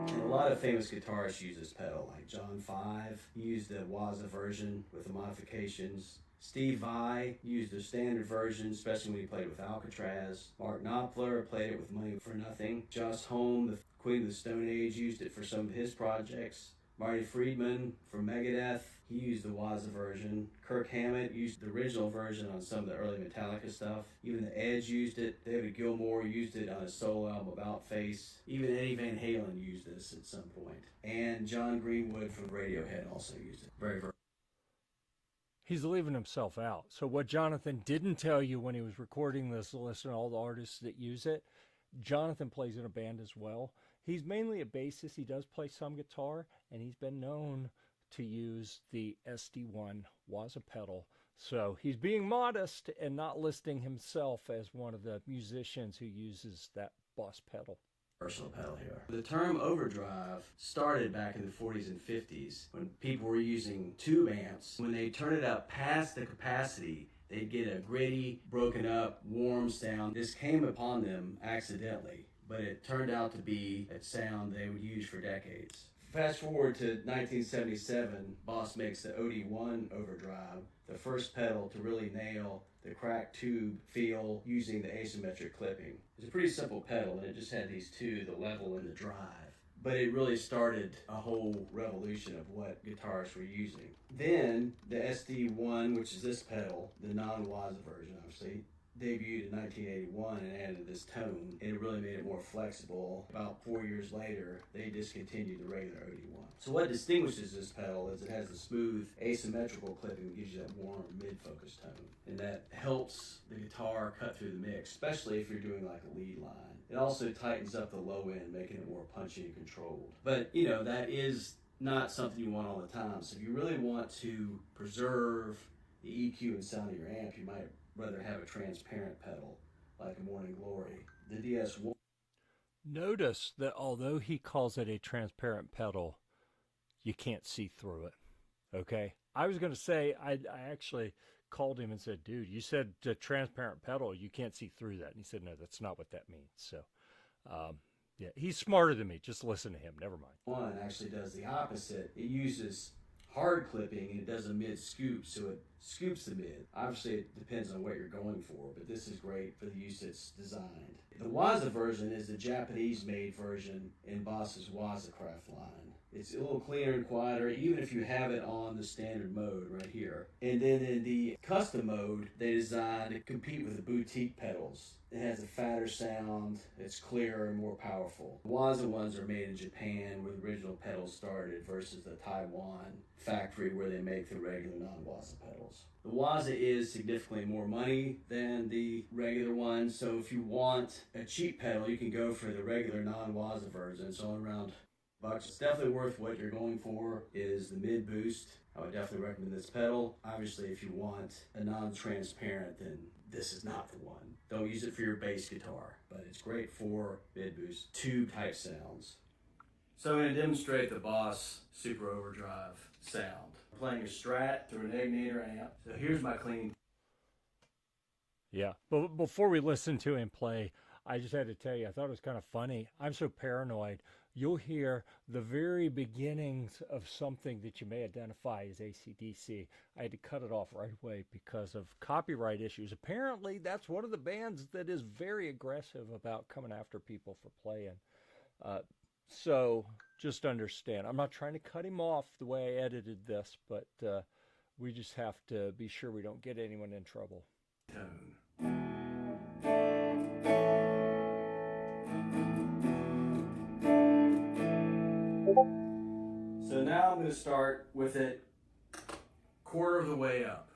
And a lot of famous guitarists use this pedal, like John Five used the Waza version with the modifications. Steve Vai used the standard version, especially when he played with Alcatraz. Mark Knopfler played it with Money for Nothing. Joss Homme, the Queen of the Stone Age, used it for some of his projects. Marty Friedman from Megadeth, he used the Waza version. Kirk Hammett used the original version on some of the early Metallica stuff. Even the Edge used it. David Gilmour used it on his solo album About Face. Even Eddie Van Halen used this at some point. And John Greenwood from Radiohead also used it. Very, very. He's leaving himself out. So what Jonathan didn't tell you when he was recording this list and all the artists that use it, Jonathan plays in a band as well. He's mainly a bassist. He does play some guitar, and he's been known to use the SD1 Waza pedal. So he's being modest and not listing himself as one of the musicians who uses that Boss pedal. Personal pedal here. The term overdrive started back in the 40s and 50s when people were using tube amps. When they turned it up past the capacity, they'd get a gritty, broken up, warm sound. This came upon them accidentally, but it turned out to be a sound they would use for decades. Fast forward to 1977, Boss makes the OD1 Overdrive, the first pedal to really nail the cracked tube feel using the asymmetric clipping. It's a pretty simple pedal, and it just had these two, the level and the drive. But it really started a whole revolution of what guitarists were using. Then the SD1, which is this pedal, the non-Waza version obviously, debuted in 1981 and added this tone, and it really made it more flexible. About 4 years later, they discontinued the regular OD1. So what distinguishes this pedal is it has the smooth asymmetrical clipping that gives you that warm mid-focus tone, and that helps the guitar cut through the mix, especially if you're doing like a lead line. It also tightens up the low end, making it more punchy and controlled. But that is not something you want all the time. So if you really want to preserve the EQ and sound of your amp, you might rather have a transparent pedal like a Morning Glory. The DS1. Notice that although he calls it a transparent pedal, you can't see through it. Okay? I was going to say, I actually called him and said, dude, you said a transparent pedal, you can't see through that. And he said, no, that's not what that means. So Yeah, he's smarter than me. Just listen to him. Never mind. One actually does the opposite. It uses hard clipping and it does a mid scoop, so it scoops the mid. Obviously, it depends on what you're going for, but this is great for the use it's designed. The Waza version is the Japanese-made version in Boss's Wazacraft line. It's a little cleaner and quieter, even if you have it on the standard mode right here. And then in the custom mode, they designed to compete with the boutique pedals. It has a fatter sound, it's clearer and more powerful. The Waza ones are made in Japan, where the original pedals started, versus the Taiwan factory where they make the regular non-Waza pedals. The Waza is significantly more money than the regular one, so if you want a cheap pedal, you can go for the regular non-Waza version. It's only around bucks. It's definitely worth what you're going for. Is the mid boost. I would definitely recommend this pedal. Obviously, if you want a non-transparent, then this is not the one. Don't use it for your bass guitar, but it's great for mid boost tube type sounds. So I'm going to demonstrate the Boss Super Overdrive sound. I'm playing a Strat through an Ignitor amp. So here's my clean. Yeah, but before we listen to him play, I just had to tell you, I thought it was kind of funny. I'm so paranoid. You'll hear the very beginnings of something that you may identify as AC/DC. I had to cut it off right away because of copyright issues. Apparently, that's one of the bands that is very aggressive about coming after people for playing. So just understand, I'm not trying to cut him off the way I edited this, but we just have to be sure we don't get anyone in trouble. Tone. So now I'm going to start with it quarter of the way up.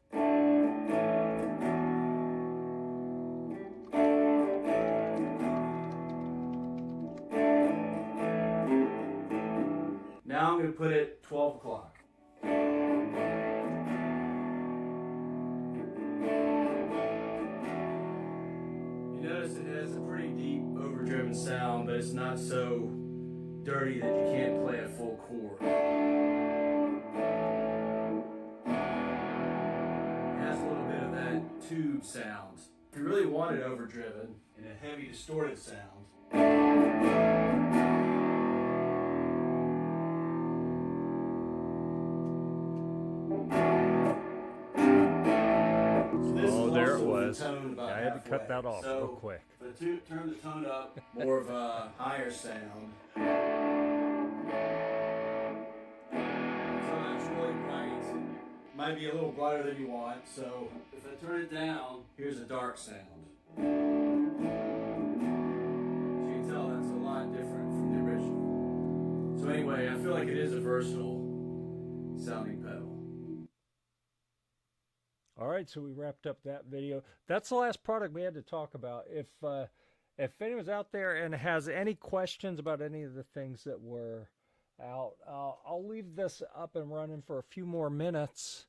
Now I'm going to put it 12 o'clock. You notice it has a pretty deep overdriven sound, but it's not so dirty that you can't play a full chord. It has a little bit of that tube sound. If you really want it overdriven and a heavy distorted sound, There it was. Tone about I had to cut halfway. that off So, real quick. if I turn the tone up, more of a higher sound. So that's really bright. Might be a little brighter than you want. So if I turn it down, here's a dark sound. So you can tell that's a lot different from the original. So anyway, I feel like it is a versatile sounding pedal. All right, so we wrapped up that video. That's the last product we had to talk about. If anyone's out there and has any questions about any of the things that were out, I'll leave this up and running for a few more minutes,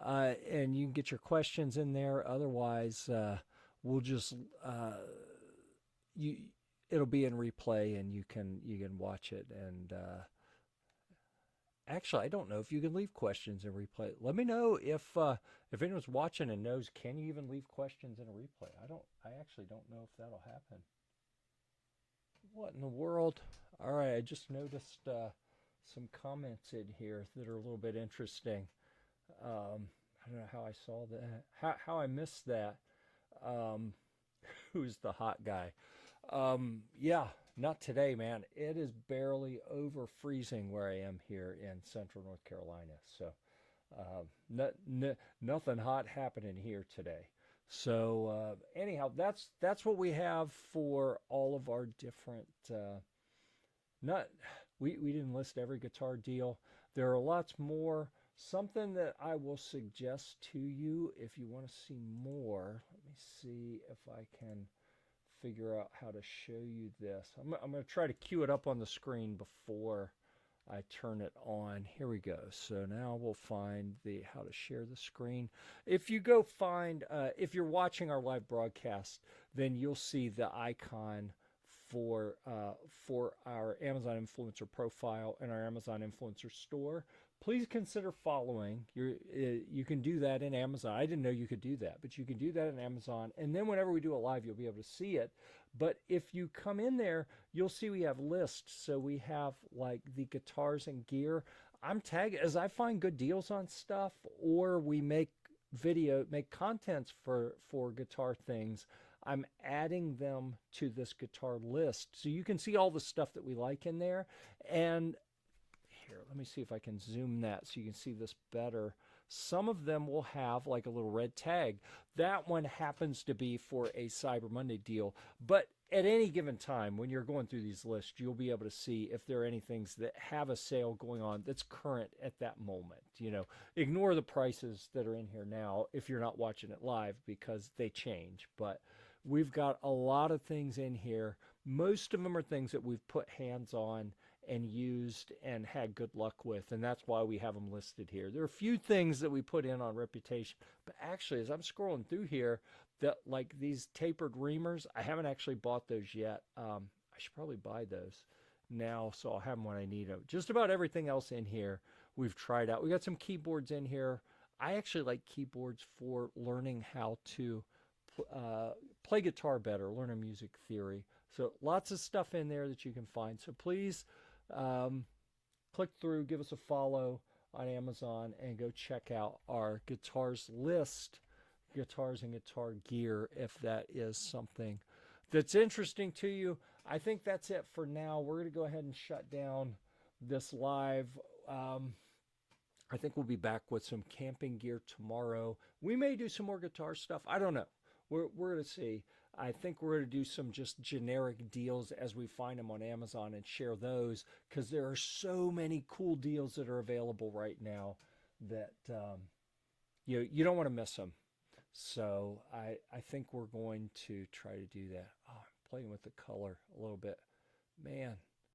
and you can get your questions in there. Otherwise, we'll just it'll be in replay, and you can watch it. And actually, I don't know if you can leave questions in replay. Let me know if anyone's watching and knows, can you even leave questions in a replay? I actually don't know if that'll happen. What in the world? All right, I just noticed some comments in here that are a little bit interesting. I don't know how I saw that. How I missed that. Who's the hot guy? Yeah, not today, man. It is barely over freezing where I am here in central North Carolina. So nothing hot happening here today. So anyhow, that's what we have for all of our different. We didn't list every guitar deal. There are lots more. Something that I will suggest to you if you want to see more. Let me see if I can figure out how to show you this. I'm going to try to cue it up on the screen before I turn it on. Here we go. So now we'll find the how to share the screen. If you go find, if you're watching our live broadcast, then you'll see the icon for our Amazon Influencer profile and our Amazon Influencer store. please consider following. You can do that in Amazon. I didn't know you could do that, but you can do that in Amazon. And then whenever we do a live, you'll be able to see it. But if you come in there, you'll see we have lists. So we have like the guitars and gear. I'm tagging as I find good deals on stuff, or we make contents for guitar things. I'm adding them to this guitar list. So you can see all the stuff that we like in there. And here, let me see if I can zoom that so you can see this better. Some of them will have like a little red tag. That one happens to be for a Cyber Monday deal. But at any given time, when you're going through these lists, you'll be able to see if there are any things that have a sale going on that's current at that moment. You know, ignore the prices that are in here now if you're not watching it live because they change. But we've got a lot of things in here. Most of them are things that we've put hands on and used and had good luck with, and that's why we have them listed here. There are a few things that we put in on Reputation, but actually, as I'm scrolling through here, that like these tapered reamers, I haven't actually bought those yet. I should probably buy those now, so I'll have them when I need them. Just about everything else in here we've tried out. We got some keyboards in here. I actually like keyboards for learning how to play guitar better, learn a music theory. So lots of stuff in there that you can find. So please click through, give us a follow on Amazon, and go check out our guitars list, guitars and guitar gear, if that is something that's interesting to you. I think that's it for now. We're going to go ahead and shut down this live. I think we'll be back with some camping gear tomorrow. We may do some more guitar stuff. I don't know. We're going to see. I think we're going to do some just generic deals as we find them on Amazon and share those, because there are so many cool deals that are available right now that you don't want to miss them. So I think we're going to try to do that. Oh, I'm playing with the color a little bit. Man,